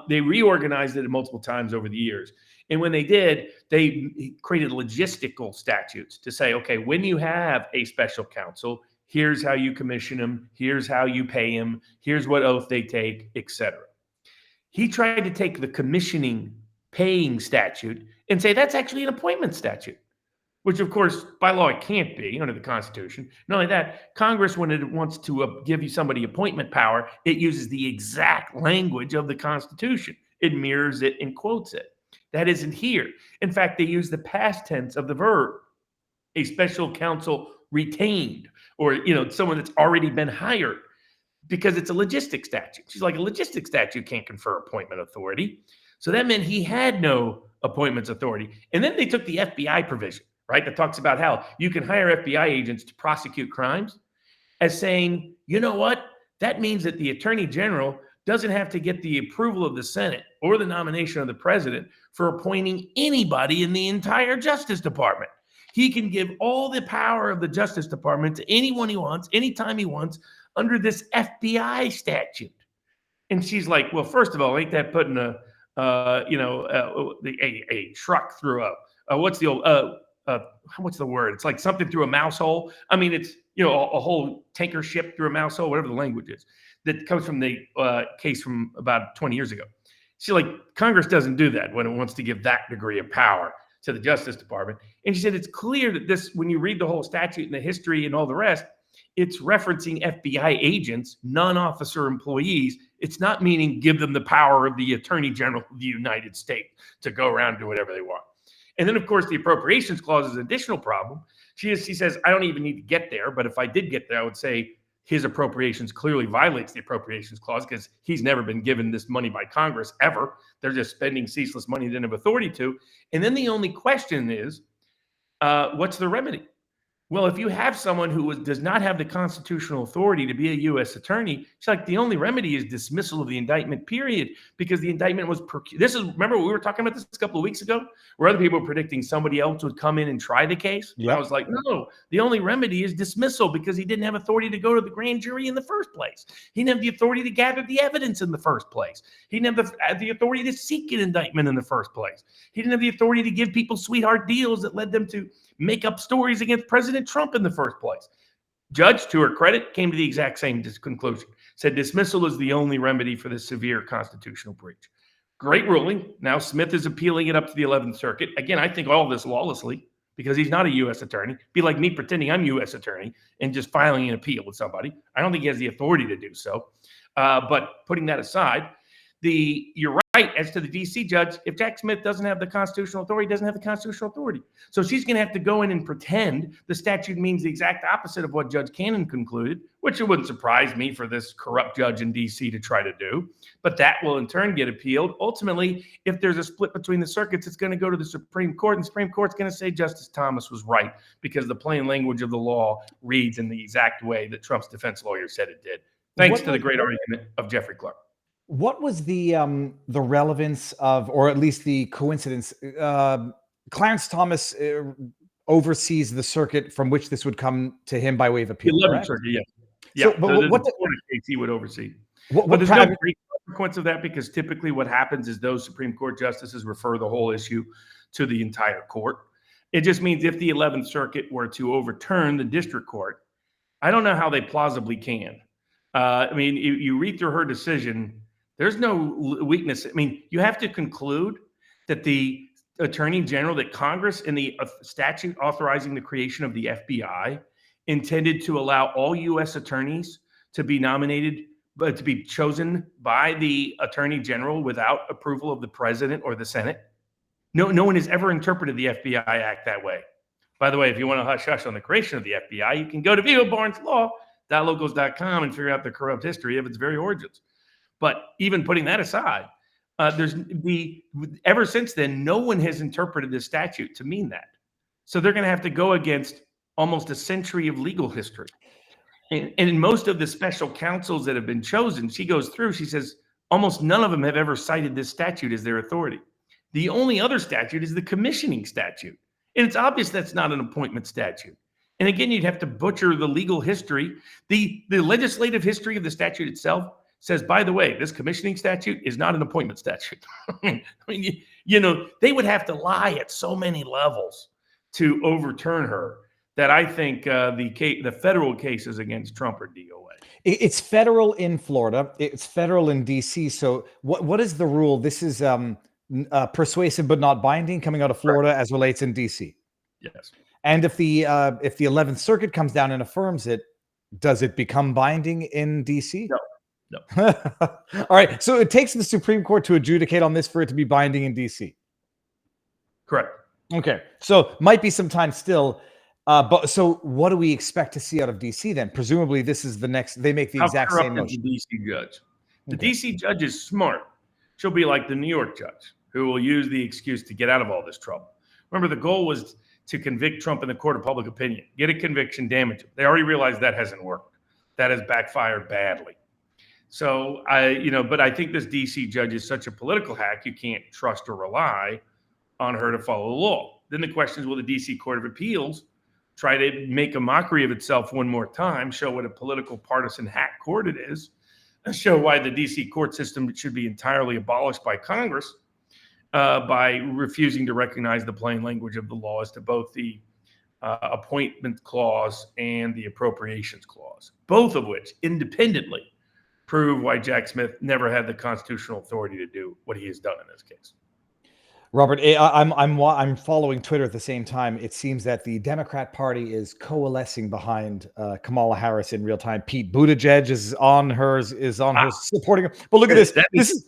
They reorganized it multiple times over the years. And when they did, they created logistical statutes to say, okay, when you have a special counsel, here's how you commission him, here's how you pay him, here's what oath they take, etc. He tried to take the commissioning paying statute and say that's actually an appointment statute, which of course by law it can't be under the Constitution. Not only that, Congress, when it wants to give you somebody appointment power, it uses the exact language of the Constitution. It mirrors it and quotes it. That isn't here. In fact, they use the past tense of the verb, a special counsel retained, or someone that's already been hired, because it's a logistic statute. She's like, a logistic statute can't confer appointment authority. So that meant he had no appointments authority. And then they took the FBI provision, right, that talks about how you can hire FBI agents to prosecute crimes, as saying, you know what? That means that the Attorney General doesn't have to get the approval of the Senate or the nomination of the president for appointing anybody in the entire Justice Department. He can give all the power of the Justice Department to anyone he wants, anytime he wants, under this FBI statute. And she's like, well, first of all, ain't that putting a truck through what's the word? It's like something through a mouse hole. I mean, it's, a whole tanker ship through a mouse hole, whatever the language is. That comes from the case from about 20 years ago. She's like, Congress doesn't do that when it wants to give that degree of power to the Justice Department. And she said, it's clear that this, when you read the whole statute and the history and all the rest, it's referencing FBI agents, non-officer employees. It's not meaning give them the power of the Attorney General of the United States to go around and do whatever they want. And then, of course, the Appropriations Clause is an additional problem. She says, I don't even need to get there, but if I did get there, I would say his appropriations clearly violates the Appropriations Clause because he's never been given this money by Congress ever. They're just spending ceaseless money they didn't have authority to. And then the only question is, what's the remedy? Well, if you have someone who does not have the constitutional authority to be a U.S. attorney, it's like the only remedy is dismissal of the indictment, period, because the indictment was remember we were talking about this a couple of weeks ago, where other people were predicting somebody else would come in and try the case. Yep. I was like, no, the only remedy is dismissal because he didn't have authority to go to the grand jury in the first place. He didn't have the authority to gather the evidence in the first place. He didn't have the authority to seek an indictment in the first place. He didn't have the authority to give people sweetheart deals that led them to make up stories against President Trump in the first place. Judge, to her credit, came to the exact same conclusion. Said dismissal is the only remedy for this severe constitutional breach. Great ruling. Now Smith is appealing it up to the 11th Circuit. Again, I think all of this lawlessly because he's not a U.S. attorney. Be like me pretending I'm U.S. attorney and just filing an appeal with somebody. I don't think he has the authority to do so. But putting that aside, you're right as to the D.C. judge. If Jack Smith doesn't have the constitutional authority, he doesn't have the constitutional authority. So she's going to have to go in and pretend the statute means the exact opposite of what Judge Cannon concluded, which it wouldn't surprise me for this corrupt judge in D.C. to try to do. But that will in turn get appealed. Ultimately, if there's a split between the circuits, it's going to go to the Supreme Court, and the Supreme Court's going to say Justice Thomas was right because the plain language of the law reads in the exact way that Trump's defense lawyer said it did. Thanks to the great argument of Jeffrey Clark. What was the relevance of, or at least the coincidence? Clarence Thomas oversees the circuit from which this would come to him by way of The appeal. 11th Correct? Circuit, yeah. So, Yeah, but the what Florida case he would oversee. what But there's no pri- great consequence of that, because typically what happens is those Supreme Court justices refer the whole issue to the entire court. It just means if the 11th Circuit were to overturn the district court, I don't know how they plausibly can. I mean, you read through her decision, there's no weakness. I mean, you have to conclude that the Attorney General, that Congress in the statute authorizing the creation of the FBI intended to allow all U.S. attorneys to be nominated, but to be chosen by the Attorney General without approval of the President or the Senate. No one has ever interpreted the FBI Act that way. By the way, if you want to hush on the creation of the FBI, you can go to vivabarneslaw.locals.com and figure out the corrupt history of its very origins. But even putting that aside, ever since then, no one has interpreted this statute to mean that. So they're going to have to go against almost a century of legal history. And in most of the special counsels that have been chosen, she goes through, she says, almost none of them have ever cited this statute as their authority. The only other statute is the commissioning statute. And it's obvious that's not an appointment statute. And again, you'd have to butcher the legal history. The legislative history of the statute itself says, by the way, this commissioning statute is not an appointment statute. I mean, they would have to lie at so many levels to overturn her that I think the federal cases against Trump are DOA. It's federal in Florida. It's federal in D.C. So what is the rule? This is persuasive but not binding coming out of Florida, right, as relates in D.C. Yes. And if the 11th Circuit comes down and affirms it, does it become binding in D.C.? No. All right. So it takes the Supreme Court to adjudicate on this for it to be binding in D.C. Correct. Okay. So might be some time still. But so what do we expect to see out of D.C. then? Presumably this is the next, they make the exact same motion. The D.C. judge. The D.C. judge is smart. She'll be like the New York judge, who will use the excuse to get out of all this trouble. Remember, the goal was to convict Trump in the court of public opinion, get a conviction, damage him. They already realized that hasn't worked. That has backfired badly. So but I think this D.C. judge is such a political hack, you can't trust or rely on her to follow the law. Then the question is, will the D.C. Court of Appeals try to make a mockery of itself one more time, show what a political partisan hack court it is, and show why the D.C. court system should be entirely abolished by Congress by refusing to recognize the plain language of the law as to both the appointment clause and the appropriations clause, both of which independently prove why Jack Smith never had the constitutional authority to do what he has done in this case. Robert, I'm following Twitter at the same time. It seems that the Democrat Party is coalescing behind Kamala Harris in real time. Pete Buttigieg is on hers, supporting her. But look at this. This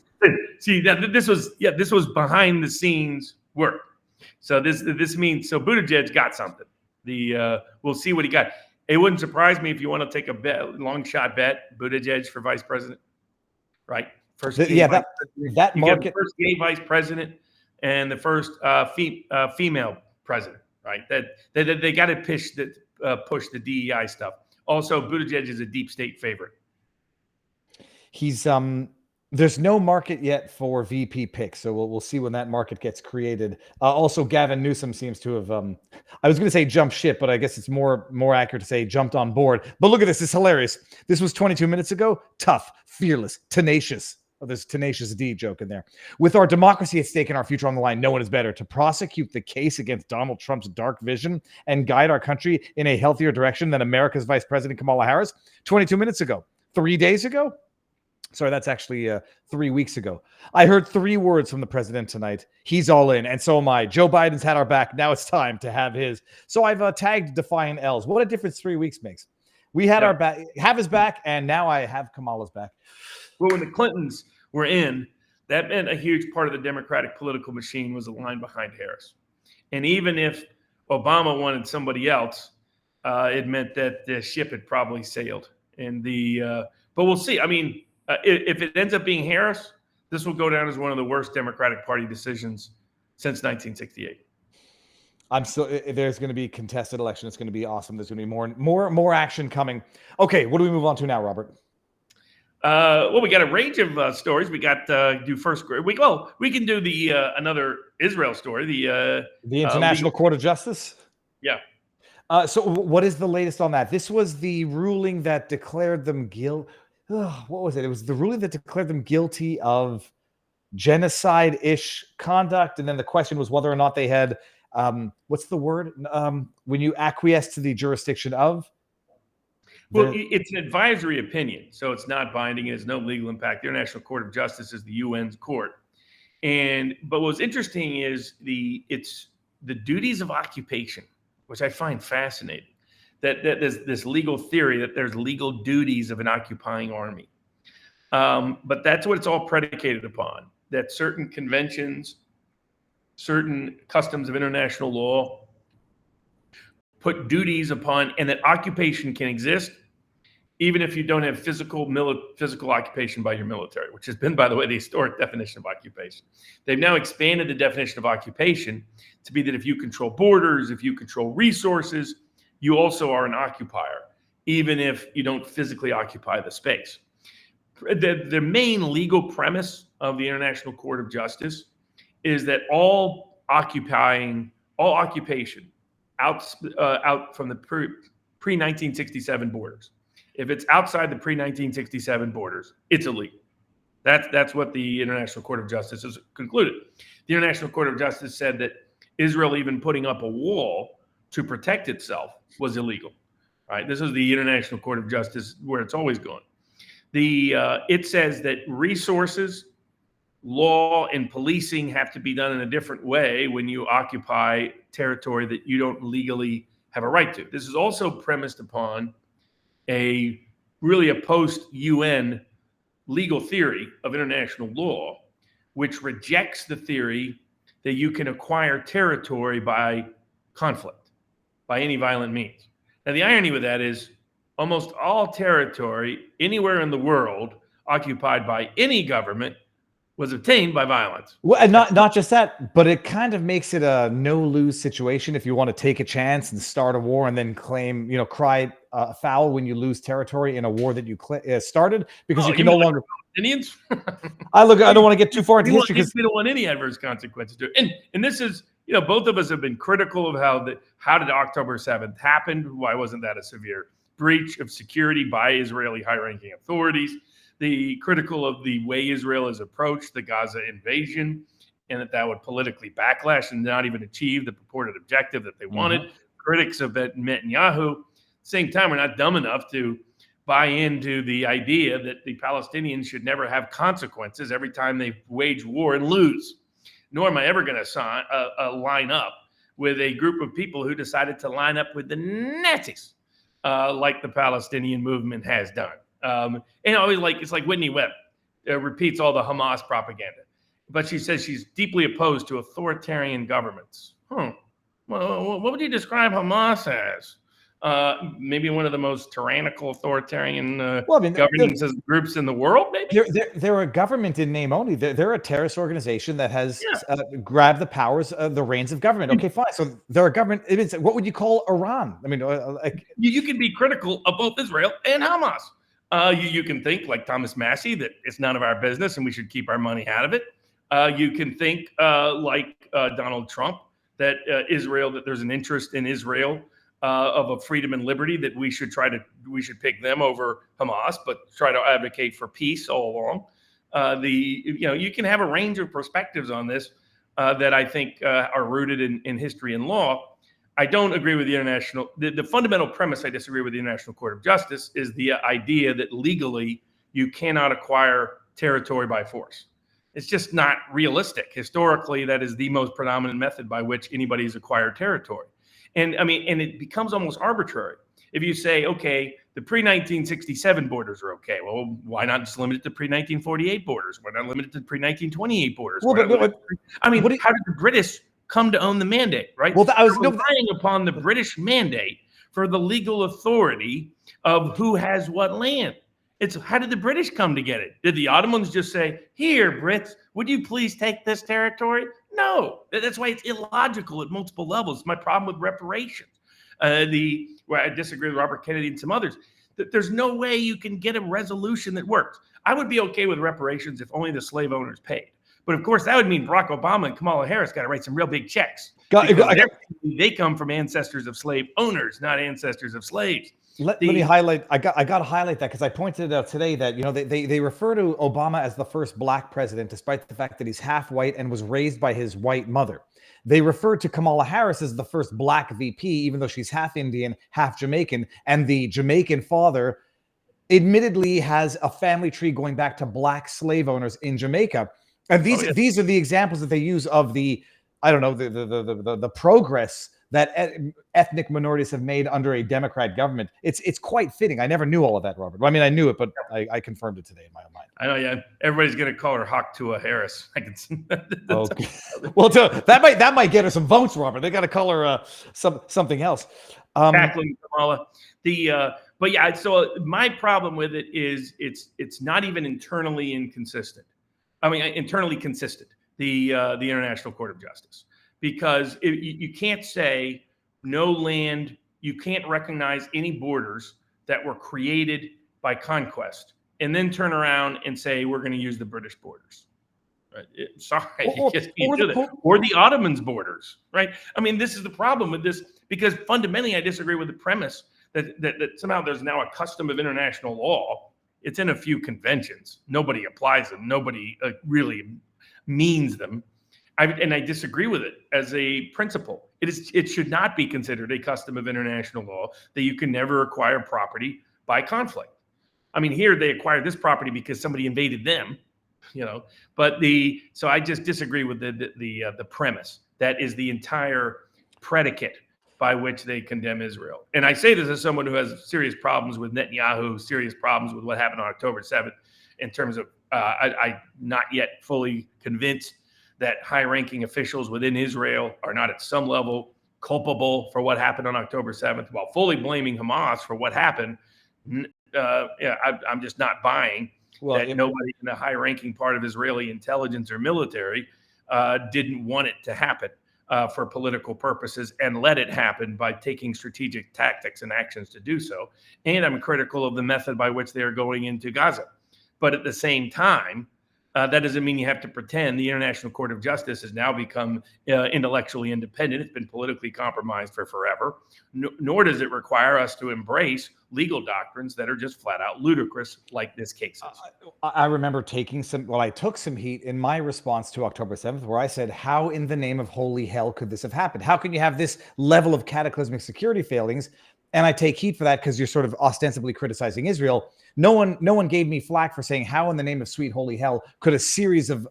was behind the scenes work. So this means Buttigieg got something. We'll see what he got. It wouldn't surprise me if you want to take a long shot bet, Buttigieg for vice president, right? First gay vice president and the first female president, right? That they got to push the DEI stuff. Also, Buttigieg is a deep state favorite. He's there's no market yet for VP picks, so we'll see when that market gets created. Also, Gavin Newsom seems to have I was going to say jumped ship, but I guess it's more accurate to say jumped on board. But look at this. It's hilarious. This was 22 minutes ago. Tough, fearless, tenacious. Oh, there's tenacious D joke in there. With our democracy at stake and our future on the line, no one is better to prosecute the case against Donald Trump's dark vision and guide our country in a healthier direction than America's Vice President Kamala Harris. 22 minutes ago. 3 days ago? Sorry, that's actually 3 weeks ago. I heard 3 words from the president tonight. He's all in, and so am I. Joe Biden's had our back. Now it's time to have his. So I've tagged Defying L's. What a difference 3 weeks makes. We had our back, have his back, and now I have Kamala's back. Well, when the Clintons were in, that meant a huge part of the Democratic political machine was aligned behind Harris. And even if Obama wanted somebody else, it meant that the ship had probably sailed. And but we'll see. I mean, if it ends up being Harris, this will go down as one of the worst Democratic Party decisions since 1968. There's going to be contested election. It's going to be awesome. There's going to be more action coming. Okay, what do we move on to now, Robert? Well, we got a range of stories. We got do first. We can do the another Israel story. The International Court of Justice. Yeah. So what is the latest on that? This was the ruling that declared them guilty. What was it? It was the ruling that declared them guilty of genocide-ish conduct, and then the question was whether or not they had what's the word when you acquiesce to the jurisdiction of. Well, it's an advisory opinion, so it's not binding. It has no legal impact. The International Court of Justice is the UN's court, but what's interesting is it's the duties of occupation, which I find fascinating. That there's this legal theory that there's legal duties of an occupying army, but that's what it's all predicated upon. That certain conventions, certain customs of international law put duties upon, and that occupation can exist even if you don't have physical occupation by your military, which has been, by the way, the historic definition of occupation. They've now expanded the definition of occupation to be that if you control borders, if you control resources, you also are an occupier, even if you don't physically occupy the space. The main legal premise of the International Court of Justice is that all occupation out from the pre-1967 borders, if it's outside the pre-1967 borders, it's illegal. That's what the International Court of Justice has concluded. The International Court of Justice said that Israel even putting up a wall to protect itself was illegal. Right? This is the International Court of Justice where it's always gone. It says that resources, law, and policing have to be done in a different way when you occupy territory that you don't legally have a right to. This is also premised upon a post-UN legal theory of international law, which rejects the theory that you can acquire territory by conflict, by any violent means. Now, the irony with that is almost all territory anywhere in the world occupied by any government was obtained by violence. Well, and not just that, but it kind of makes it a no-lose situation if you want to take a chance and start a war and then claim, cry foul when you lose territory in a war that you started, because you can no longer. Palestinians? I don't want to get too far into history because we don't want any adverse consequences to it. And this is, both of us have been critical of how did October 7th happen? Why wasn't that a severe breach of security by Israeli high-ranking authorities? The critical of the way Israel has approached the Gaza invasion, and that would politically backlash and not even achieve the purported objective that they wanted. Critics of Netanyahu. At the same time, we're not dumb enough to buy into the idea that the Palestinians should never have consequences every time they wage war and lose. Nor am I ever going to line up with a group of people who decided to line up with the Nazis, like the Palestinian movement has done. It's like Whitney Webb repeats all the Hamas propaganda, but she says she's deeply opposed to authoritarian governments. Well, what would you describe Hamas as? Maybe one of the most tyrannical authoritarian governance groups in the world, maybe? They're a government in name only. They're a terrorist organization that has grabbed the powers, the reins of government. Okay, fine. So they're a government. What would you call Iran? I mean, you can be critical of both Israel and Hamas. You can think like Thomas Massey that it's none of our business and we should keep our money out of it. You can think like Donald Trump that that there's an interest in Israel of a freedom and liberty, that we should pick them over Hamas, but try to advocate for peace all along. You can have a range of perspectives on this that I think are rooted in history and law. I don't agree with the fundamental premise I disagree with the International Court of Justice is the idea that legally you cannot acquire territory by force. It's just not realistic. Historically, that is the most predominant method by which anybody's acquired territory. And it becomes almost arbitrary. If you say, okay, the pre-1967 borders are okay, well, why not just limit it to pre-1948 borders? Why not limit it to pre-1928 borders? Well, how did the British come to own the mandate, right? Well, I was relying upon the British mandate for the legal authority of who has what land. It's how did the British come to get it? Did the Ottomans just say, here, Brits, would you please take this territory? No, that's why it's illogical at multiple levels. It's my problem with reparations. Where I disagree with Robert Kennedy and some others, that there's no way you can get a resolution that works. I would be okay with reparations if only the slave owners paid. But of course, that would mean Barack Obama and Kamala Harris got to write some real big checks. They come from ancestors of slave owners, not ancestors of slaves. Let me highlight. I got to highlight that because I pointed out today that they refer to Obama as the first black president, despite the fact that he's half white and was raised by his white mother. They refer to Kamala Harris as the first black VP, even though she's half Indian, half Jamaican, and the Jamaican father admittedly has a family tree going back to black slave owners in Jamaica. And these are the examples that they use of the progress that ethnic minorities have made under a Democrat government. It's quite fitting. I never knew all of that, Robert. Well, I mean, I knew it, but I confirmed it today in my own mind. I know, yeah. Everybody's gonna call her Hawktua Harris. I can see that. Okay. Well, that might get her some votes, Robert. They got to call her something else. Tackling Kamala. But yeah. So my problem with it is it's not even internally inconsistent. I mean, internally consistent. The International Court of Justice. Because you can't say no land, you can't recognize any borders that were created by conquest, and then turn around and say we're going to use the British borders. Right? You just can't do that. Or the Ottomans' borders, right? I mean, this is the problem with this, because fundamentally I disagree with the premise that somehow there's now a custom of international law. It's in a few conventions. Nobody applies them. Nobody really means them. And I disagree with it as a principle. It should not be considered a custom of international law that you can never acquire property by conflict. I mean, here they acquired this property because somebody invaded them, so I just disagree with the premise. That is the entire predicate by which they condemn Israel. And I say this as someone who has serious problems with Netanyahu, serious problems with what happened on October 7th, in terms of I'm not yet fully convinced that high-ranking officials within Israel are not at some level culpable for what happened on October 7th, while fully blaming Hamas for what happened. I'm just not buying that nobody in the high-ranking part of Israeli intelligence or military didn't want it to happen for political purposes and let it happen by taking strategic tactics and actions to do so. And I'm critical of the method by which they are going into Gaza. But at the same time, that doesn't mean you have to pretend the International Court of Justice has now become intellectually independent. It's been politically compromised for forever. Nor does it require us to embrace legal doctrines that are just flat out ludicrous, like this case is. I remember I took some heat in my response to October 7th, where I said, how in the name of holy hell could this have happened? How can you have this level of cataclysmic security failings? And I take heat for that because you're sort of ostensibly criticizing Israel. No one gave me flack for saying, how in the name of sweet holy hell could a series of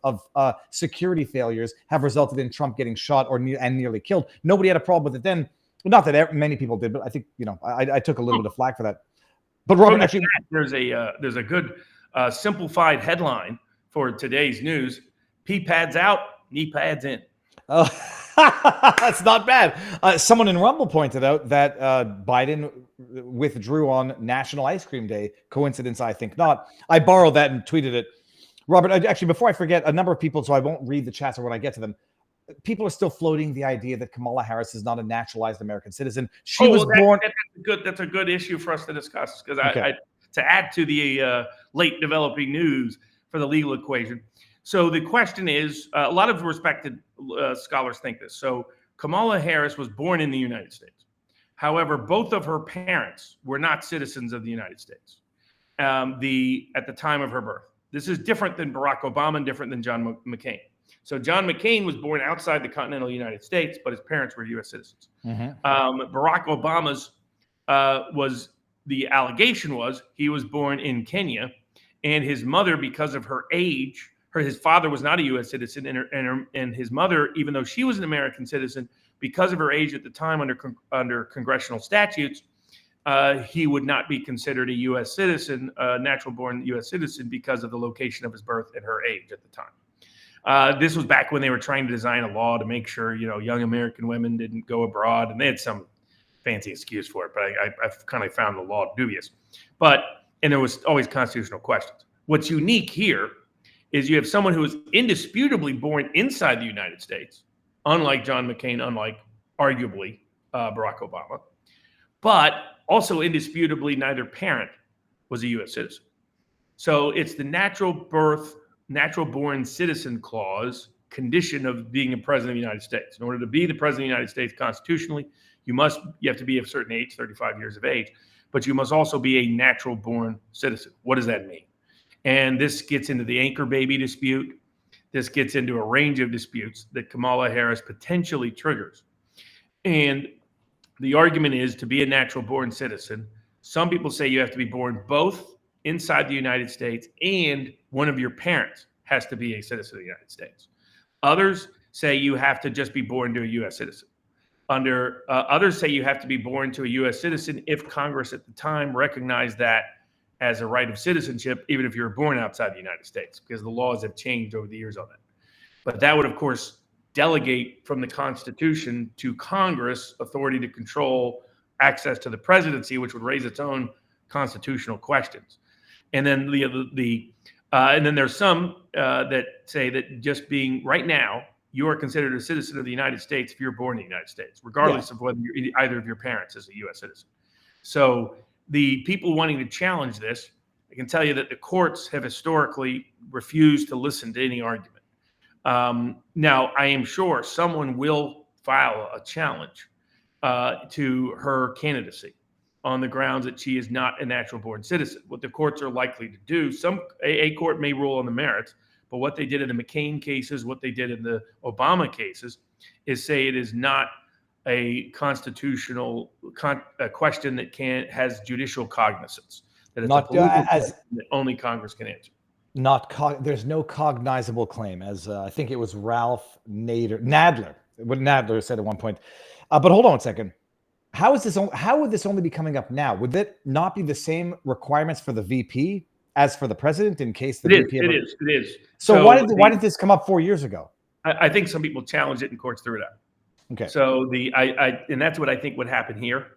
security failures have resulted in Trump getting shot and nearly killed? Nobody had a problem with it then. Not that many people did, but I think I took a little bit of flack for that. But Robert, actually, there's a good simplified headline for today's news: pee pads out, knee pads in. Oh, that's not bad. Someone in Rumble pointed out that Biden withdrew on National Ice Cream Day. Coincidence? I think not. I borrowed that and tweeted it. Robert, actually, before I forget, a number of people, so I won't read the chats or when I get to them, people are still floating the idea that Kamala Harris is not a naturalized American citizen. She was born. That's a good issue for us to discuss, because to add to the late developing news for the legal equation. So the question is, a lot of respected scholars think this. So Kamala Harris was born in the United States. However, both of her parents were not citizens of the United States at the time of her birth. This is different than Barack Obama and different than John McCain. So John McCain was born outside the continental United States, but his parents were U.S. citizens. Mm-hmm. Barack Obama's the allegation was he was born in Kenya, and his mother, because of her age, his father was not a U.S. citizen, and his mother, even though she was an American citizen, because of her age at the time under congressional statutes, he would not be considered a U.S. citizen, natural-born U.S. citizen, because of the location of his birth and her age at the time. This was back when they were trying to design a law to make sure, young American women didn't go abroad, and they had some fancy excuse for it, but I've kind of found the law dubious. And there was always constitutional questions. What's unique here is you have someone who is indisputably born inside the United States, unlike John McCain, unlike arguably Barack Obama, but also indisputably neither parent was a U.S. citizen. So it's the natural birth natural born citizen clause condition of being a president of the United States. In order to be the president of the United States constitutionally, you have to be of a certain age, 35 years of age, but you must also be a natural born citizen. What does that mean? And this gets into the anchor baby dispute. This gets into a range of disputes that Kamala Harris potentially triggers. And the argument is, to be a natural born citizen, some people say you have to be born both inside the United States and one of your parents has to be a citizen of the United States. Others say you have to just be born to a U.S. citizen. Others say you have to be born to a U.S. citizen if Congress at the time recognized that as a right of citizenship, even if you were born outside the United States, because the laws have changed over the years on that. But that would, of course, delegate from the Constitution to Congress authority to control access to the presidency, which would raise its own constitutional questions. And then and then there's some that say that just being right now, you are considered a citizen of the United States if you're born in the United States, regardless of whether either of your parents is a U.S. citizen. So the people wanting to challenge this, I can tell you that the courts have historically refused to listen to any argument. Now, I am sure someone will file a challenge to her candidacy on the grounds that she is not a natural born citizen. What the courts are likely to do, a court may rule on the merits, but what they did in the McCain cases, what they did in the Obama cases, is say it is not a constitutional question that has judicial cognizance. That it's Not a political question that only Congress can answer. There's no cognizable claim, as I think it was Ralph Nadler. What Nadler said at one point. But hold on a second. How would this only be coming up now? Would it not be the same requirements for the VP as for the president in case the VP? It is. So why did this come up 4 years ago? I think some people challenged it and courts threw it out. Okay. So and that's what I think would happen here.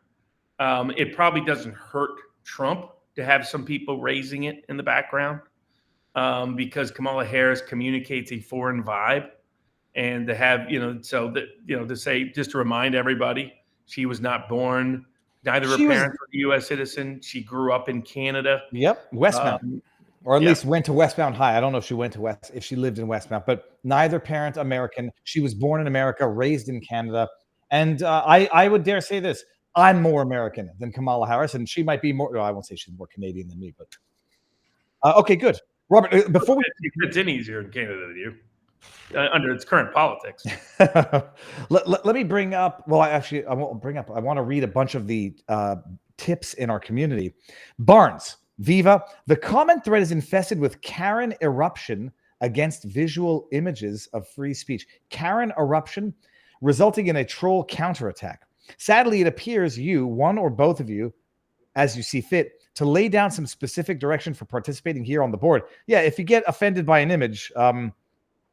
It probably doesn't hurt Trump to have some people raising it in the background because Kamala Harris communicates a foreign vibe, and to have to say, just to remind everybody, she was not born. Neither her parents were a U.S. citizen. She grew up in Canada. Yep, Westmount. Or at least went to Westmount High. I don't know if she lived in Westmount, but neither parent American. She was born in America, raised in Canada. And I would dare say this. I'm more American than Kamala Harris, and she might be more, well, I won't say she's more Canadian than me, but okay, good. Robert, before it's in easier in Canada than you, under its current politics. let me bring up, I won't bring up, I want to read a bunch of the tips in our community. Barnes, Viva, the comment thread is infested with Karen eruption against visual images of free speech. Karen eruption resulting in a troll counterattack. Sadly, it appears one or both of you, as you see fit, to lay down some specific direction for participating here on the board. Yeah, if you get offended by an image, I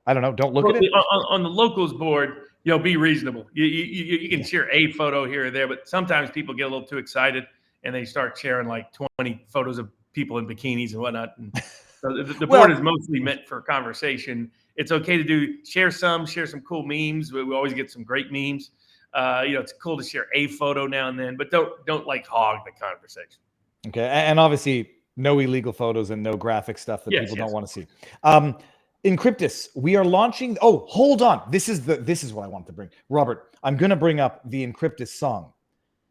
don't know, don't look at it. On the locals board, be reasonable. You can share a photo here or there, but sometimes people get a little too excited and they start sharing like 20 photos of people in bikinis and whatnot. And so the board is mostly meant for conversation. It's okay to share some cool memes. We always get some great memes. It's cool to share a photo now and then, but don't like hog the conversation. Okay, and obviously no illegal photos and no graphic stuff that people don't want to see. Encryptus, we are launching. Oh, hold on. This is what I want to bring. Robert, I'm going to bring up the Encryptus song.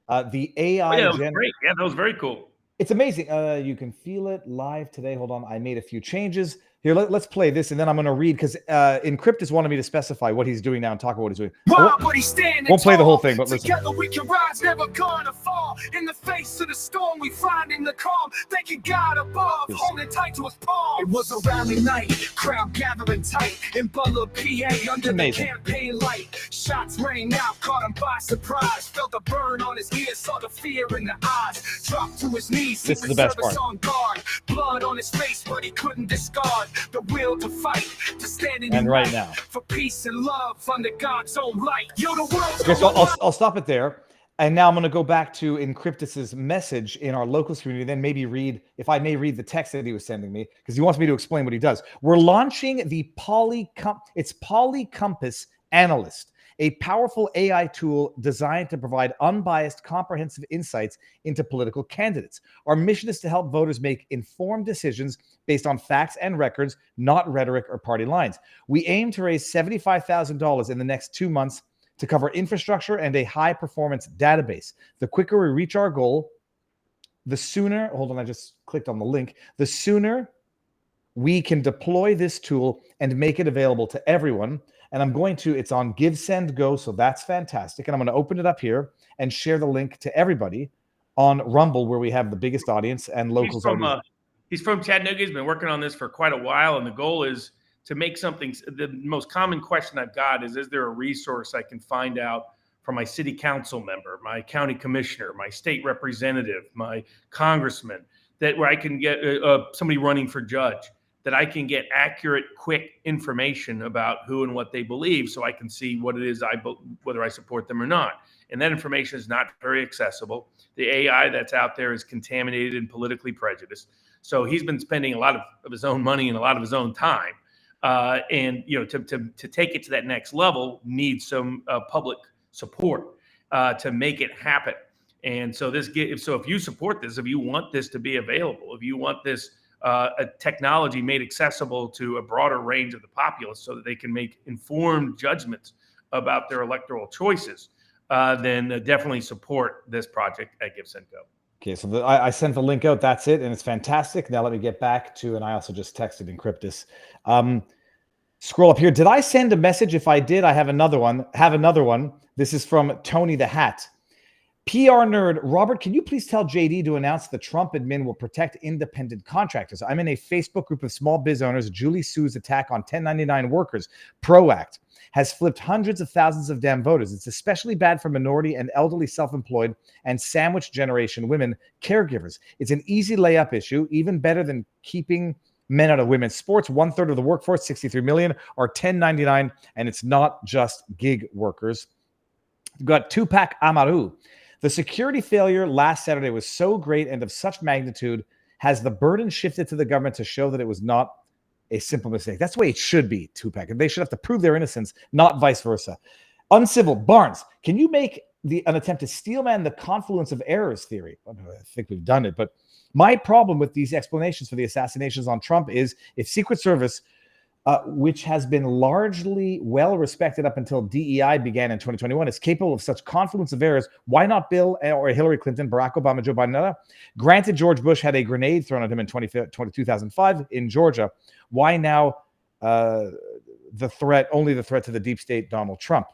The AI. That was great. Yeah, that was very cool. It's amazing. You can feel it live today. Hold on. I made a few changes. Here, let's play this, and then I'm going to read, because Encryptus wanted me to specify what he's doing now and talk about what he's doing. Won't play the whole thing, but listen. Together we can rise, never gonna fall. In the face of the storm, we find in the calm. Thanking God above, holding tight to his palm. It was a rally night, crowd gathering tight in Butler, PA, under the campaign light. Shots rang out, caught him by surprise. Felt a burn on his ear, saw the fear in the eyes. Dropped to his knees, this is the best part. On guard. Blood on his face, but he couldn't discard the will to fight, to stand in right now for peace and love under God's own light. Yo, the world's okay, so I'll stop it there. And now I'm going to go back to Encryptus's message in our locals community, then maybe read the text that he was sending me, because he wants me to explain what he does. We're launching the Polycompass Analyst. a powerful AI tool designed to provide unbiased, comprehensive insights into political candidates. Our mission is to help voters make informed decisions based on facts and records, not rhetoric or party lines. We aim to raise $75,000 in the next 2 months to cover infrastructure and a high-performance database. The quicker we reach our goal, the sooner, hold on, I just clicked on the link, the sooner we can deploy this tool and make it available to everyone. And I'm going to, it's on Give, Send, Go, so that's fantastic. And I'm going to open it up here and share the link to everybody on Rumble, where we have the biggest audience and locals. He's from Chattanooga. He's been working on this for quite a while, and the goal is to make something. The most common question I've got is there a resource I can find out from my city council member, my county commissioner, my state representative, my congressman, that where I can get somebody running for judge, that I can get accurate, quick information about who and what they believe, so I can see what it is whether I support them or not. And that information is not very accessible. The AI that's out there is contaminated and politically prejudiced. So he's been spending a lot of his own money and a lot of his own time. And to take it to that next level needs some public support to make it happen. And so if you support this, if you want this to be available, if you want this a technology made accessible to a broader range of the populace so that they can make informed judgments about their electoral choices, then definitely support this project at Give, Send, Go. Okay, so I sent the link out. That's it, and it's fantastic. Now let me get back to, and I also just texted Encryptus. Scroll up here. Did I send a message? If I did, I have another one. This is from Tony the Hat. PR nerd, Robert, can you please tell JD to announce the Trump admin will protect independent contractors? I'm in a Facebook group of small biz owners. Julie Sue's attack on 1099 workers, PRO-ACT, has flipped hundreds of thousands of damn voters. It's especially bad for minority and elderly self-employed and sandwich generation women caregivers. It's an easy layup issue, even better than keeping men out of women's sports. 1/3 of the workforce, 63 million, are 1099, and it's not just gig workers. We've got Tupac Amaru. The security failure last Saturday was so great and of such magnitude, has the burden shifted to the government to show that it was not a simple mistake. That's the way it should be, Tupac. And they should have to prove their innocence, not vice versa. Uncivil. Barnes, can you make an attempt to steelman the confluence of errors theory? I think we've done it, but my problem with these explanations for the assassinations on Trump is if Secret Service, which has been largely well respected up until DEI began in 2021, is capable of such confluence of errors, why not Bill or Hillary Clinton, Barack Obama, Joe Biden? Granted, George Bush had a grenade thrown at him in 2005 in Georgia. Why now only the threat to the deep state, Donald Trump?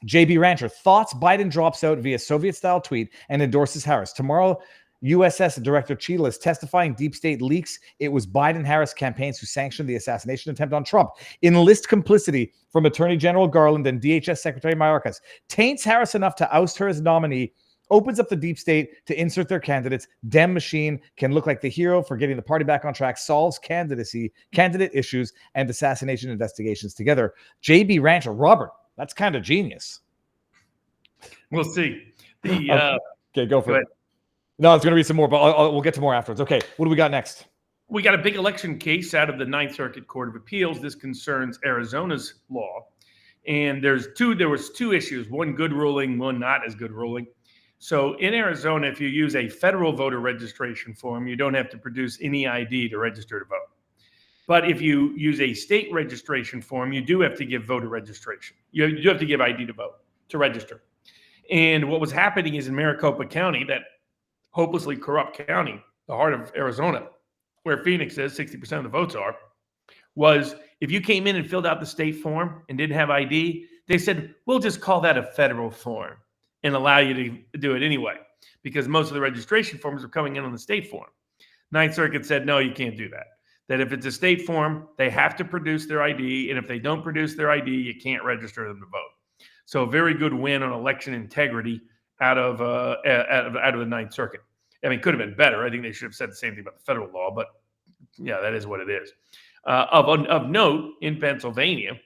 JB Rancher, thoughts? Biden drops out via Soviet-style tweet and endorses Harris. Tomorrow, USS Director Cheadle is testifying deep state leaks. It was Biden-Harris campaigns who sanctioned the assassination attempt on Trump. Enlist complicity from Attorney General Garland and DHS Secretary Mayorkas. Taints Harris enough to oust her as nominee. Opens up the deep state to insert their candidates. Dem machine can look like the hero for getting the party back on track. Solves candidate issues and assassination investigations together. JB Rancher, Robert, that's kind of genius. We'll see. Okay, go for it. No, I was going to read some more, but we'll get to more afterwards. Okay, what do we got next? We got a big election case out of the Ninth Circuit Court of Appeals. This concerns Arizona's law. And there was two issues, one good ruling, one not as good ruling. So in Arizona, if you use a federal voter registration form, you don't have to produce any ID to register to vote. But if you use a state registration form, you do have to give voter registration. You do have to give ID to vote, to register. And what was happening is in Maricopa County, that hopelessly corrupt county, the heart of Arizona, where Phoenix is, 60% of the votes are, was if you came in and filled out the state form and didn't have ID, they said, we'll just call that a federal form and allow you to do it anyway, because most of the registration forms are coming in on the state form. Ninth Circuit said, no, you can't do that. That if it's a state form, they have to produce their ID, and if they don't produce their ID, you can't register them to vote. So a very good win on election integrity out of the Ninth Circuit. I mean, it could have been better. I think they should have said the same thing about the federal law, but yeah, that is what it is. Of note, in Pennsylvania,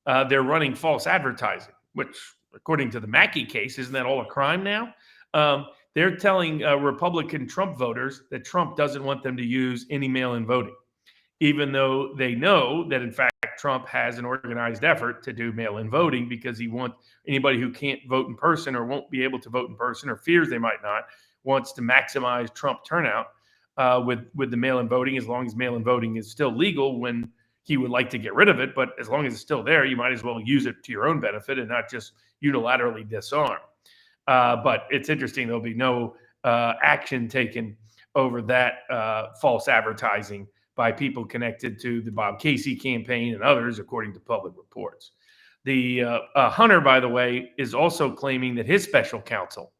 they're running false advertising, which, according to the Mackey case, isn't that all a crime now? They're telling Republican Trump voters that Trump doesn't want them to use any mail-in voting, even though they know that, in fact, fact, Trump has an organized effort to do mail-in voting because he wants anybody who can't vote in person or won't be able to vote in person or fears they might not, wants to maximize Trump turnout with the mail-in voting, as long as mail-in voting is still legal, when he would like to get rid of it. But as long as it's still there, you might as well use it to your own benefit and not just unilaterally disarm. But it's interesting, there'll be no action taken over that false advertising by people connected to the Bob Casey campaign and others, according to public reports. The Hunter, by the way, is also claiming that his special counsel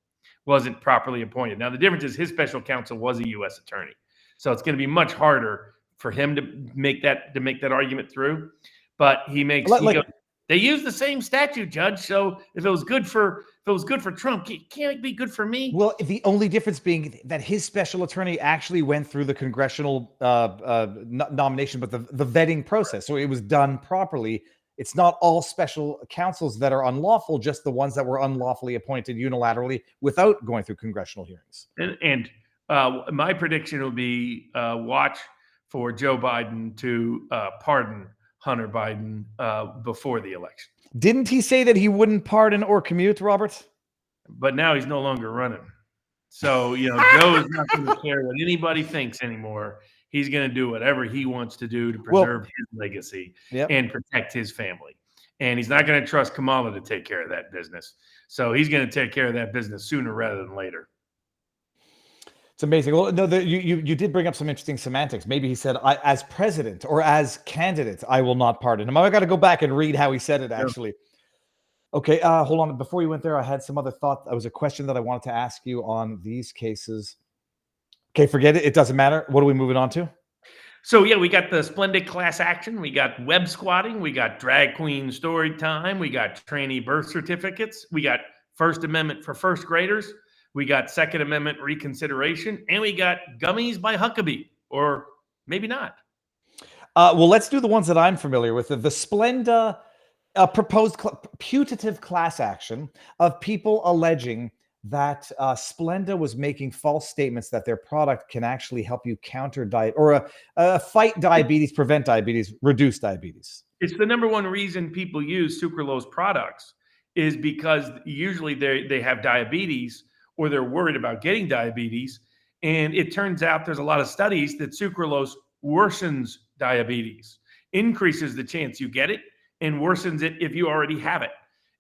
wasn't properly appointed. Now, the difference is his special counsel was a U.S. attorney, so it's going to be much harder for him to make that argument through. But he makes they use the same statute, Judge. So if it was good for Trump, can't it be good for me? Well, the only difference being that his special attorney actually went through the congressional nomination, but the vetting process. So it was done properly. It's not all special counsels that are unlawful, just the ones that were unlawfully appointed unilaterally without going through congressional hearings. And my prediction will be watch for Joe Biden to pardon Hunter Biden before the election. Didn't he say that he wouldn't pardon or commute, Robert? But now he's no longer running. So, Joe is not going to care what anybody thinks anymore. He's going to do whatever he wants to do to preserve his legacy and protect his family. And he's not going to trust Kamala to take care of that business. So he's going to take care of that business sooner rather than later. It's amazing. Well, no, you did bring up some interesting semantics. Maybe he said, as president or as candidate, I will not pardon him. I got to go back and read how he said it, actually. Okay, hold on. Before you went there, I had some other thought. There was a question that I wanted to ask you on these cases. Okay, forget it. It doesn't matter. What are we moving on to? So, we got the splendid class action. We got web squatting. We got drag queen story time. We got trainee birth certificates. We got First Amendment for first graders. We got Second Amendment reconsideration, and we got gummies by Huckabee, or maybe not. Well, let's do the ones that I'm familiar with. The Splenda proposed putative class action of people alleging that Splenda was making false statements that their product can actually help you counter fight diabetes, prevent diabetes, reduce diabetes. It's the number one reason people use sucralose products is because usually they have diabetes, or they're worried about getting diabetes. And it turns out there's a lot of studies that sucralose worsens diabetes, increases the chance you get it, and worsens it if you already have it.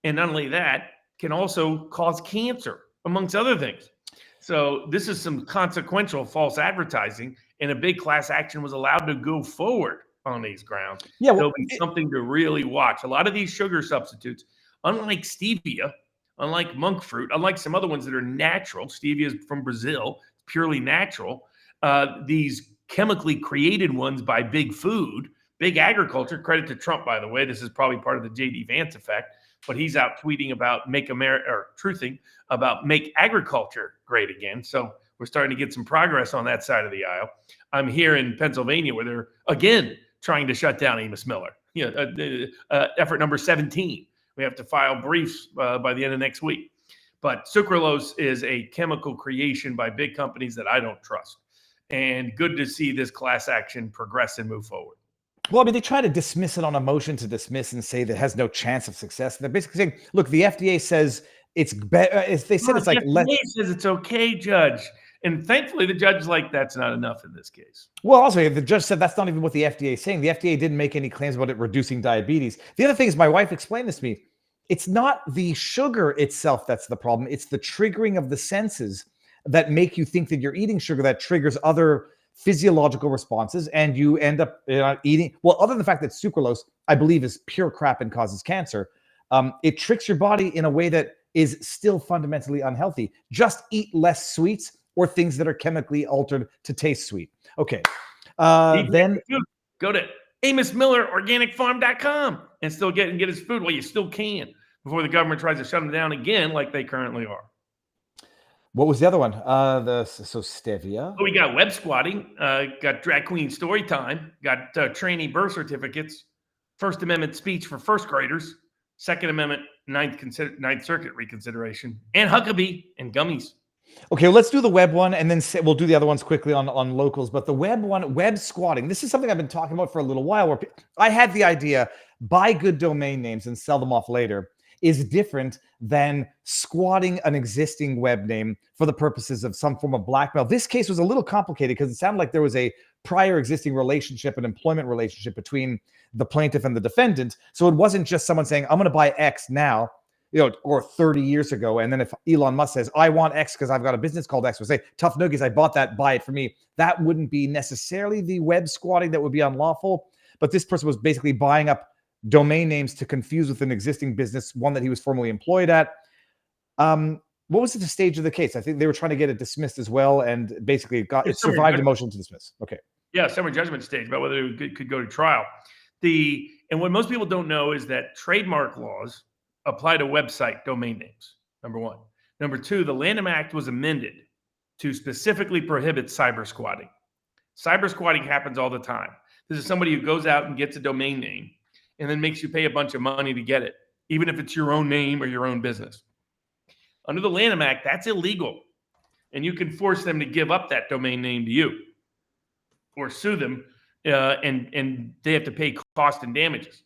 And not only that, can also cause cancer, amongst other things. So this is some consequential false advertising, and a big class action was allowed to go forward on these grounds. Yeah, There'll be something to really watch. A lot of these sugar substitutes, unlike stevia, unlike monk fruit, unlike some other ones that are natural, stevia is from Brazil, purely natural. These chemically created ones by big food, big agriculture, credit to Trump, by the way, this is probably part of the J.D. Vance effect, but he's out tweeting about truthing about make agriculture great again. So we're starting to get some progress on that side of the aisle. I'm here in Pennsylvania where they're, again, trying to shut down Amos Miller. Effort number 17. We have to file briefs by the end of next week. But sucralose is a chemical creation by big companies that I don't trust. And good to see this class action progress and move forward. Well, I mean, they try to dismiss it on a motion to dismiss and say that it has no chance of success. They're basically saying, look, the FDA says it's better. They said it's like the FDA says it's okay, Judge. And thankfully, the judge is like, that's not enough in this case. Well, also, the judge said that's not even what the FDA is saying. The FDA didn't make any claims about it reducing diabetes. The other thing is, my wife explained this to me. It's not the sugar itself that's the problem. It's the triggering of the senses that make you think that you're eating sugar that triggers other physiological responses, and you end up eating. Well, other than the fact that sucralose, I believe, is pure crap and causes cancer, it tricks your body in a way that is still fundamentally unhealthy. Just eat less sweets or things that are chemically altered to taste sweet. Okay. Then go to AmosMillerOrganicFarm.com and still get his food while you still can before the government tries to shut them down again like they currently are. What was the other one? Stevia. We got web squatting, got drag queen story time, got trainee birth certificates, First Amendment speech for first graders, Second Amendment Ninth Circuit reconsideration, and Huckabee and gummies. Okay, let's do the web one, and then we'll do the other ones quickly on locals. But the web one, web squatting, this is something I've been talking about for a little while, where I had the idea, buy good domain names and sell them off later, is different than squatting an existing web name for the purposes of some form of blackmail. This case was a little complicated because it sounded like there was a prior existing relationship, an employment relationship between the plaintiff and the defendant. So it wasn't just someone saying, I'm going to buy X now, or 30 years ago. And then if Elon Musk says, I want X because I've got a business called X, or say, Tough Noogies, I bought that, buy it for me. That wouldn't be necessarily the web squatting that would be unlawful. But this person was basically buying up domain names to confuse with an existing business, one that he was formerly employed at. What was the stage of the case? I think they were trying to get it dismissed as well, and basically it survived a motion to dismiss. Okay. Yeah, summary judgment stage about whether it could go to trial. And what most people don't know is that trademark laws apply to website domain names, number one. Number two, the Lanham Act was amended to specifically prohibit cyber squatting. Cyber squatting happens all the time. This is somebody who goes out and gets a domain name and then makes you pay a bunch of money to get it, even if it's your own name or your own business. Under the Lanham Act, that's illegal. And you can force them to give up that domain name to you or sue them, and they have to pay cost and damages.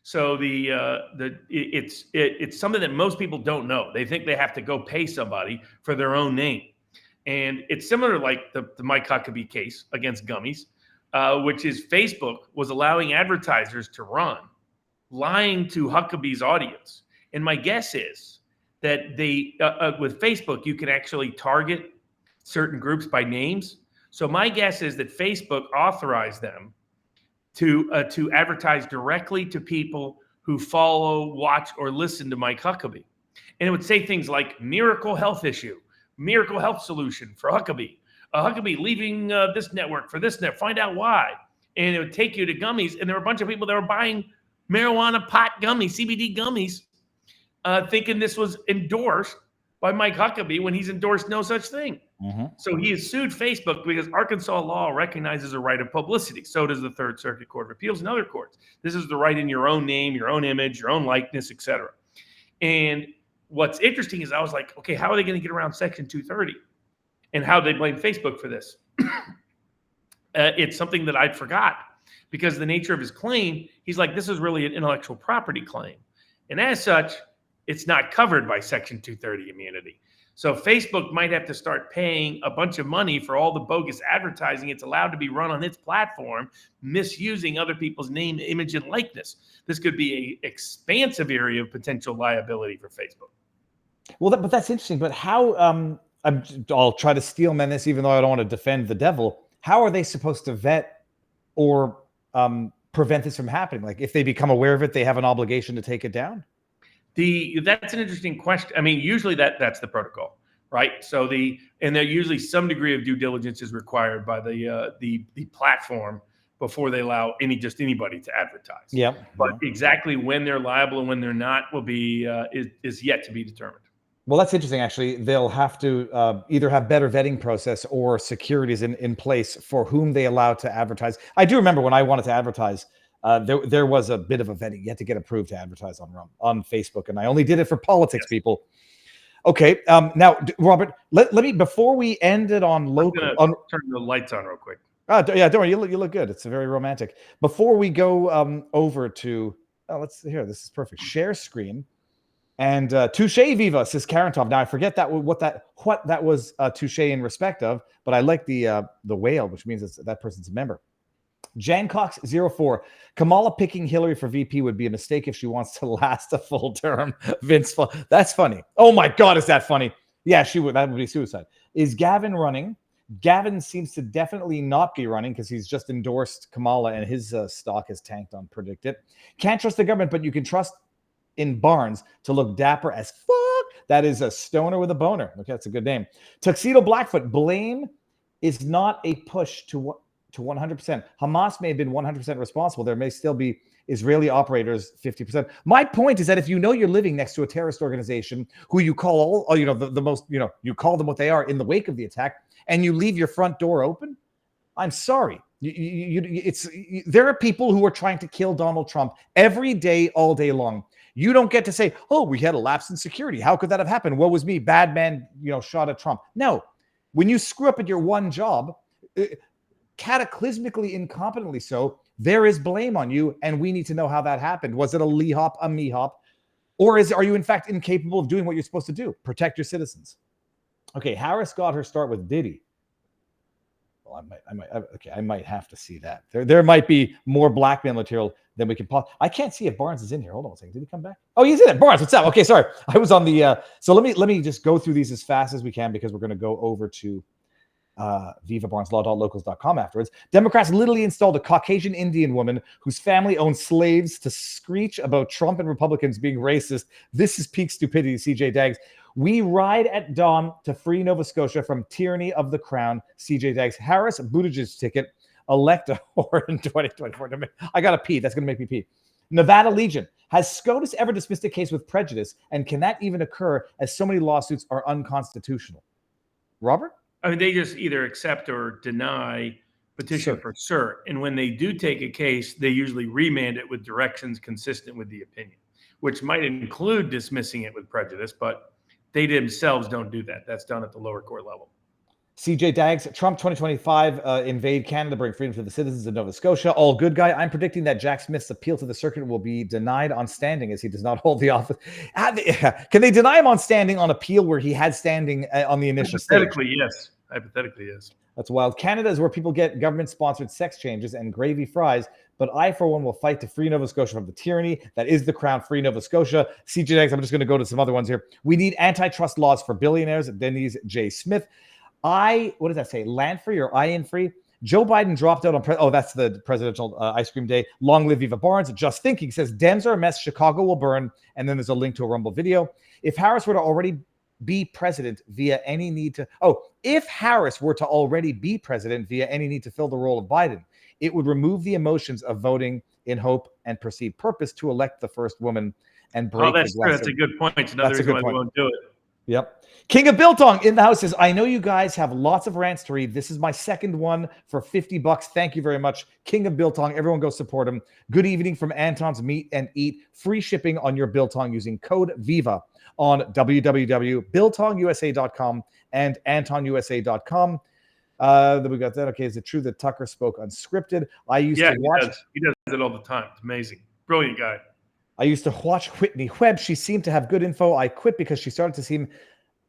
So it's something that most people don't know. They think they have to go pay somebody for their own name. And it's similar to like the Mike Huckabee case against gummies, which is Facebook was allowing advertisers to run, lying to Huckabee's audience. And my guess is that with Facebook, you can actually target certain groups by names. So my guess is that Facebook authorized them to advertise directly to people who follow, watch, or listen to Mike Huckabee. And it would say things like miracle health issue, miracle health solution for Huckabee, Huckabee leaving this network for this net, find out why. And it would take you to gummies. And there were a bunch of people that were buying marijuana, pot gummies, CBD gummies, thinking this was endorsed by Mike Huckabee when he's endorsed no such thing. Mm-hmm. So he has sued Facebook because Arkansas law recognizes a right of publicity. So does the Third Circuit Court of Appeals and other courts. This is the right in your own name, your own image, your own likeness, etc. And what's interesting is I was like, okay, how are they going to get around Section 230? And how they blame Facebook for this? It's something that I forgot because the nature of his claim, he's like, this is really an intellectual property claim. And as such, it's not covered by Section 230 immunity. So Facebook might have to start paying a bunch of money for all the bogus advertising it's allowed to be run on its platform, misusing other people's name, image, and likeness. This could be an expansive area of potential liability for Facebook. Well, but that's interesting. But how, I'll try to steelman this, even though I don't want to defend the devil. How are they supposed to vet or prevent this from happening? Like if they become aware of it, they have an obligation to take it down? That's an interesting question. I mean, usually that's the protocol, right? So and there usually some degree of due diligence is required by the platform before they allow anybody to advertise. Yeah. But exactly when they're liable and when they're not will be is yet to be determined. Well, that's interesting. Actually, they'll have to either have better vetting process or securities in place for whom they allow to advertise. I do remember when I wanted to advertise. There was a bit of a vetting. You had to get approved to advertise on Facebook, and I only did it for politics, people. Okay, now, Robert, let me, before we end it on local... turn the lights on real quick. Yeah, don't worry, you look good. It's very romantic. Before we go over to... let's hear, this is perfect. Share screen. And touche Viva, says Karantov. Now, I forget what that was touche in respect of, but I like the whale, which means that person's a member. Jancox04, Kamala picking Hillary for VP would be a mistake if she wants to last a full term. Vince, that's funny. Oh my God, is that funny? Yeah, she would. That would be suicide. Is Gavin running? Gavin seems to definitely not be running because he's just endorsed Kamala and his stock has tanked on Predict It. Can't trust the government, but you can trust in Barnes to look dapper as fuck. That is a stoner with a boner. Okay, that's a good name. Tuxedo Blackfoot, blame is not a push to 100%. Hamas may have been 100% responsible. There may still be Israeli operators 50%. My point is that if you know you're living next to a terrorist organization who you call the most, you call them what they are in the wake of the attack, and you leave your front door open, I'm sorry. There are people who are trying to kill Donald Trump every day, all day long. You don't get to say, oh, we had a lapse in security. How could that have happened? What was me? Bad man, shot at Trump. No. When you screw up at your one job, cataclysmically incompetently so, there is blame on you, and we need to know how that happened. Was it a Lee hop, a me hop? Or are you in fact incapable of doing what you're supposed to do? Protect your citizens. Okay, Harris got her start with Diddy. Well, I might have to see that. There might be more blackmail material than we can pop. I can't see if Barnes is in here. Hold on a second. Did he come back? Oh, he's in it. Barnes, what's up? Okay, sorry. I was on the so let me just go through these as fast as we can, because we're going to go over to vivabarneslaw.locals.com afterwards. Democrats literally installed a Caucasian Indian woman whose family owned slaves to screech about Trump and Republicans being racist. This is peak stupidity, CJ Daggs. We ride at dawn to free Nova Scotia from tyranny of the crown, CJ Daggs. Harris Buttigieg's ticket, elect a whore in 2024. I got to pee. That's going to make me pee. Nevada Legion. Has SCOTUS ever dismissed a case with prejudice? And can that even occur, as so many lawsuits are unconstitutional? Robert? I mean, they just either accept or deny petition for cert. And when they do take a case, they usually remand it with directions consistent with the opinion, which might include dismissing it with prejudice, but they themselves don't do that. That's done at the lower court level. CJ Daggs, Trump 2025 invade Canada, bring freedom to the citizens of Nova Scotia. All good guy. I'm predicting that Jack Smith's appeal to the circuit will be denied on standing, as he does not hold the office. Can they deny him on standing on appeal where he had standing on the initial stage? Yes. Hypothetically, yes. That's wild. Canada is where people get government-sponsored sex changes and gravy fries, but I, for one, will fight to free Nova Scotia from the tyranny that is the crown. Free Nova Scotia. CJ Daggs, I'm just going to go to some other ones here. We need antitrust laws for billionaires. Denise J. Smith. What does that say? Land free or iron free? Joe Biden dropped out on that's the presidential ice cream day. Long live Viva Barnes. Just Thinking says Dems are a mess. Chicago will burn. And then there's a link to a Rumble video. If Harris were to already be president via any need to if Harris were to already be president via any need to fill the role of Biden, it would remove the emotions of voting in hope and perceived purpose to elect the first woman and break. That's true. That's a good point. It's another reason why we won't do it. Yep. King of Biltong in the house says, I know you guys have lots of rants to read. This is my second one for $50. Thank you very much. King of Biltong. Everyone go support him. Good evening from Anton's Meat and Eat. Free shipping on your Biltong using code VIVA on www.biltongusa.com and antonusa.com. Then we got that. Okay, is it true that Tucker spoke unscripted? I used to watch. He does it all the time. It's amazing. Brilliant guy. I used to watch Whitney Webb. She seemed to have good info. I quit because she started to seem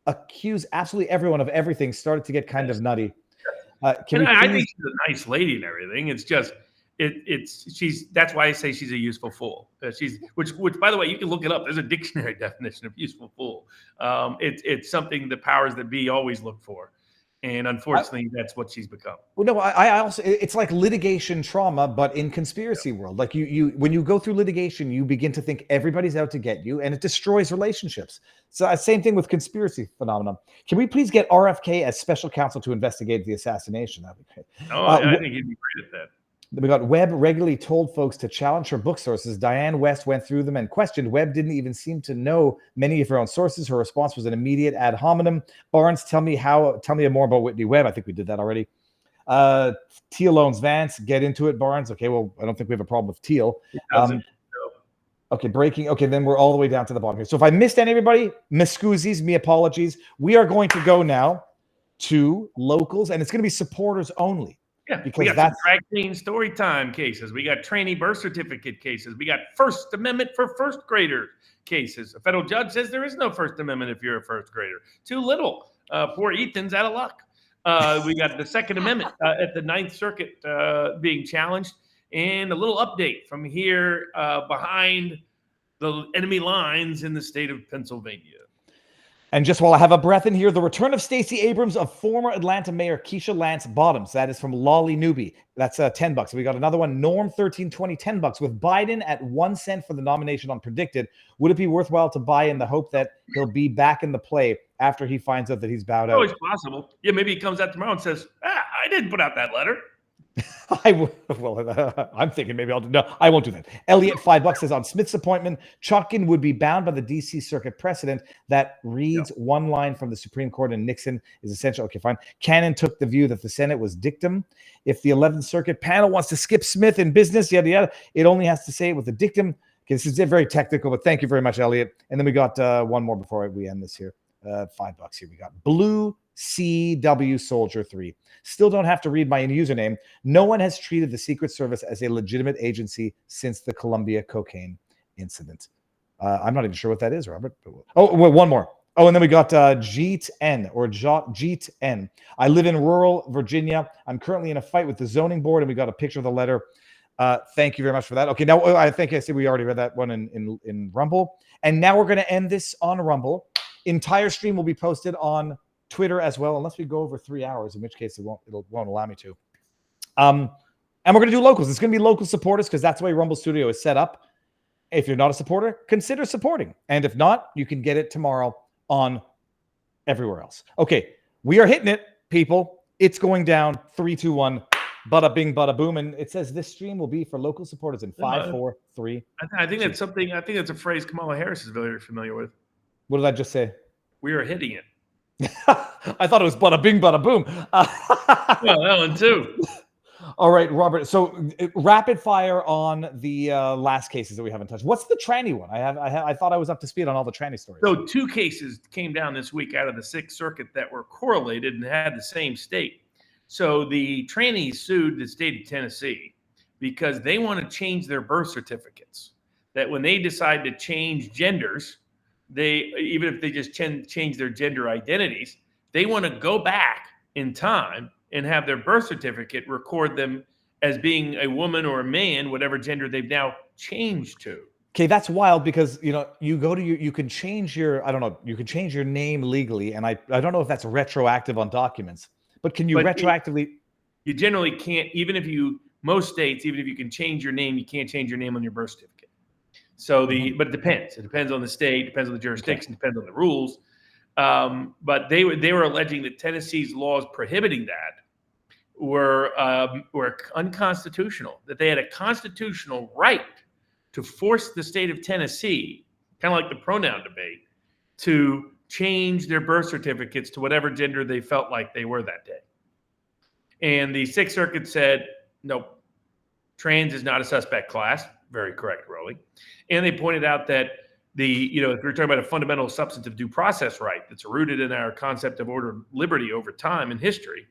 accuse absolutely everyone of everything. Started to get kind of nutty. I think she's a nice lady and everything. It's just that's why I say she's a useful fool. Which by the way, you can look it up. There's a dictionary definition of useful fool. It's something the powers that be always look for. And unfortunately, that's what she's become. Well, no, I also, it's like litigation trauma, but in conspiracy world. Like you, when you go through litigation, you begin to think everybody's out to get you, and it destroys relationships. So same thing with conspiracy phenomenon. Can we please get RFK as special counsel to investigate the assassination? That'd be great. I think he'd be great at that. We got Webb regularly told folks to challenge her book sources. Diane West went through them and questioned. Webb didn't even seem to know many of her own sources. Her response was an immediate ad hominem. Barnes, tell me more about Whitney Webb. I think we did that already. Teal owns Vance. Get into it, Barnes. Okay, well, I don't think we have a problem with Teal. Okay, breaking. Okay, then we're all the way down to the bottom here. So if I missed anybody, me scusies, me apologies. We are going to go now to locals, and it's going to be supporters only. Yeah, because we got drag queen story time cases. We got trainee birth certificate cases. We got First Amendment for first grader cases. A federal judge says there is no First Amendment if you're a first grader. Too little. Poor Ethan's out of luck. We got the Second Amendment at the Ninth Circuit being challenged. And a little update from here behind the enemy lines in the state of Pennsylvania. And just while I have a breath in here, the return of Stacey Abrams of former Atlanta Mayor Keisha Lance Bottoms. That is from Lolly Newbie. That's $10. We got another one, Norm 1320, $10. With Biden at 1 cent for the nomination unpredicted, would it be worthwhile to buy in the hope that he'll be back in the play after he finds out that he's bowed out? Always possible. Yeah, maybe he comes out tomorrow and says, I didn't put out that letter. I'm thinking maybe I'll do. No, I won't do that. Elliot, $5 says on Smith's appointment, Chutkan would be bound by the D.C. Circuit precedent that reads one line from the Supreme Court and Nixon is essential. Okay, fine. Cannon took the view that the Senate was dictum. If the 11th Circuit panel wants to skip Smith in business, yada, yada, it only has to say it with a dictum. this is very technical, but thank you very much, Elliot. And then we got one more before we end this here. $5 here. We got Blue CW Soldier 3. Still don't have to read my username. No one has treated the Secret Service as a legitimate agency since the Columbia cocaine incident. I'm not even sure what that is, Robert. Oh, wait, one more. Oh, and then we got Jeet-N or Jeet-N. I live in rural Virginia. I'm currently in a fight with the zoning board, and we got a picture of the letter. Thank you very much for that. Okay, now I think I see we already read that one in Rumble. And now we're going to end this on Rumble. Entire stream will be posted on Twitter as well, unless we go over 3 hours, in which case it won't allow me to. And we're going to do locals. It's going to be local supporters because that's the way Rumble Studio is set up. If you're not a supporter, consider supporting. And if not, you can get it tomorrow on everywhere else. Okay, we are hitting it, people. It's going down. 3, 2, 1. Bada bing, bada boom. And it says this stream will be for local supporters in 5, 4, 3. I think that's something. I think that's a phrase Kamala Harris is very familiar with. What did I just say? We are hitting it. I thought it was bada bing, bada boom. Well, that one too. All right, Robert. So rapid fire on the last cases that we haven't touched. What's the tranny one? I thought I was up to speed on all the tranny stories. So 2 cases came down this week out of the 6th Circuit that were correlated and had the same state. So the trannies sued the state of Tennessee because they want to change their birth certificates. That when they decide to change genders, even if they just change their gender identities, they want to go back in time and have their birth certificate record them as being a woman or a man, whatever gender they've now changed to. Okay, that's wild because you go to you can change your you can change your name legally, and I don't know if that's retroactive on documents, but can you retroactively? You generally can't, most states, even if you can change your name, you can't change your name on your birth certificate. So but it depends. It depends on the state, depends on the jurisdiction, depends on the rules. But they were alleging that Tennessee's laws prohibiting that were unconstitutional, that they had a constitutional right to force the state of Tennessee, kind of like the pronoun debate, to change their birth certificates to whatever gender they felt like they were that day. And the 6th Circuit said, nope, trans is not a suspect class. Very correct, Rowley. And they pointed out that if we're talking about a fundamental substantive due process right that's rooted in our concept of order of liberty over time in history,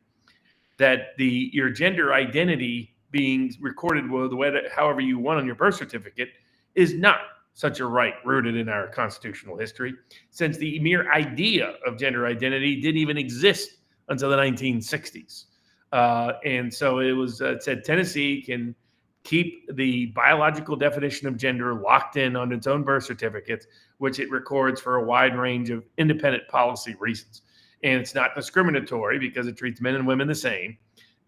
that your gender identity being recorded the way that however you want on your birth certificate is not such a right rooted in our constitutional history, since the mere idea of gender identity didn't even exist until the 1960s. And so it said Tennessee can keep the biological definition of gender locked in on its own birth certificates, which it records for a wide range of independent policy reasons. And it's not discriminatory because it treats men and women the same.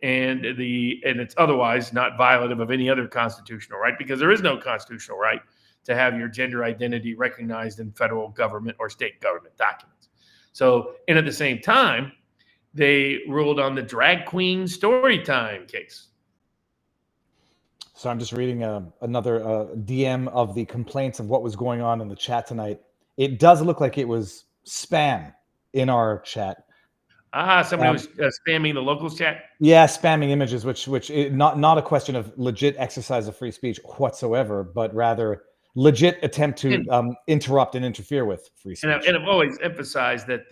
And it's otherwise not violative of any other constitutional right, because there is no constitutional right to have your gender identity recognized in federal government or state government documents. So, and at the same time, they ruled on the drag queen story time case. So I'm just reading another DM of the complaints of what was going on in the chat tonight. It does look like it was spam in our chat. Somebody was spamming the locals chat? Yeah, spamming images, which not a question of legit exercise of free speech whatsoever, but rather legit attempt to interrupt and interfere with free speech. And I've always emphasized that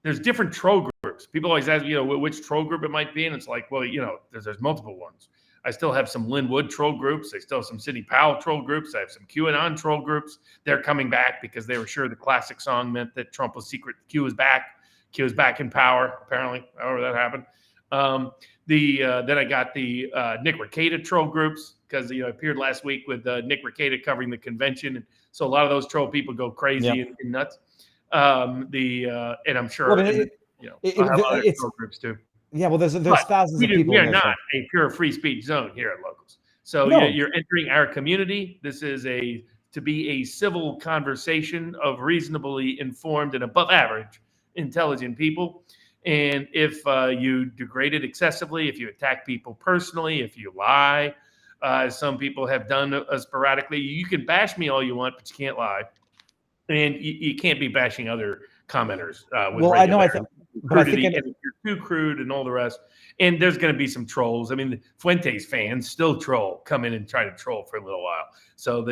there's different troll groups. People always ask, which troll group it might be, and it's like, well, there's multiple ones. I still have some Linwood troll groups. I still have some Sidney Powell troll groups. I have some QAnon troll groups. They're coming back because they were sure the classic song meant that Trump was secret. Q is back. Q is back in power, apparently, however that happened. Then I got the Nick Rekieta troll groups because I appeared last week with Nick Rekieta covering the convention. And so a lot of those troll people go crazy and nuts. And I'm sure other troll groups too. Yeah, well, there's thousands of people. We are not a pure free speech zone here at Locals. So you're entering our community. This is to be a civil conversation of reasonably informed and above average intelligent people. And if you degrade it excessively, if you attack people personally, if you lie, as some people have done sporadically, you can bash me all you want, but you can't lie. And you can't be bashing other commenters. With Well, I know, regularity. but I think Crudity, and if you're too crude and all the rest. And there's going to be some trolls. I mean, the Fuentes fans still troll, come in and try to troll for a little while. So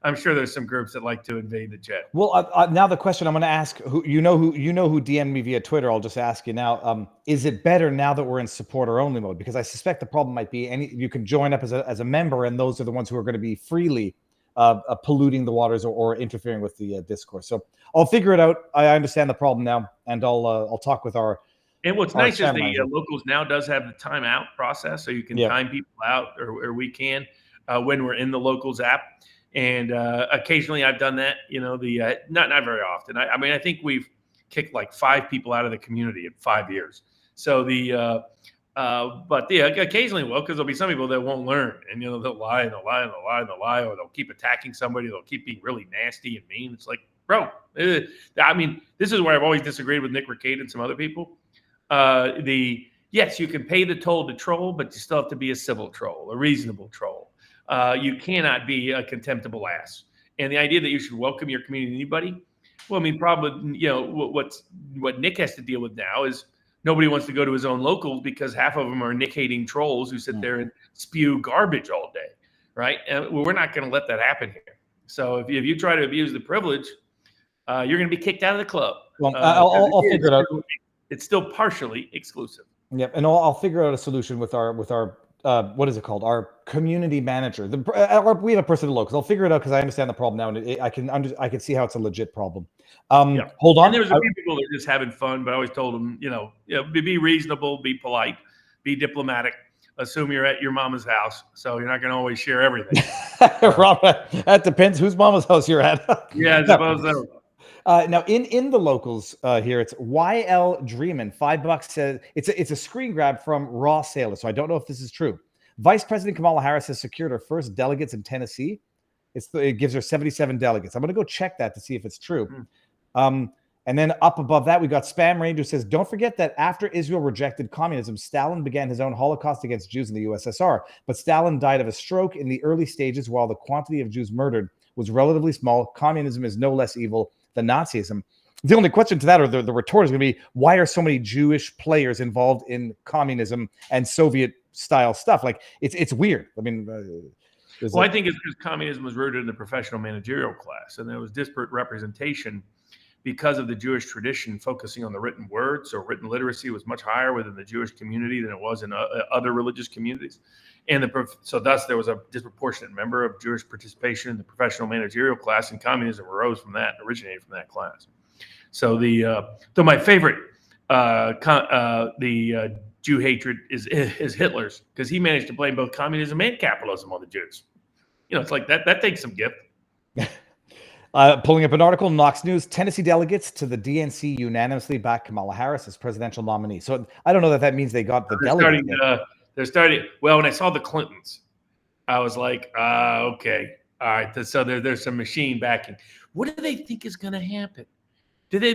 I'm sure there's some groups that like to invade the chat. Well, now the question I'm going to ask, who DM'd me via Twitter, I'll just ask you now. Is it better now that we're in supporter only mode? Because I suspect the problem might be you can join up as a member, and those are the ones who are going to be freely polluting the waters or interfering with the discourse. So I'll figure it out. I understand the problem now, and I'll talk with our. And what's nice is the locals now does have the timeout process, so you can time people out, or we can when we're in the locals app. And occasionally I've done that. Not very often. I mean, I think we've kicked like 5 people out of the community in 5 years. So but occasionally, because there'll be some people that won't learn, and they'll lie and they'll lie and they'll lie and they'll lie, or they'll keep attacking somebody. They'll keep being really nasty and mean. It's like, bro, I mean, this is where I've always disagreed with Nick Ricade and some other people. Yes, you can pay the toll to troll, but you still have to be a civil troll, a reasonable troll. You cannot be a contemptible ass. And the idea that you should welcome your community, anybody, well, I mean, probably, what Nick has to deal with now is nobody wants to go to his own locals because half of them are Nick-hating trolls who sit there and spew garbage all day, right? And we're not going to let that happen here. So if you try to abuse the privilege, you're going to be kicked out of the club. Well, I'll figure it out. It's still partially exclusive. Yep, and I'll figure out a solution with our what is it called? Our community manager. We have a person to locals. I'll figure it out because I understand the problem now, and I can see how it's a legit problem. Hold on. And there's a few people that are just having fun, but I always told them, be reasonable, be polite, be diplomatic. Assume you're at your mama's house, so you're not going to always share everything. Robert, that depends whose mama's house you're at. Yeah, I suppose so. Now in the locals here, it's YL Dreamin', $5 says it's a screen grab from Raw Sailor. So I don't know if this is true. Vice President Kamala Harris has secured her first delegates in Tennessee. It gives her 77 delegates. I'm going to go check that to see if it's true. And then up above that, we got Spam Ranger who says, don't forget that after Israel rejected communism, Stalin began his own Holocaust against Jews in the USSR. But Stalin died of a stroke in the early stages while the quantity of Jews murdered was relatively small. Communism is no less evil than Nazism. The only question to that, or the retort, is going to be, why are so many Jewish players involved in communism and Soviet-style stuff? Like, it's weird. I mean... I think it's because communism was rooted in the professional managerial class, and there was disparate representation because of the Jewish tradition focusing on the written word. So written literacy was much higher within the Jewish community than it was in other religious communities. And so thus there was a disproportionate member of Jewish participation in the professional managerial class, and communism originated from that class. So my favorite Jew hatred is Hitler's, because he managed to blame both communism and capitalism on the Jews. It's like that takes some gift. Pulling up an article, Knox News, Tennessee delegates to the DNC unanimously back Kamala Harris as presidential nominee. So I don't know that means they got the delegates. They're starting. Well, when I saw the Clintons, I was like, okay, all right. So there's some machine backing. What do they think is going to happen? Do they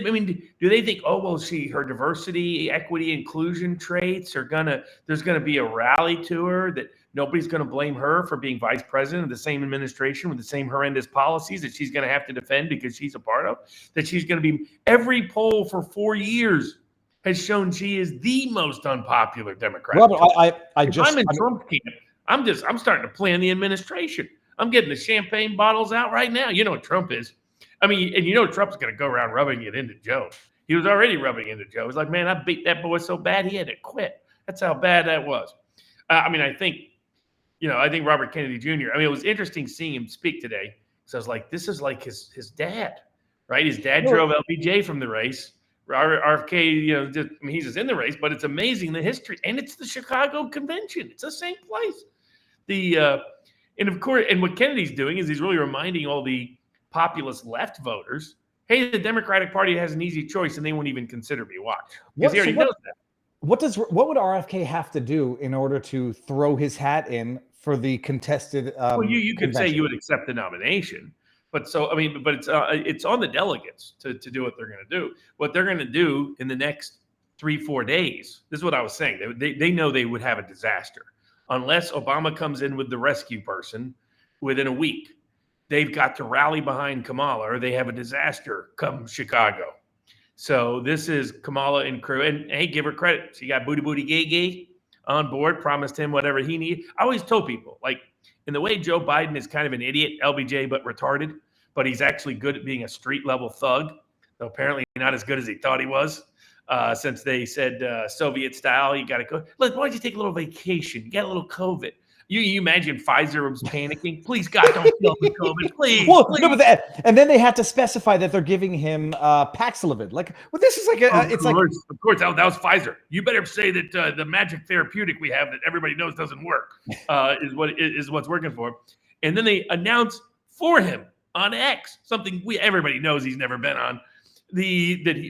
think, her diversity, equity, inclusion traits there's going to be a rally to her that nobody's going to blame her for being vice president of the same administration with the same horrendous policies that she's going to have to defend because she's a part of, that she's going to be, every poll for 4 years has shown she is the most unpopular Democrat. Robert, I'm in Trump camp. I'm starting to plan the administration. I'm getting the champagne bottles out right now. You know what Trump is. I mean, and Trump's going to go around rubbing it into Joe. He was already rubbing it into Joe. He's like, man, I beat that boy so bad he had to quit. That's how bad that was. I think Robert Kennedy Jr., it was interesting seeing him speak today. So I was like, this is like his dad, right? His dad drove LBJ from the race. RFK, he's just in the race, but it's amazing the history. And it's the Chicago convention. It's the same place. And of course, and what Kennedy's doing is he's really reminding all the populist left voters, hey, the Democratic Party has an easy choice and they won't even consider me. Watch. Because he already knows that. What would RFK have to do in order to throw his hat in for the contested you could convention? say you would accept the nomination. But it's on the delegates to do what they're going to do. What they're going to do in the next 3-4 days, this is what I was saying. They know they would have a disaster. Unless Obama comes in with the rescue person within a week, they've got to rally behind Kamala or they have a disaster come Chicago. So this is Kamala and crew. And hey, give her credit. She got booty gay on board, promised him whatever he needed. I always told people, like, in the way Joe Biden is kind of an idiot, LBJ, but retarded, but he's actually good at being a street level thug. Though apparently not as good as he thought he was. Since they said Soviet style, you got to go. Look, why don't you take a little vacation? You got a little COVID. You imagine Pfizer was panicking. Please, God, don't kill me, COVID. Please. Well, please. no, but and then they had to specify that they're giving him Paxlovid. Like, well, this is like Of course, that was Pfizer. You better say that the magic therapeutic we have that everybody knows doesn't work is what's working for him. And then they announced for him on X something everybody knows he's never been on.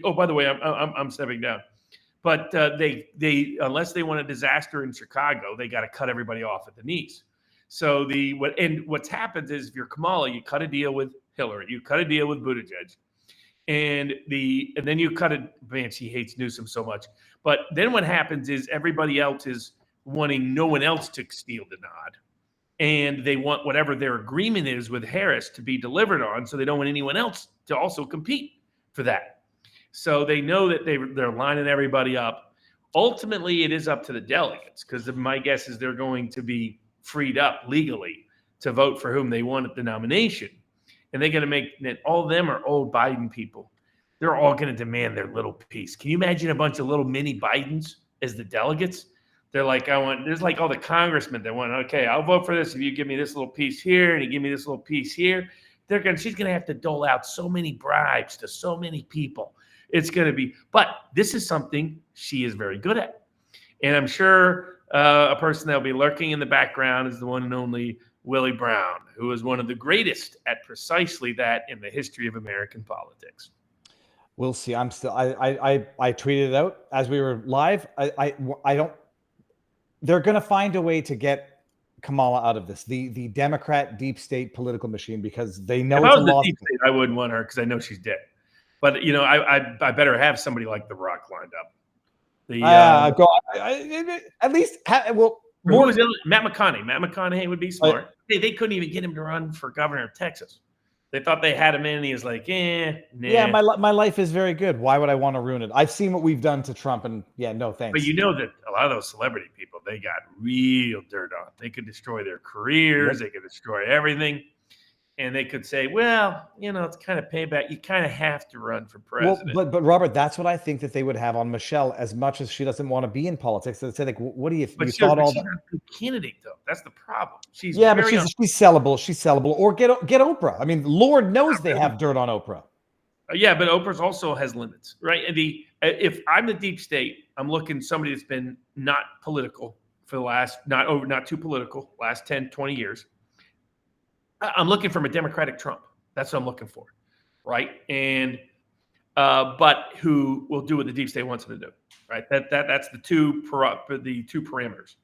Oh, by the way, I'm stepping down. But they unless they want a disaster in Chicago, they got to cut everybody off at the knees. So what's happened is if you're Kamala, you cut a deal with Hillary, you cut a deal with Buttigieg, and then you cut a man. She hates Newsom so much. But then what happens is everybody else is wanting no one else to steal the nod, and they want whatever their agreement is with Harris to be delivered on. So they don't want anyone else to also compete for that. So they know that they're lining everybody up. Ultimately, it is up to the delegates because my guess is they're going to be freed up legally to vote for whom they want at the nomination. And they're going to make that all of them are old Biden people. They're all going to demand their little piece. Can you imagine a bunch of little mini Bidens as the delegates? They're like, there's like all the congressmen that want, okay, I'll vote for this if you give me this little piece here and you give me this little piece here. She's going to have to dole out so many bribes to so many people. It's going to be, but this is something she is very good at. And I'm sure a person that'll be lurking in the background is the one and only Willie Brown, who is one of the greatest at precisely that in the history of American politics. We'll see. I tweeted it out as we were live. I don't, they're going to find a way to get Kamala out of this, the Democrat deep state political machine, because they know if it's I was a loss. Deep state, I wouldn't want her because I know she's dead. But you know, I better have somebody like The Rock lined up. At least more Matt McConaughey. Matt McConaughey would be smart. They couldn't even get him to run for governor of Texas. They thought they had him in, and he was like, nah. Yeah, my life is very good. Why would I want to ruin it? I've seen what we've done to Trump, and yeah, no thanks. But you know that a lot of those celebrity people, they got real dirt on. They could destroy their careers. Yep. They could destroy everything. And they could say, well, you know, it's kind of payback. You kind of have to run for president. Well, but Robert, that's what I think that they would have on Michelle. As much as she doesn't want to be in politics, they'd say, like, what do you? But you thought all that? She's not a good candidate, though. That's the problem. She's but she's sellable. She's sellable. Or get Oprah. I mean, Lord knows they have dirt on Oprah. Yeah, but Oprah's also has limits, right? And if I'm the deep state, I'm looking somebody that's been not political for the last not too political last 10, 20 years. I'm looking from a Democratic Trump. That's what I'm looking for, right? And but who will do what the deep state wants him to do, right? That's the two parameters.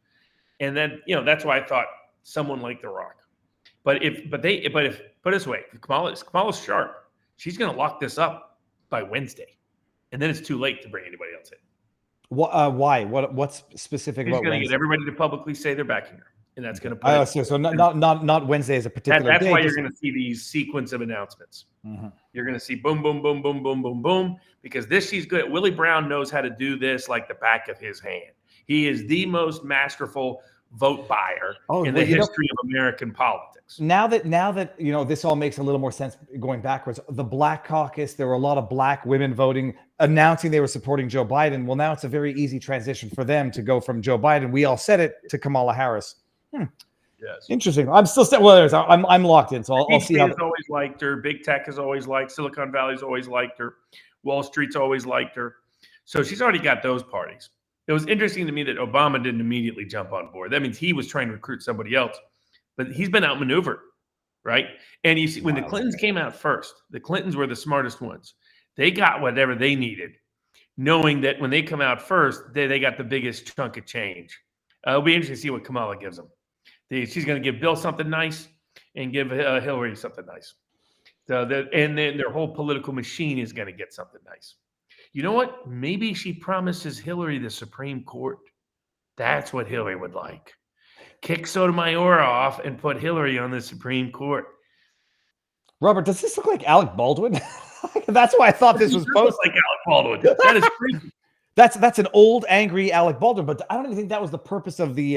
And then that's why I thought someone like The Rock. But put it this way, Kamala's sharp. She's going to lock this up by Wednesday, and then it's too late to bring anybody else in. Why? What's specific? She's going to get everybody to publicly say they're backing her. And that's going to so not Wednesday as a particular that's day. Why you're going to see these sequence of announcements. Mm-hmm. You're going to see boom, boom, boom, boom, boom, boom, boom, because she's good. Willie Brown knows how to do this like the back of his hand. He is the most masterful vote buyer in the history of American politics. Now that this all makes a little more sense going backwards. The Black Caucus, there were a lot of Black women voting, announcing they were supporting Joe Biden. Well, now it's a very easy transition for them to go from Joe Biden, we all said it, to Kamala Harris. Yes. Interesting. I'm still I'm locked in, so I'll see how. Always liked her. Big tech has always liked. Silicon Valley's always liked her. Wall Street's always liked her. So she's already got those parties. It was interesting to me that Obama didn't immediately jump on board. That means he was trying to recruit somebody else, but he's been outmaneuvered, right? And you see, when the Clintons came out first, the Clintons were the smartest ones. They got whatever they needed, knowing that when they come out first, they got the biggest chunk of change. It'll be interesting to see what Kamala gives them. She's going to give Bill something nice and give Hillary something nice. And then their whole political machine is going to get something nice. You know what? Maybe she promises Hillary the Supreme Court. That's what Hillary would like. Kick Sotomayor off and put Hillary on the Supreme Court. Robert, does this look like Alec Baldwin? That's why I thought this was He does look posted. like Alec Baldwin. That is creepy. That's an old, angry Alec Baldwin, but I don't even think that was the purpose of the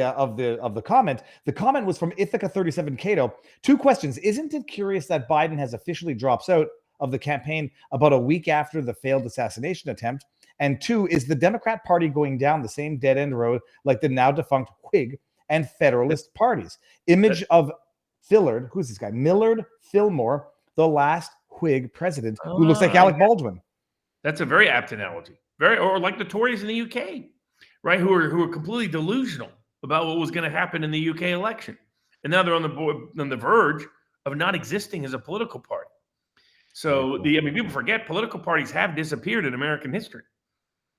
comment. The comment was from Ithaca 37 Cato. 2 questions. Isn't it curious that Biden has officially drops out of the campaign about a week after the failed assassination attempt? And 2, is the Democrat Party going down the same dead-end road like the now defunct Whig and Federalist parties? Image of Fillard, who's this guy? Millard Fillmore, the last Whig president, who looks like Alec Baldwin. That's a very apt analogy. Or like the Tories in the UK, right? Who are completely delusional about what was going to happen in the UK election, and now they're on the verge of not existing as a political party. So people forget political parties have disappeared in American history,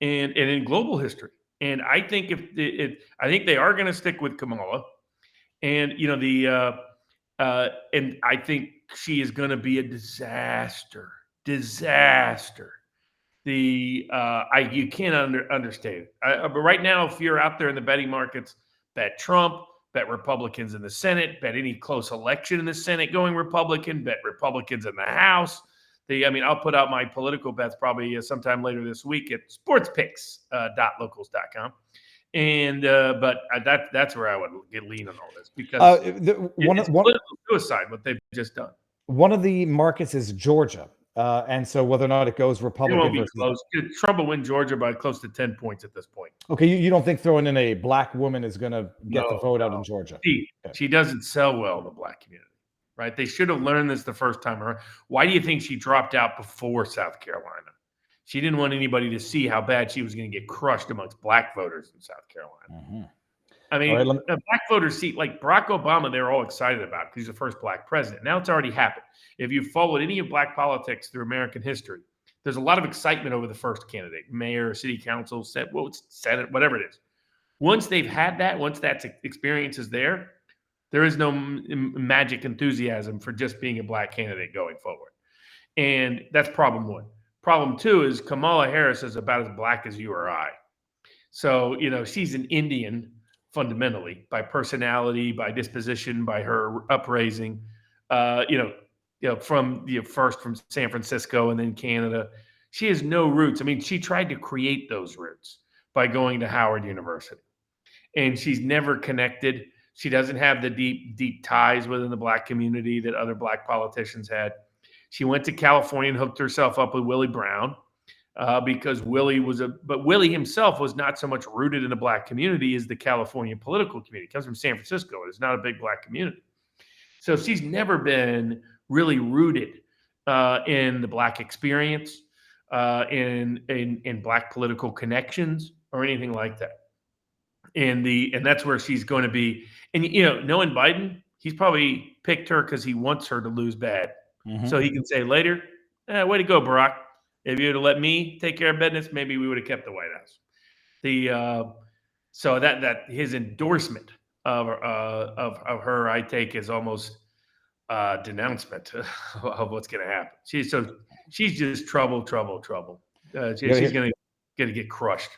and in global history. And I think I think they are going to stick with Kamala, and and I think she is going to be a disaster. You can't understate it. But right now, if you're out there in the betting markets, bet Trump, bet Republicans in the Senate, bet any close election in the Senate going Republican, bet Republicans in the House. I'll put out my political bets probably sometime later this week at sportspicks.locals.com. And that's where I would lean on all this, because it's political suicide what they've just done. One of the markets is Georgia. And so whether or not it goes Republican, it won't be close. Trump will win Georgia by close to 10 points at this point. Okay, you don't think throwing in a black woman is going to get the vote out in Georgia? She doesn't sell well in the black community, right? They should have learned this the first time around. Why do you think she dropped out before South Carolina? She didn't want anybody to see how bad she was going to get crushed amongst black voters in South Carolina. Mm-hmm. A black voter seat like Barack Obama, they were all excited about because he's the first black president. Now it's already happened. If you've followed any of black politics through American history, there's a lot of excitement over the first candidate, mayor, city council, Senate, whatever it is. Once they've had that, once that experience is there is no magic enthusiasm for just being a black candidate going forward. And that's problem 1. Problem 2 is Kamala Harris is about as black as you or I. So, she's an Indian fundamentally, by personality, by disposition, by her upraising, first from San Francisco and then Canada. She has no roots. She tried to create those roots by going to Howard University, and she's never connected. She doesn't have the deep ties within the black community that other black politicians had. She went to California and hooked herself up with Willie Brown. Because Willie himself was not so much rooted in the black community as the California political community. He comes from San Francisco. It's not a big black community. So she's never been really rooted in the black experience, in black political connections or anything like that. And that's where she's going to be. And, knowing Biden, he's probably picked her because he wants her to lose bad. Mm-hmm. So he can say later, way to go, Barack. If you would have let me take care of business, maybe we would have kept the White House. So that his endorsement of her, I take as almost denouncement of what's going to happen. She's just trouble. She's going to get crushed.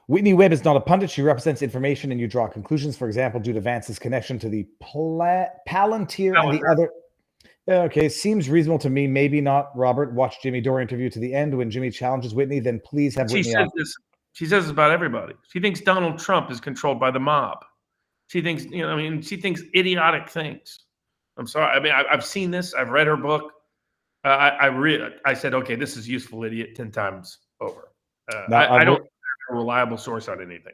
Whitney Webb is not a pundit. She represents information, and you draw conclusions. For example, due to Vance's connection to the Palantir and the other. Okay, seems reasonable to me. Maybe not, Robert. Watch Jimmy Dore interview to the end. When Jimmy challenges Whitney, then please have Whitney on. She says this about everybody. She thinks Donald Trump is controlled by the mob. She thinks, she thinks idiotic things. I'm sorry. I've seen this. I've read her book. I said, okay, this is useful idiot 10 times over. I don't have a reliable source on anything.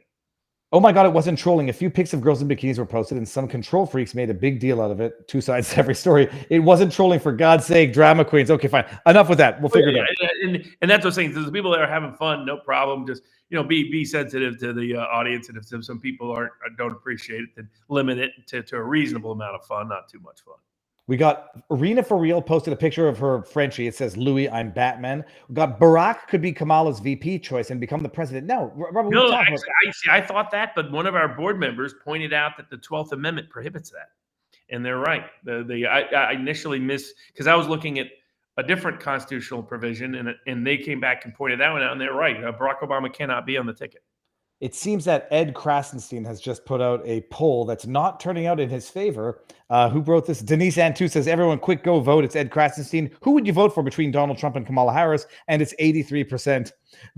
Oh my God, it wasn't trolling. A few pics of girls in bikinis were posted and some control freaks made a big deal out of it. 2 sides to every story. It wasn't trolling, for God's sake, drama queens. Okay, fine. Enough with that. We'll figure it out. And that's what I'm saying. There's people that are having fun, no problem. Just, be sensitive to the audience. And if some people don't appreciate it, then limit it to a reasonable amount of fun, not too much fun. We got Arena for Real posted a picture of her Frenchie. It says, Louis, I'm Batman. We got Barack could be Kamala's VP choice and become the president. No, Robert, I thought that, but one of our board members pointed out that the 12th Amendment prohibits that. And they're right. I initially missed, because I was looking at a different constitutional provision, and they came back and pointed that one out, and they're right. Barack Obama cannot be on the ticket. It seems that Ed Krasenstein has just put out a poll that's not turning out in his favor. Who wrote this? Denise Antu says, everyone quick go vote. It's Ed Krasenstein. Who would you vote for between Donald Trump and Kamala Harris? And it's 83%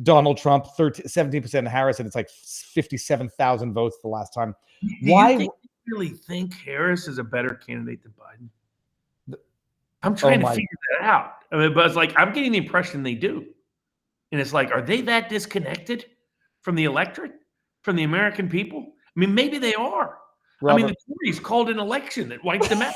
Donald Trump, 17% Harris, and it's like 57,000 votes the last time. You really think Harris is a better candidate than Biden? I'm trying to figure that out. I mean, but it's like I'm getting the impression they do. And it's like, are they that disconnected from the electorate, from the American people? I mean, maybe they are. Robert. I mean, the Tories called an election that wiped them out.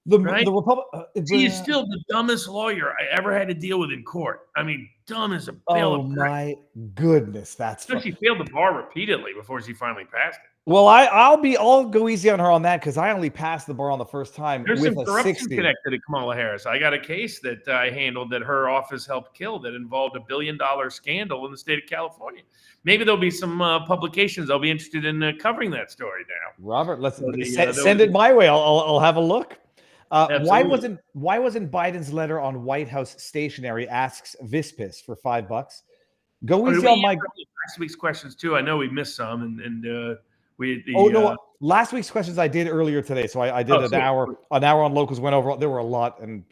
The Republic. He is still the dumbest lawyer I ever had to deal with in court. I mean, dumb as a bale of bricks. My goodness, that's. So she failed the bar repeatedly before she finally passed it. Well, I'll go easy on her on that because I only passed the bar on the first time. There's with some corruption connected to Kamala Harris. I got a case that I handled that her office helped kill that involved $1 billion scandal in the state of California. Maybe there'll be some publications I'll be interested in covering that story now. Robert, let's send it my way. I'll have a look. Why wasn't Biden's letter on White House stationery? Asks Vispis for $5. Go easy on my last week's questions too. I know we missed some and. Last week's questions I did earlier today. So I did an hour on locals, went over. There were a lot, and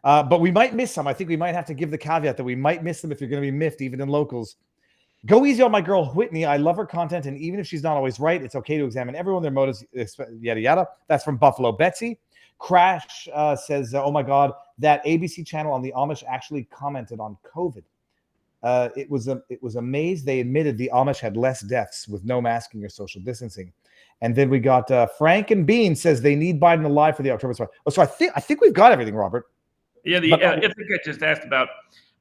but we might miss some. I think we might have to give the caveat that we might miss them if you're going to be miffed, even in locals. Go easy on my girl Whitney. I love her content, and even if she's not always right, it's okay to examine everyone, their motives, yada yada. That's from Buffalo Betsy. Crash says, "Oh my God, that ABC channel on the Amish actually commented on COVID. It was amazed they admitted the Amish had less deaths with no masking or social distancing." And then we got Frank and Bean says they need Biden alive for the October. So I think we've got everything, Robert. Yeah, I think I just asked about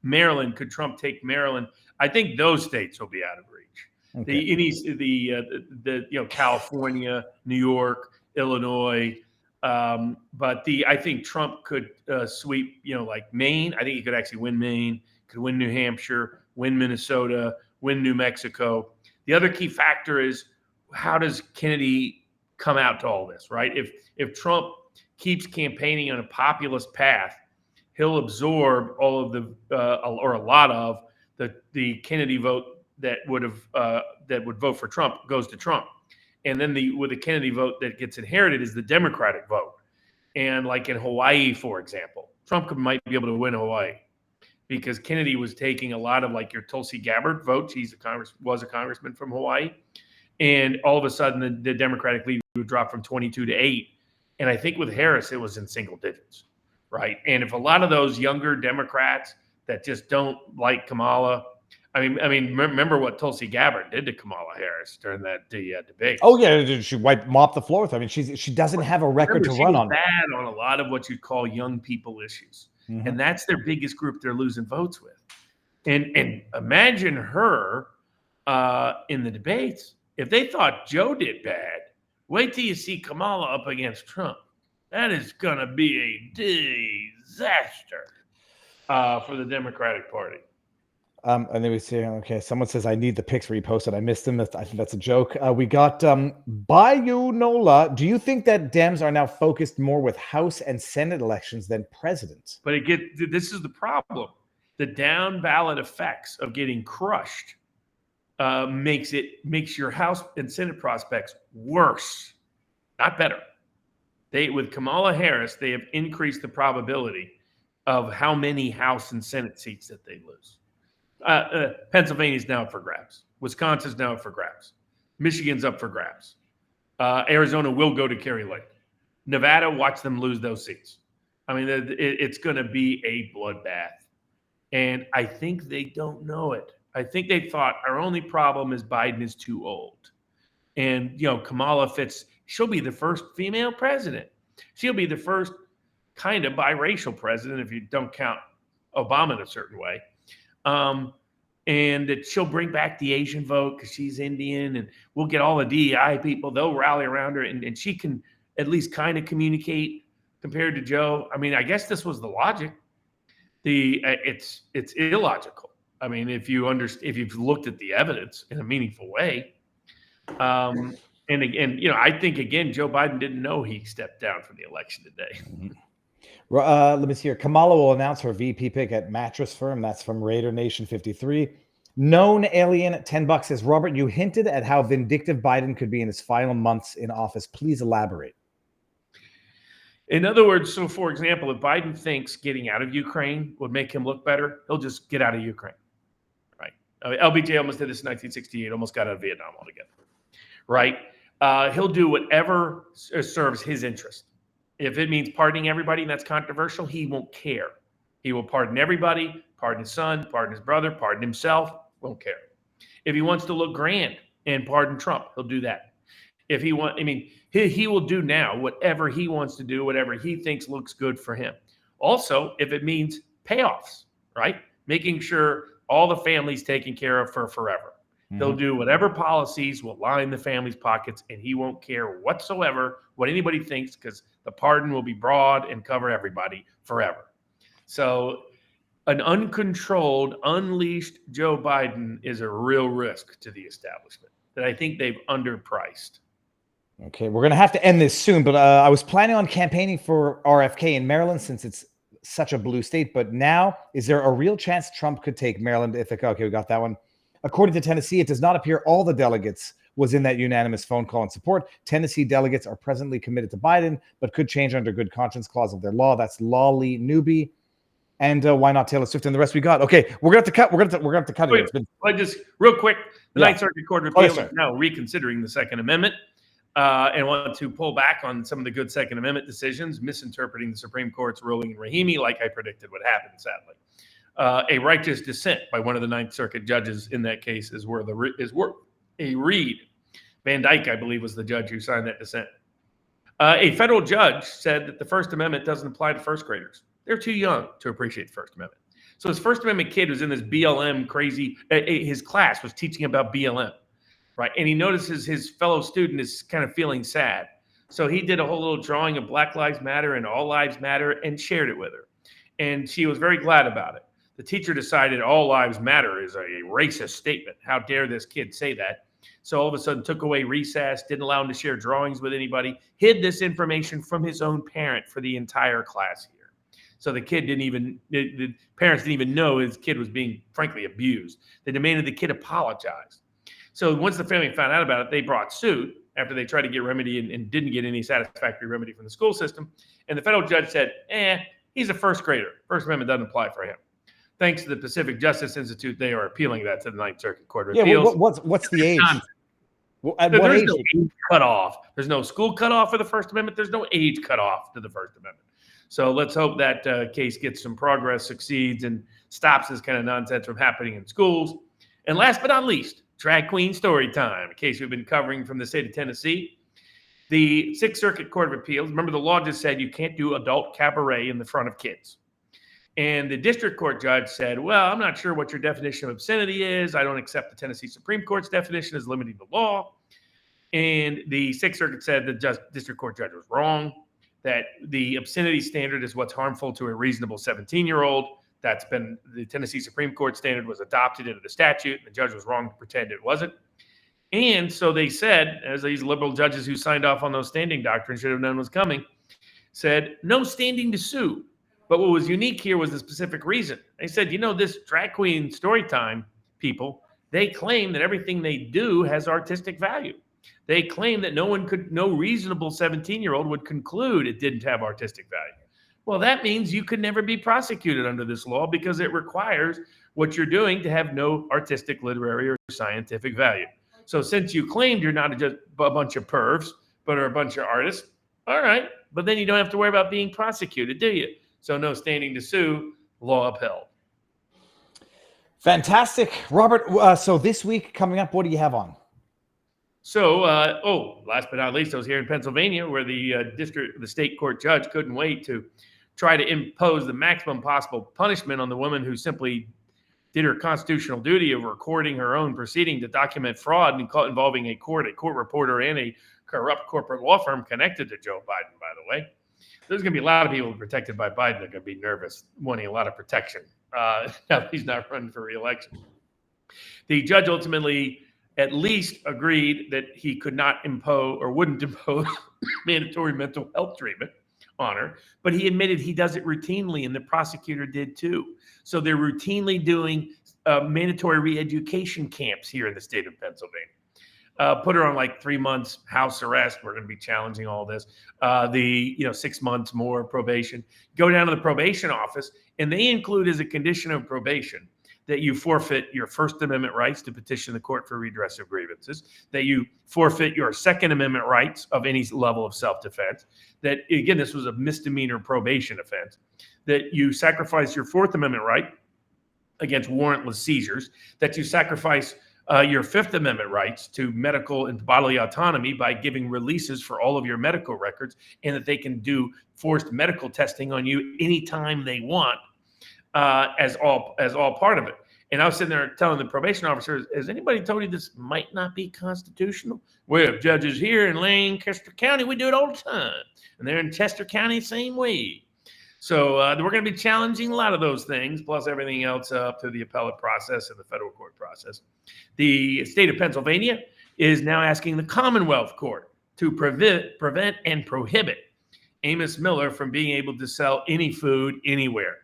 Maryland. Could Trump take Maryland? I think those states will be out of reach. Okay. California, New York, Illinois. But I think Trump could sweep, like Maine. I think he could actually win Maine. Could win New Hampshire, win Minnesota, win New Mexico. The other key factor is how does Kennedy come out to all this, right? If Trump keeps campaigning on a populist path, he'll absorb all of the or a lot of the Kennedy vote that would vote for Trump goes to Trump, and then with the Kennedy vote that gets inherited is the Democratic vote. And like in Hawaii, for example, Trump might be able to win Hawaii, because Kennedy was taking a lot of like your Tulsi Gabbard votes. Was a congressman from Hawaii. And all of a sudden the Democratic lead would drop from 22 to 8. And I think with Harris, it was in single digits, right? And if a lot of those younger Democrats that just don't like Kamala, I mean, remember what Tulsi Gabbard did to Kamala Harris during that debate. Oh yeah, she mopped the floor with her. I mean, she doesn't have a record to run on. Bad on a lot of what you'd call young people issues. Mm-hmm. And that's their biggest group they're losing votes with. And imagine her in the debates. If they thought Joe did bad, wait till you see Kamala up against Trump. That is going to be a disaster for the Democratic Party. And then we see, okay, someone says, I need the pics reposted. I missed them. I think that's a joke. We got Bayou Nola. Do you think that Dems are now focused more with House and Senate elections than presidents? But this is the problem. The down ballot effects of getting crushed makes your House and Senate prospects worse, not better. With Kamala Harris, they have increased the probability of how many House and Senate seats that they lose. Pennsylvania's now up for grabs. Wisconsin's now up for grabs. Michigan's up for grabs. Arizona will go to Kerry Lake. Nevada, watch them lose those seats. I mean, it's going to be a bloodbath. And I think they don't know it. I think they thought our only problem is Biden is too old. And, Kamala fits. She'll be the first female president. She'll be the first kind of biracial president, if you don't count Obama in a certain way. And that she'll bring back the Asian vote because she's Indian, and we'll get all the DEI people. They'll rally around her, and she can at least kind of communicate compared to Joe. I mean, I guess this was the logic. It's illogical. I mean, if you've looked at the evidence in a meaningful way, and again, I think Joe Biden didn't know he stepped down from the election today. Let me see here. Kamala will announce her VP pick at mattress firm. That's from Raider Nation 53. Known alien at $10 says, Robert, you hinted at how vindictive Biden could be in his final months in office. Please elaborate. In other words, so for example, if Biden thinks getting out of Ukraine would make him look better, he'll just get out of Ukraine, right? LBJ almost did this in 1968, almost got out of Vietnam altogether, right? He'll do whatever serves his interest. If it means pardoning everybody and that's controversial, he won't care. He will pardon everybody, pardon his son, pardon his brother, pardon himself, won't care. If he wants to look grand and pardon Trump, he'll do that. If he want, I mean, he will do now whatever he wants to do, whatever he thinks looks good for him. Also, if it means payoffs, right? Making sure all the family's taken care of for forever. He'll do whatever policies will line the family's pockets, and he won't care whatsoever what anybody thinks, because the pardon will be broad and cover everybody forever. So an uncontrolled, unleashed Joe Biden is a real risk to the establishment that I think they've underpriced. Okay, we're going to have to end this soon, but I was planning on campaigning for RFK in Maryland since it's such a blue state. But now, is there a real chance Trump could take Maryland? Ithaca? Okay, we got that one. According to Tennessee, it does not appear all the delegates was in that unanimous phone call in support. Tennessee delegates are presently committed to Biden, but could change under good conscience clause of their law. That's Lawley Newby. And why not Taylor Swift and the rest we got? Okay, we're going to have to cut. We're going to have to cut it. But just real quick, the Ninth Circuit Court of Appeals is now reconsidering the Second Amendment and want to pull back on some of the good Second Amendment decisions, misinterpreting the Supreme Court's ruling in Rahimi, like I predicted would happen, sadly. A righteous dissent by one of the Ninth Circuit judges in that case is worth a read. Van Dyke, I believe, was the judge who signed that dissent. A federal judge said that the First Amendment doesn't apply to first graders. They're too young to appreciate the First Amendment. So his First Amendment kid was in this BLM crazy, his class was teaching about BLM, right? And he notices his fellow student is kind of feeling sad. So he did a whole little drawing of Black Lives Matter and All Lives Matter and shared it with her. And she was very glad about it. The teacher decided all lives matter is a racist statement. How dare this kid say that? So all of a sudden took away recess, didn't allow him to share drawings with anybody, hid this information from his own parent for the entire class here. So the parents didn't even know his kid was being, frankly, abused. They demanded the kid apologize. So once the family found out about it, they brought suit after they tried to get remedy and didn't get any satisfactory remedy from the school system. And the federal judge said, he's a first grader. First Amendment doesn't apply for him. Thanks to the Pacific Justice Institute, they are appealing that to the Ninth Circuit Court of Appeals. What's the age? There's no age cutoff. There's no school cutoff for the First Amendment. There's no age cutoff to the First Amendment. So let's hope that case gets some progress, succeeds, and stops this kind of nonsense from happening in schools. And last but not least, drag queen story time, a case we've been covering from the state of Tennessee. The Sixth Circuit Court of Appeals, remember the law just said you can't do adult cabaret in the front of kids. And the district court judge said, well, I'm not sure what your definition of obscenity is. I don't accept the Tennessee Supreme Court's definition as limiting the law. And the Sixth Circuit said the district court judge was wrong, that the obscenity standard is what's harmful to a reasonable 17-year-old. That's been the Tennessee Supreme Court standard was adopted into the statute. The judge was wrong to pretend it wasn't. And so they said, as these liberal judges who signed off on those standing doctrines should have known was coming, said, no standing to sue. But what was unique here was the specific reason. They said, this drag queen story time people, they claim that everything they do has artistic value. They claim that no reasonable 17-year-old would conclude it didn't have artistic value. Well, that means you could never be prosecuted under this law because it requires what you're doing to have no artistic, literary, or scientific value. So since you claimed you're not just a bunch of pervs, but are a bunch of artists, all right, but then you don't have to worry about being prosecuted, do you? So no standing to sue, law upheld. Fantastic. Robert, so this week coming up, what do you have on? So, last but not least, I was here in Pennsylvania where the state court judge couldn't wait to try to impose the maximum possible punishment on the woman who simply did her constitutional duty of recording her own proceeding to document fraud involving a court reporter, and a corrupt corporate law firm connected to Joe Biden, by the way. There's going to be a lot of people protected by Biden that are going to be nervous, wanting a lot of protection. Now that he's not running for re-election. The judge ultimately at least agreed that he could not impose or wouldn't impose mandatory mental health treatment honor, but he admitted he does it routinely, and the prosecutor did too. So they're routinely doing mandatory re-education camps here in the state of Pennsylvania. Put her on like 3 months house arrest. We're going to be challenging all this. 6 months more probation. Go down to the probation office, and they include as a condition of probation that you forfeit your First Amendment rights to petition the court for redress of grievances, that you forfeit your Second Amendment rights of any level of self-defense, that, again, this was a misdemeanor probation offense, that you sacrifice your Fourth Amendment right against warrantless seizures, that you sacrifice your Fifth Amendment rights to medical and bodily autonomy by giving releases for all of your medical records, and that they can do forced medical testing on you anytime they want, as all part of it. And I was sitting there telling the probation officer, has anybody told you this might not be constitutional? We have judges here in Lancaster County, we do it all the time. And they're in Chester County, same way. So we're going to be challenging a lot of those things, plus everything else up to the appellate process and the federal court process. The state of Pennsylvania is now asking the Commonwealth Court to prevent and prohibit Amos Miller from being able to sell any food anywhere.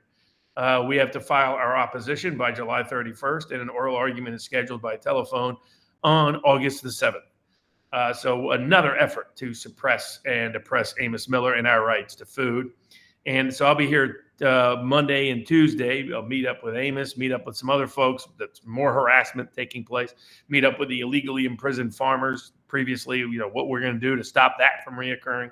We have to file our opposition by July 31st, and an oral argument is scheduled by telephone on August the 7th. So another effort to suppress and oppress Amos Miller and our rights to food. And so I'll be here Monday and Tuesday. I'll meet up with Amos, meet up with some other folks. That's more harassment taking place. Meet up with the illegally imprisoned farmers previously, what we're going to do to stop that from reoccurring.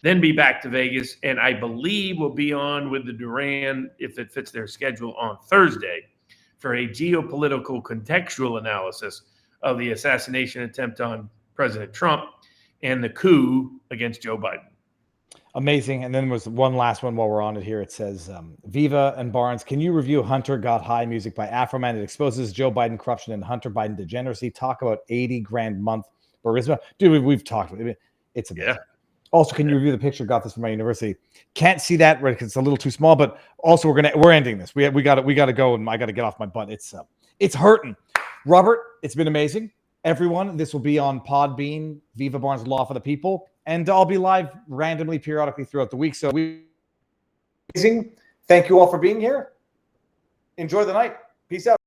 Then be back to Vegas. And I believe we'll be on with the Duran, if it fits their schedule, on Thursday for a geopolitical contextual analysis of the assassination attempt on President Trump and the coup against Joe Biden. Amazing. And then was one last one while we're on it here. It says, Viva and Barnes, can you review Hunter Got High music by Afroman? It exposes Joe Biden corruption and Hunter Biden degeneracy. Talk about 80 grand month Barisma. Dude, we've talked about it. It's amazing. Yeah. Also, can you review the picture? Got this from my university. Can't see that right because it's a little too small, but also we're ending this. We got to go, and I got to get off my butt. It's hurting. Robert, it's been amazing. Everyone, this will be on Podbean, Viva Barnes Law for the People. And I'll be live randomly, periodically throughout the week. So amazing. Thank you all for being here. Enjoy the night. Peace out.